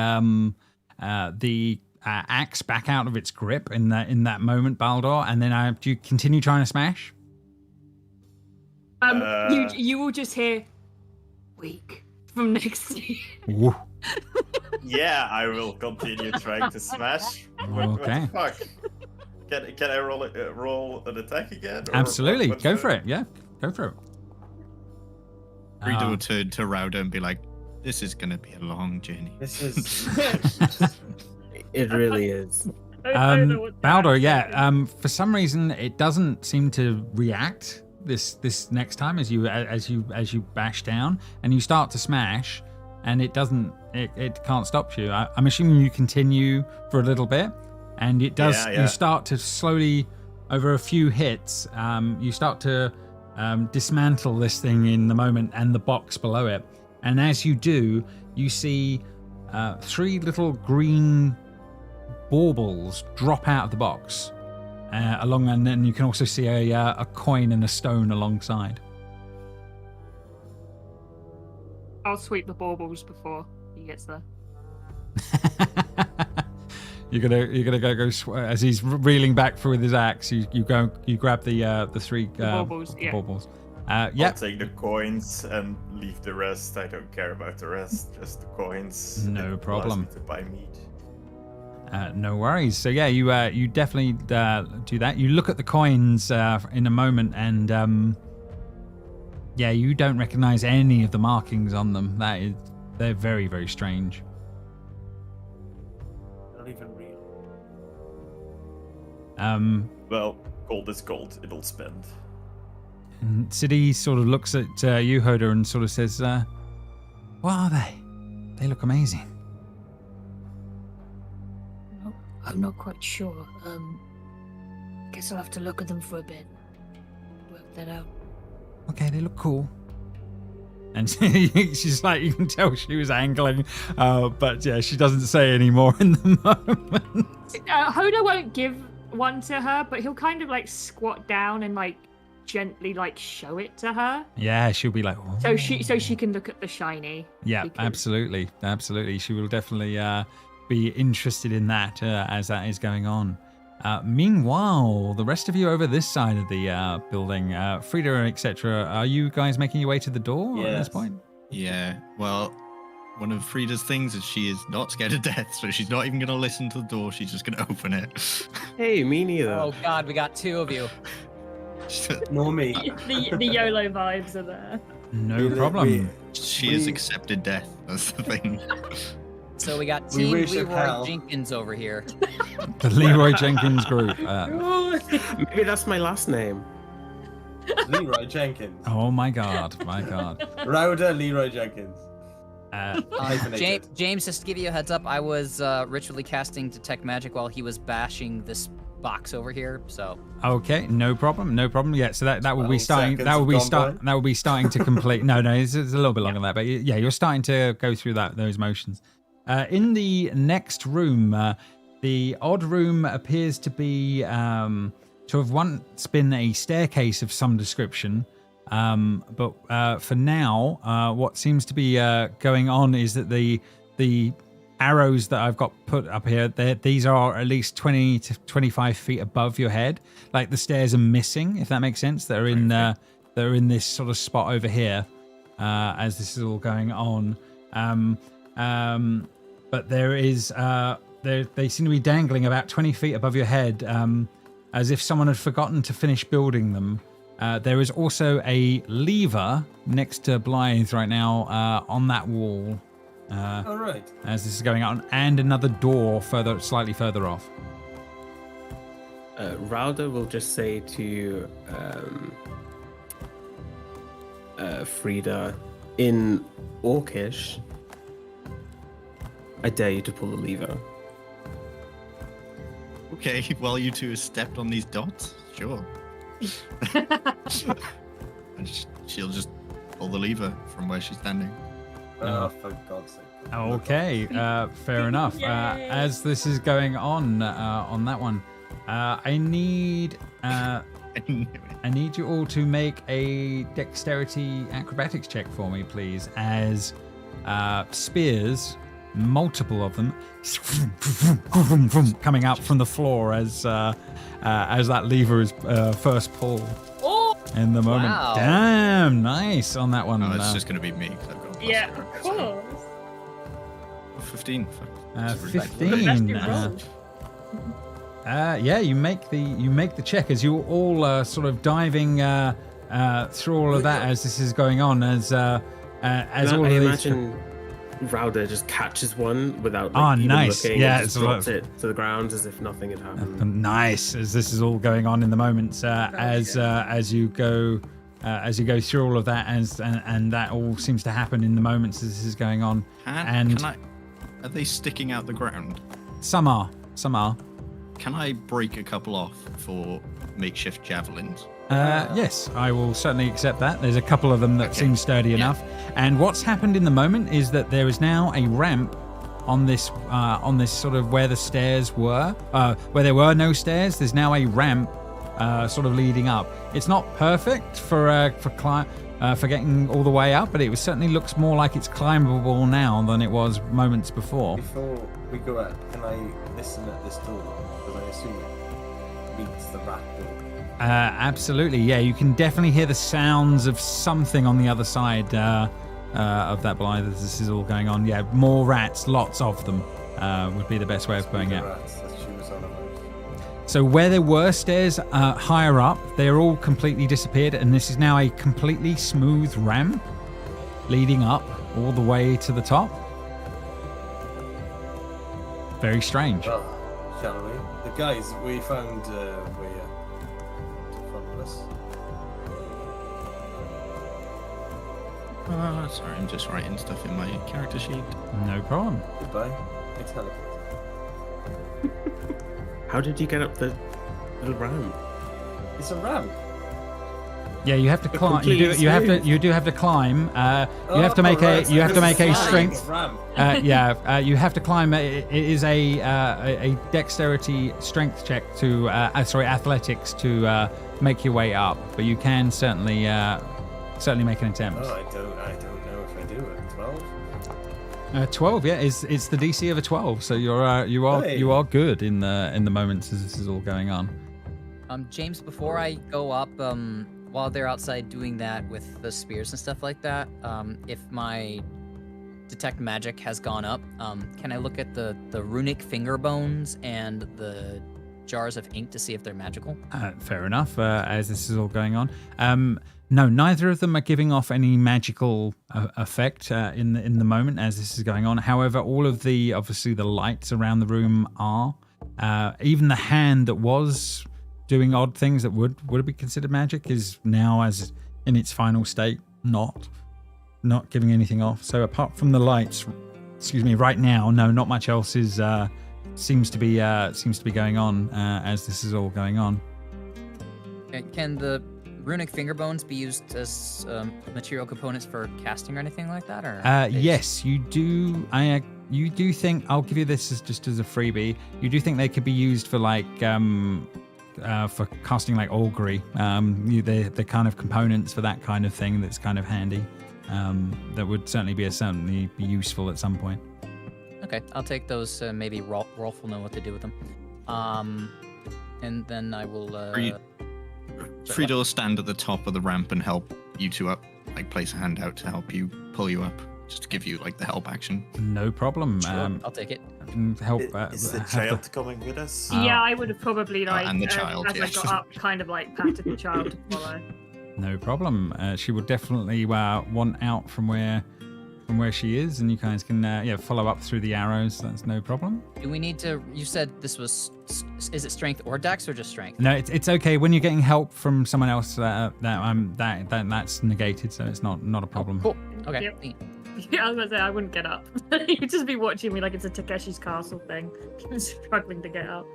axe back out of its grip in that moment, Baldur, and then do you continue trying to smash? You will just hear weak from next to you. Woo. Yeah, I will continue trying to smash. What Okay. the fuck? Can I roll an attack again? or Absolutely, what's go the- for it. Yeah, go for it. Frida will turn to Rauda and be like, "This is gonna be a long journey." This is. It really is. I don't know what Baldur, that yeah. is. For some reason, it doesn't seem to react this next time as you bash down and you start to smash, and it can't stop you. I'm assuming you continue for a little bit, and it does. Yeah. You start to slowly, over a few hits, you start to dismantle this thing in the moment and the box below it. And as you do, you see 3 little green baubles drop out of the box and then you can also see a coin and a stone alongside. I'll sweep the baubles before he gets there. You're gonna go as he's reeling back through with his axe. You grab the 3 baubles, yeah. baubles. I'll Yep. take the coins and leave the rest. I don't care about the rest. Just the coins. No It allows problem. me to buy meat. No worries. So yeah, you definitely do that. You look at the coins in a moment, and yeah, you don't recognize any of the markings on them. They're very, very strange. Not even real. Well, gold is gold. It'll spend. And City sort of looks at you, Hoda, and sort of says, "What are they? They look amazing." No, I'm not quite sure. Guess I'll have to look at them for a bit. Work that out. Okay, they look cool. And she's like, you can tell she was angling, but yeah, she doesn't say any more in the moment. Hoda won't give one to her, but he'll kind of like squat down and like gently like show it to her, Yeah, she'll be like, "Oh." so she can look at the shiny. Yeah, because- absolutely. She will definitely be interested in that as that is going on. Meanwhile, the rest of you over this side of the building, Frida, etc., are you guys making your way to the door at this Yes. point? Yeah, well, one of Frida's things is she is not scared of death, so she's not even going to listen to the door. She's just going to open it. Hey, me neither. Oh God, we got 2 of you. Nor me. the YOLO vibes are there. No We- problem. She has accepted death. That's the thing. So we got We Team wish it Leroy hell. Jenkins over here. The Leroy Jenkins group. Maybe that's my last name. Leroy Jenkins. Oh my god, my god. Rauda Leroy Jenkins. James, just to give you a heads up, I was ritually casting Detect Magic while he was bashing this box over here. So Okay, no problem. Yeah, so that will be 12 starting. seconds That will be have gone by. That will be starting to complete. No, it's a little bit longer than that, but yeah, you're starting to go through those motions. In the next room, the odd room appears to be to have once been a staircase of some description. But for now, what seems to be going on is that the arrows that I've got put up here, these are at least 20 to 25 feet above your head. Like the stairs are missing, if that makes sense. They're in this sort of spot over here as this is all going on. But there is they seem to be dangling about 20 feet above your head, as if someone had forgotten to finish building them. There is also a lever next to Blythe right now on that wall. All right. As this is going on, and another door slightly further off. Rauda will just say to Frida in Orcish, "I dare you to pull the lever." Okay, well, you two have stepped on these dots. Sure. And she'll just pull the lever from where she's standing. Oh, for God's sake. Okay, fair enough. Yay. As this is going on that one, I need you all to make a dexterity acrobatics check for me, please, as spears, multiple of them, coming up from the floor as that lever is first pulled. In the moment. Wow. Damn, nice on that one. Oh, it's just going to be me. 'Cause I've got a Yeah, plus of four, so- course. 15. 15. roll. Yeah, you make the check as you're all sort of diving through all of that as this is going on. As all I of these. imagine Rauda just catches one without even nice. looking. Yeah, and it's just a lot drops it to the ground as if nothing had happened. Nice, as this is all going on in the moments as you go through all of that and that all seems to happen in the moments as this is going on. Can I? Are they sticking out the ground? Some are. Can I break a couple off for makeshift javelins? Yes, I will certainly accept that. There's a couple of them that seem sturdy Yeah. enough. And what's happened in the moment is that there is now a ramp on this sort of where the stairs were, where there were no stairs. There's now a ramp sort of leading up. It's not perfect for getting all the way up, but it certainly looks more like it's climbable now than it was moments before. Before we go up, can I listen at this door? Because I assume it meets the rat door. Absolutely, yeah. You can definitely hear the sounds of something on the other side of that blind as this is all going on. Yeah, more rats, lots of them would be the best way of putting it. Rats that she was on about. So where there were stairs higher up, they're all completely disappeared, and this is now a completely smooth ramp leading up all the way to the top. Very strange. Well, shall we? The guys we found were in front of us. Sorry, I'm just writing stuff in my character sheet. No problem. Goodbye. I teleport. How did you get up the little ramp? It's a ramp. Yeah, you have to climb. You do have to climb. You have to make right, so you have to this make a is strength. ramp. You have to climb. It is a dexterity strength check to athletics to make your way up. But you can certainly make an attempt. Oh, I don't know if I do it. 12. 12, yeah, it's the DC of a 12. So you are good in the moments as this is all going on. James, before I go up, while they're outside doing that with the spears and stuff like that, if my detect magic has gone up, can I look at the runic finger bones and the jars of ink to see if they're magical? Fair enough. As this is all going on, no, neither of them are giving off any magical effect in the moment as this is going on. However, all of the lights around the room are. Even the hand that was doing odd things that would it be considered magic is now, as in its final state, not giving anything off. So apart from the lights, right now, no, not much else is seems to be going on as this is all going on. Can the runic finger bones be used as material components for casting or anything like that? Or yes, you do. You do think, I'll give you this as just as a freebie. You do think they could be used for for casting like augury. The kind of components for that kind of thing that's kind of handy. That would certainly be useful at some point. Okay, I'll take those. Maybe Rolf will know what to do with them. And then I will. Frida will stand at the top of the ramp and help you two up. Place a hand out to help you pull you up, just to give you the help action. No problem. Sure, I'll take it. Help. Is the child coming with us? Yeah, I would have probably and the child, as yes. I got up, kind of patted the child to follow. No problem. She will definitely want out from where she is, and you guys can follow up through the arrows. That's no problem. Do we need to? You said this was. Is it strength or dex or just strength? No, it's okay when you're getting help from someone else. That's negated, so it's not a problem. Cool. Okay. Yep. Yeah, I was gonna say I wouldn't get up. You'd just be watching me like it's a Takeshi's Castle thing. I'm struggling to get up.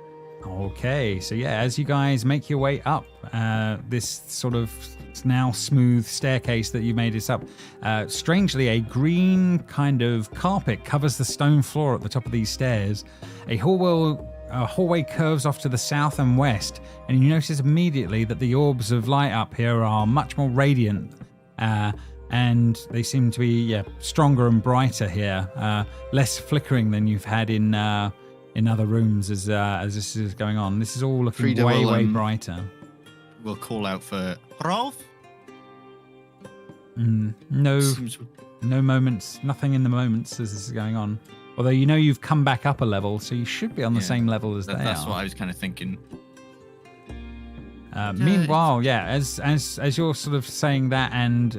Okay, so yeah, as you guys make your way up this sort of now smooth staircase that you made this up, strangely a green kind of carpet covers the stone floor at the top of these stairs. A hallway hallway curves off to the south and west, and you notice immediately that the orbs of light up here are much more radiant, and they seem to be stronger and brighter here, less flickering than you've had in other rooms as this is going on. This is all looking Frida way brighter. We'll call out for Rolf. No moments, nothing in the moments as this is going on. Although you know you've come back up a level, so you should be on the same level as they That's are. what I was kind of thinking. Meanwhile, as you're sort of saying that, and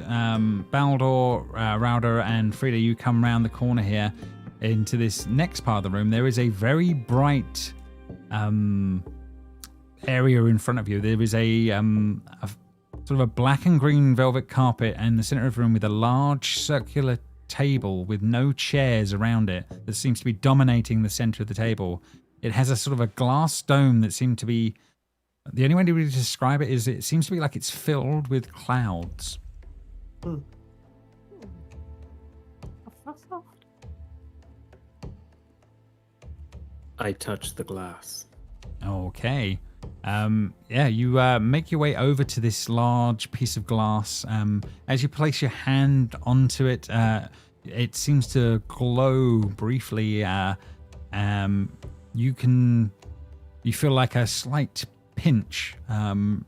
Baldor, Rauder, and Frida, you come round the corner here into this next part of the room. There is a very bright area in front of you. There is a sort of a black and green velvet carpet in the center of the room with a large circular table with no chairs around it that seems to be dominating the center of the table. It has a sort of a glass dome that seemed to be... The only way to really describe it is it seems to be like it's filled with clouds. I touch the glass. Okay. You make your way over to this large piece of glass. As you place your hand onto it, it seems to glow briefly. You feel like a slight pinch in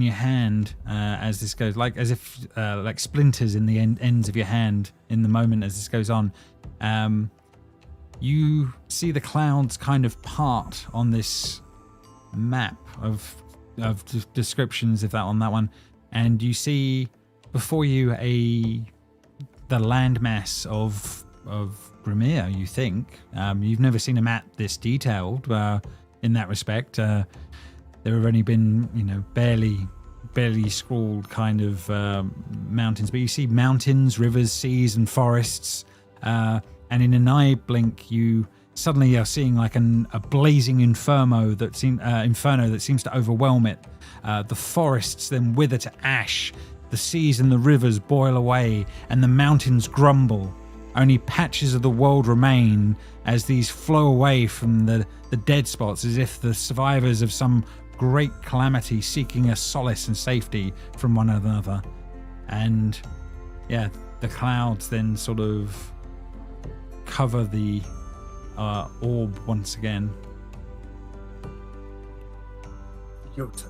your hand as this goes, like as if like splinters in the ends of your hand in the moment as this goes on. You see the clouds kind of part on this map of descriptions of that one, and you see before you the landmass of Grimir. You think you've never seen a map this detailed in that respect. There have only been barely scrawled kind of mountains, but you see mountains, rivers, seas, and forests. And in an eye blink, you suddenly are seeing like a blazing inferno that seems to overwhelm it. The forests then wither to ash. The seas and the rivers boil away, and the mountains grumble. Only patches of the world remain as these flow away from the dead spots, as if the survivors of some great calamity seeking a solace and safety from one another. And the clouds then sort of cover the orb once again. Jotun.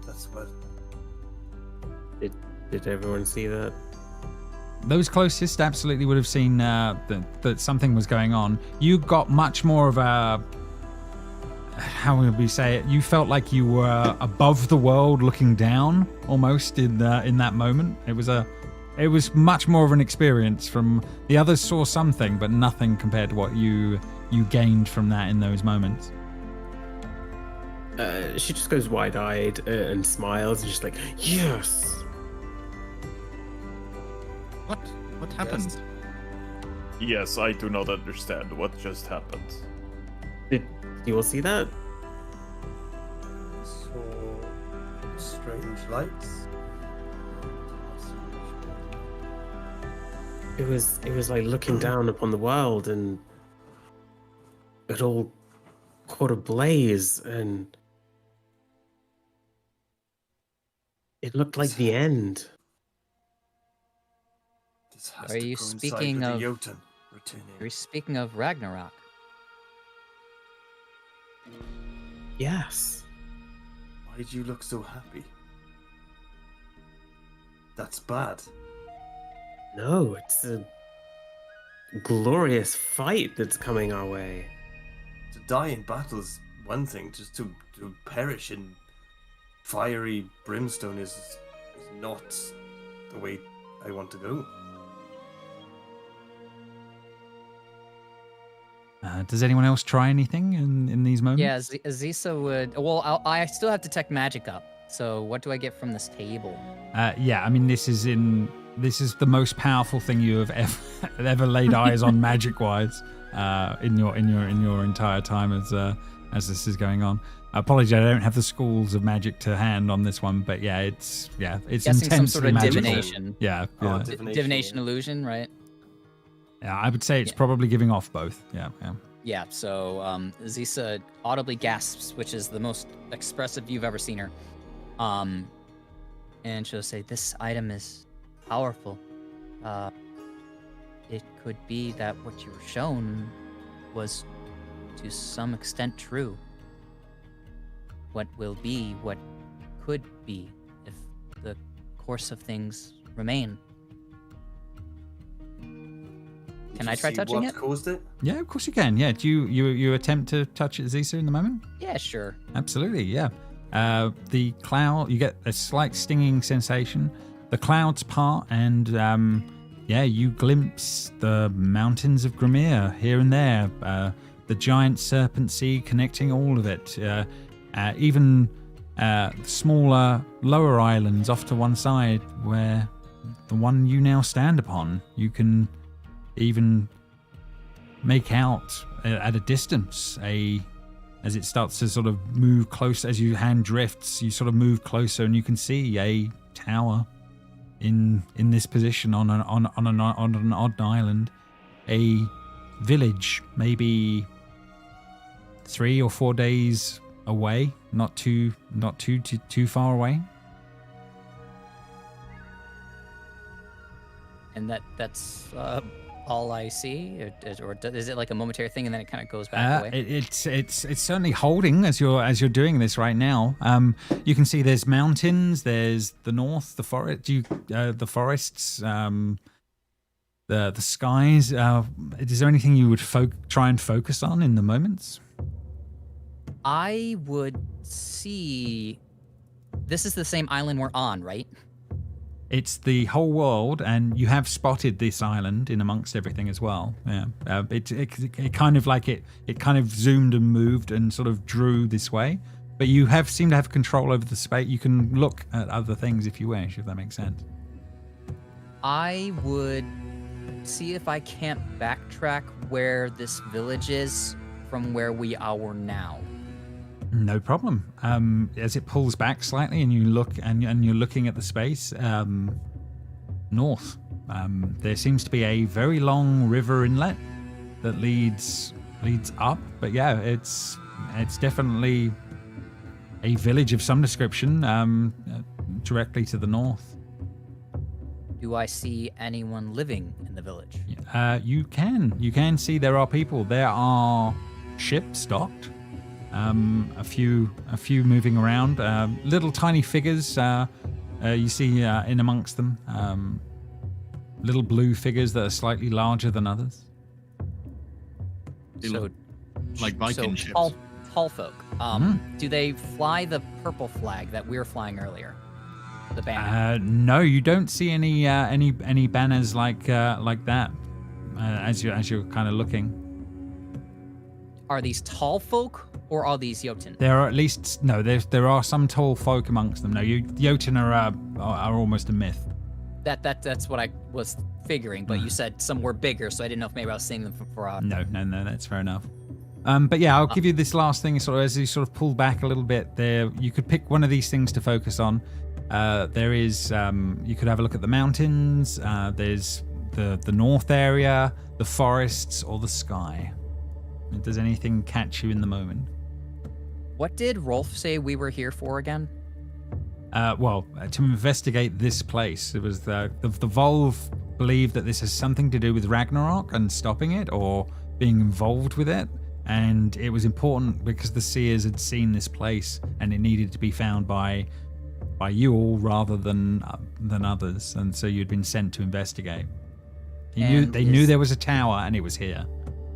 That's what. Did everyone see that? Those closest absolutely would have seen that something was going on. You got much more of a... How would we say it? You felt like you were above the world looking down, almost, in that moment. It was much more of an experience. From the others saw something, but nothing compared to what you gained from that in those moments. She just goes wide-eyed and smiles, and just like, yes. What happened? Yes, I do not understand what just happened. Did you all see that? Saw strange lights. It was like looking down upon the world, and it all caught ablaze, and it looked like the end. This has Are to you coincide speaking with the of- Jotun returning. Are you speaking of Ragnarok? Yes. Why did you look so happy? That's bad. No, it's a glorious fight that's coming our way. To die in battle is one thing, just to perish in fiery brimstone is not the way I want to go. Does anyone else try anything in these moments? Yeah, Aziza would. Well, I still have detect magic up. So what do I get from this table? I mean, this is the most powerful thing you have ever laid eyes on magic-wise in your entire time as this is going on. Apologies, I don't have the schools of magic to hand on this one, but it's Guessing intensely some sort of magical. divination. Yeah. Oh, Divination illusion, right? Yeah, I would say it's probably giving off both. Yeah. Yeah, so Zisa audibly gasps, which is the most expressive you've ever seen her. And she'll say, "This item is powerful. It could be that what you were shown was to some extent true. What will be, what could be, if the course of things remain." Can I try touching it? What caused it? Yeah, of course you can. Yeah, do you attempt to touch it, Zisa, in the moment? Yeah, sure. Absolutely, yeah. The cloud, you get a slight stinging sensation. The clouds part, and yeah, you glimpse the mountains of Grimir here and there. The giant Serpent Sea connecting all of it. Even smaller, lower islands off to one side, where the one you now stand upon, you can even make out at a distance as it starts to sort of move close, as your hand drifts, you sort of move closer and you can see a tower in this position on an odd island, a village maybe 3 or 4 days away, not too far away. And that's all I see, or is it like a momentary thing and then it kind of goes back away? It's certainly holding as you're doing this right now. You can see there's mountains, there's the north, the forest, the forests, the skies. Is there anything you would try and focus on in the moments? I would see. This is the same island we're on, right? It's the whole world, and you have spotted this island in amongst everything as well. Yeah, it kind of like it kind of zoomed and moved and sort of drew this way. But you seem to have control over the space. You can look at other things if you wish, if that makes sense. I would see if I can't backtrack where this village is from where we are now. No problem. As it pulls back slightly and you look and you're looking at the space north, there seems to be a very long river inlet that leads up. But yeah, it's definitely a village of some description directly to the north. Do I see anyone living in the village? You can see there are people. There are ships docked. A few moving around, little tiny figures you see in amongst them, little blue figures that are slightly larger than others. So, like Viking ships. Tall folk. Do they fly the purple flag that we were flying earlier? The banner. No, you don't see any banners like that as you're kind of looking. Are these tall folk or are these Jotun? There are at least there are some tall folk amongst them. No, Jotun are almost a myth. That's what I was figuring, but you said some were bigger, so I didn't know if maybe I was seeing them for No, that's fair enough. But yeah, I'll give you this last thing. Sort of as you sort of pull back a little bit, there you could pick one of these things to focus on. There is you could have a look at the mountains. There's the north area, the forests, or the sky. Does anything catch you in the moment? What did Rolf say we were here for again? Well, to investigate this place. It was the Volve believed that this has something to do with Ragnarok and stopping it or being involved with it. And it was important because the Seers had seen this place and it needed to be found by you all rather than others. And so you'd been sent to investigate. They knew there was a tower and it was here.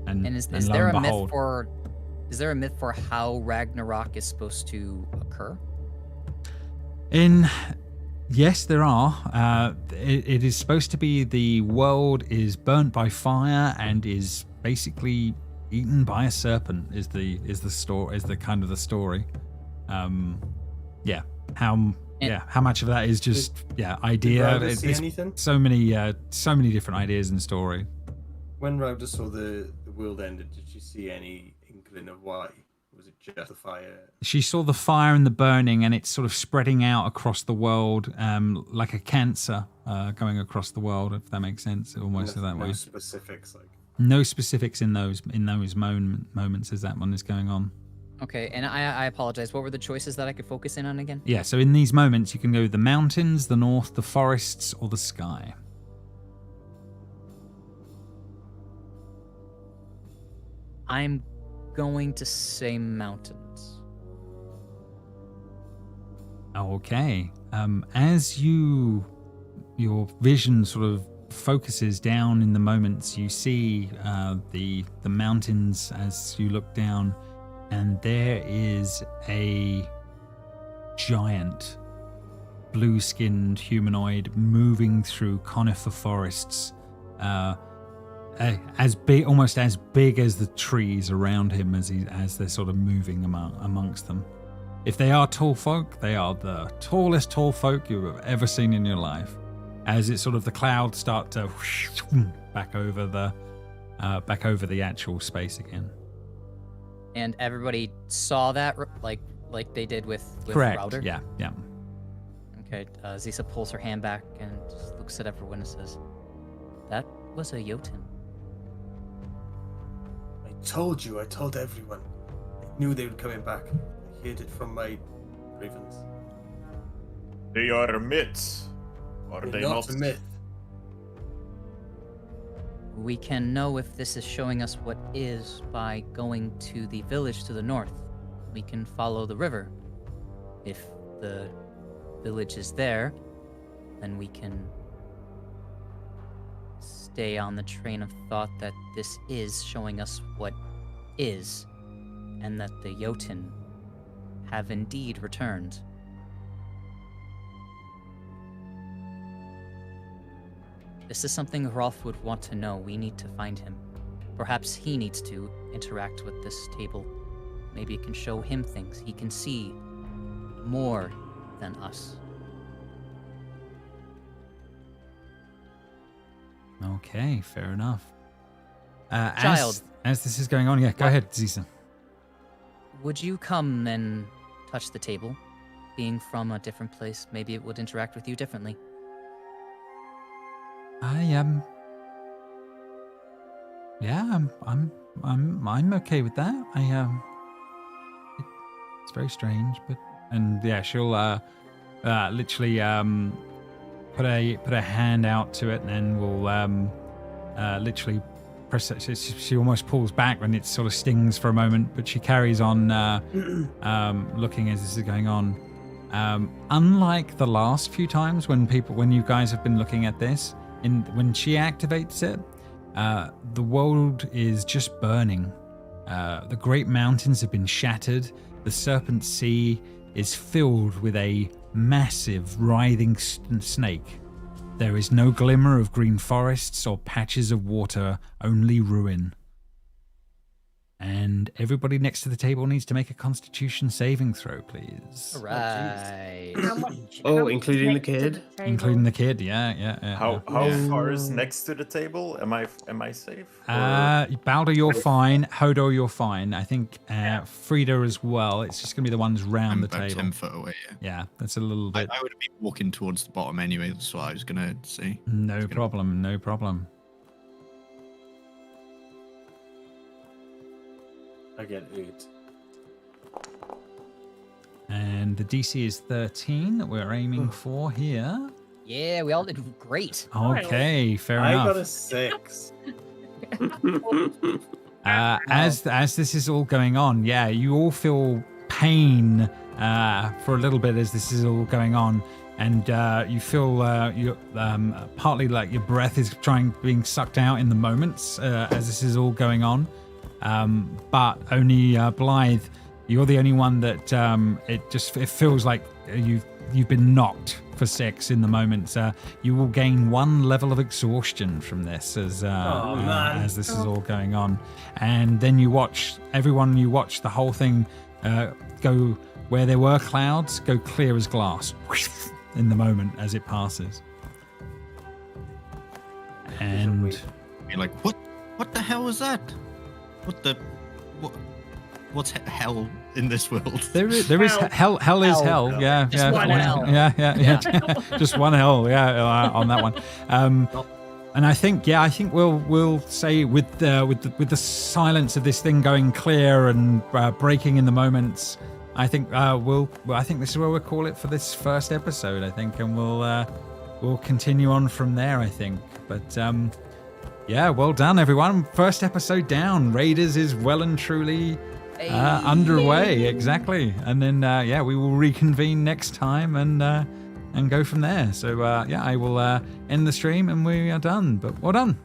And is there a myth for how Ragnarok is supposed to occur? Yes, there are. It is supposed to be the world is burnt by fire and is basically eaten by a serpent. Is the kind of the story. How much of that is just idea? Did see anything? So many different ideas and story. When Rhoda saw the world ended, did she see any inkling of why? Was it just the fire? She saw the fire and the burning, and it's sort of spreading out across the world, like a cancer going across the world, if that makes sense. Almost that way. No specifics, like. No specifics in those moments as that one is going on. Okay, and I apologize. What were the choices that I could focus in on again? Yeah, so in these moments you can go the mountains, the north, the forests, or the sky. I'm going to say mountains. Okay. As your vision sort of focuses down in the moments, you see the mountains as you look down, and there is a giant blue-skinned humanoid moving through conifer forests, as big, almost as big as the trees around him as they're sort of moving amongst them. If they are tall folk, they are the tallest tall folk you have ever seen in your life. As it's sort of the clouds start to back over the actual space again. And everybody saw that, like they did with Correct. Router? Yeah. Okay, Zisa pulls her hand back and just looks at everyone and says, "That was a Jotun." I told everyone. I knew they were coming back. I heard it from my ravens. They are myths. Are They're they not not? a myth. We can know if this is showing us what is by going to the village to the north. We can follow the river. If the village is there, then we can stay on the train of thought that this is showing us what is, and that the Jotun have indeed returned. This is something Rolf would want to know. We need to find him. Perhaps he needs to interact with this table. Maybe it can show him things. He can see more than us. Okay, fair enough. Child. As this is going on, yeah, go ahead, Zisa. Would you come and touch the table? Being from a different place, maybe it would interact with you differently. I'm okay with that. It's very strange, but she'll literally put a hand out to it, and then will literally press it. She almost pulls back when it sort of stings for a moment, but she carries on looking as this is going on. Unlike the last few times when you guys have been looking at this, when she activates it, the world is just burning. The great mountains have been shattered. The Serpent Sea is filled with a massive writhing snake. There is no glimmer of green forests or patches of water, only ruin. And everybody next to the table needs to make a Constitution saving throw, please. All right. Including the kid? Including the kid, yeah. How far is next to the table? Am I safe? Balder, you're fine. Hodor, you're fine. I think Frida as well. It's just going to be the ones round I'm the about table. 10 foot away, yeah. Yeah, that's a little bit. I would have been walking towards the bottom anyway, that's what I was going to say. No problem. I get 8. And the DC is 13 that we're aiming for here. Yeah, we all did great. Okay, fair I enough. got a 6. As this is all going on, yeah, you all feel pain for a little bit as this is all going on, and you feel you partly like your breath is being sucked out in the moments as this is all going on. But only Blythe, you're the only one that it feels like you've been knocked for 6 in the moment. You will gain 1 level of exhaustion from this as this is all going on, and then you watch the whole thing go where there were clouds go clear as glass in the moment as it passes. And You're like, what the hell was that? What's hell in this world? There is hell. Hell is hell. Yeah, Just yeah, one hell. Yeah. Just one hell. Yeah, on that one. And I think we'll say with the silence of this thing going clear and breaking in the moments, I think I think this is where we'll call it for this first episode. I think, and we'll continue on from there. I think, but yeah, well done everyone. First episode down. Raiders is well and truly underway. Exactly, and then we will reconvene next time and go from there. So I will end the stream and we are done. But well done.